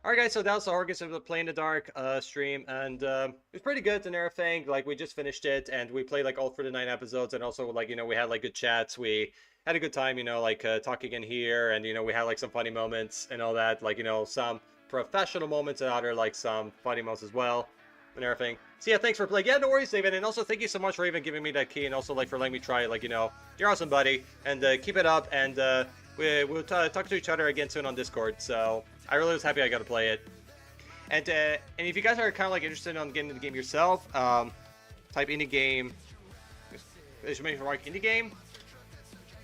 Alright guys, so that was the Organs of the Play in the Dark stream, and it was pretty good and everything. Like, we just finished it, and we played like all through the 9 episodes, and also like, you know, we had like good chats, we had a good time, you know, like talking in here, and you know, we had like some funny moments and all that, like, you know, some professional moments and other like some funny moments as well, and everything. So yeah, thanks for playing. Yeah, no worries, David, and also thank you so much for even giving me that key, and also like for letting me try it. Like, you know, you're awesome, buddy, and keep it up, and we'll talk to each other again soon on Discord. So I really was happy I got to play it. And if you guys are kind of like interested in getting into the game yourself, type indie game. Indie game.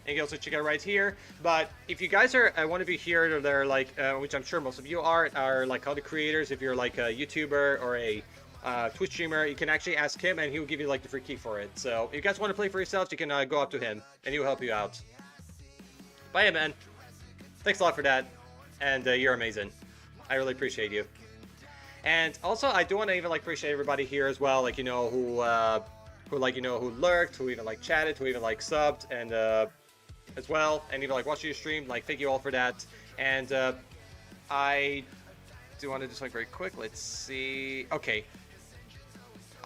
and you can also check it out right here. But if you guys are want to be here, they're like, which I'm sure most of you are like content creators. If you're like a YouTuber or a Twitch streamer, you can actually ask him, and he will give you like the free key for it. So if you guys want to play for yourselves, you can go up to him, and he will help you out. But yeah, man, thanks a lot for that, and you're amazing. I really appreciate you. And also, I do want to even like appreciate everybody here as well, like, you know, who like, you know, who lurked, who even like chatted, who even like subbed, and as well, and even like watching your stream. Like, thank you all for that. And I do want to just like very quick. Let's see. Okay.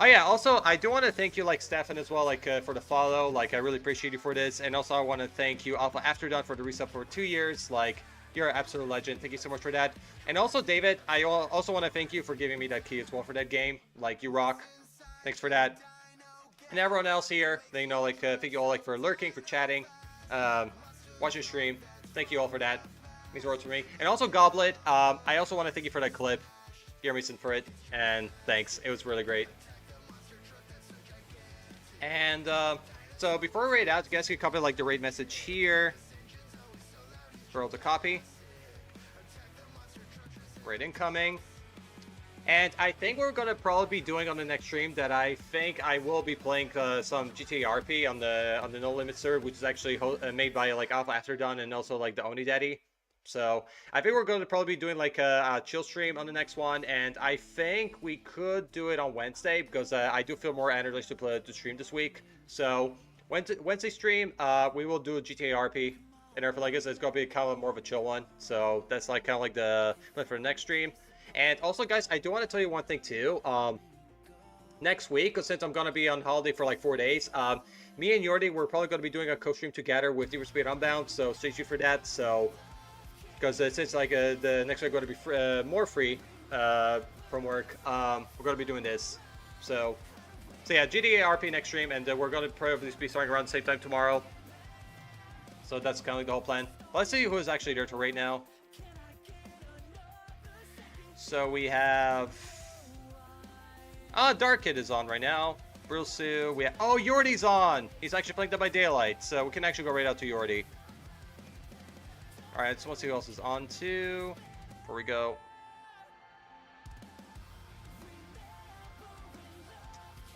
Oh yeah. Also, I do want to thank you, like Stefan as well, like for the follow. Like, I really appreciate you for this. And also, I want to thank you, Alpha After Dawn, for the resub for 2 years. Like, you're an absolute legend. Thank you so much for that. And also, David, I also want to thank you for giving me that key as well for that game. Like, you rock. Thanks for that. And everyone else here, they know, like, thank you all, like, for lurking, for chatting, watching stream. Thank you all for that. It means words for me. And also, Goblet, I also want to thank you for that clip. You're amazing for it. And thanks. It was really great. And, so before we raid out, you guys can copy, like, the raid message here. For all to copy. Raid incoming. And I think we're going to probably be doing on the next stream that I think I will be playing some GTA RP on the No Limit server, which is actually made by like Alpha After Dawn and also like the Oni Daddy. So I think we're going to probably be doing like a chill stream on the next one, and I think we could do it on Wednesday because I do feel more energized to stream this week. So Wednesday stream, we will do a GTA RP. And I feel like it's going to be kind of more of a chill one. So that's like kind of like the plan for the next stream. And also, guys, I do want to tell you one thing too. Next week, since I'm going to be on holiday for like 4 days, me and Yordi, we're probably going to be doing a co-stream together with Need for Speed Unbound. So stay tuned for that. So, because since like the next week going to be more free from work, we're going to be doing this. So yeah, GTA RP next stream, and we're going to probably be starting around the same time tomorrow. So that's kind of like the whole plan. Let's see who is actually there to raid now. So we have... Dark Kid is on right now. Brilsu. We have... Oh, Yordi's on! He's actually playing Dead by Daylight, so we can actually go right out to Yordi. Alright, so let's see who else is on too. Before we go.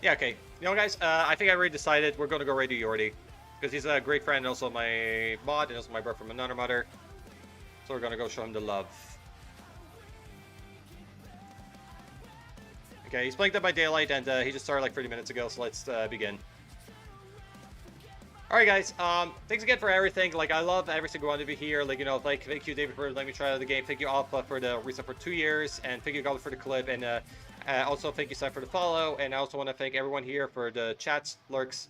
Yeah, okay. You know, guys, I think I already decided we're going to go right to Yordi. Because he's a great friend and also my mod and also my brother from another mother. So we're going to go show him the love. Okay, he's playing Dead by Daylight and he just started like 30 minutes ago, so let's begin. Alright guys, thanks again for everything. Like, I love every single one of you here. Like, you know, like, thank you David for letting me try out the game. Thank you Alpha for the resub for 2 years. And thank you Goblet for the clip. And also thank you Sai for the follow. And I also want to thank everyone here for the chats, lurks,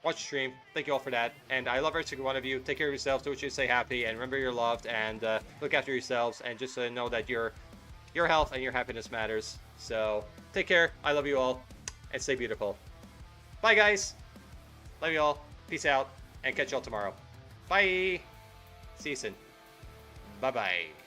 watch the stream. Thank you all for that. And I love every single one of you. Take care of yourselves. Do what you say happy. And remember you're loved. And look after yourselves. And just know that your health and your happiness matters. So, take care. I love you all. And stay beautiful. Bye, guys. Love you all. Peace out. And catch you all tomorrow. Bye. See you soon. Bye-bye.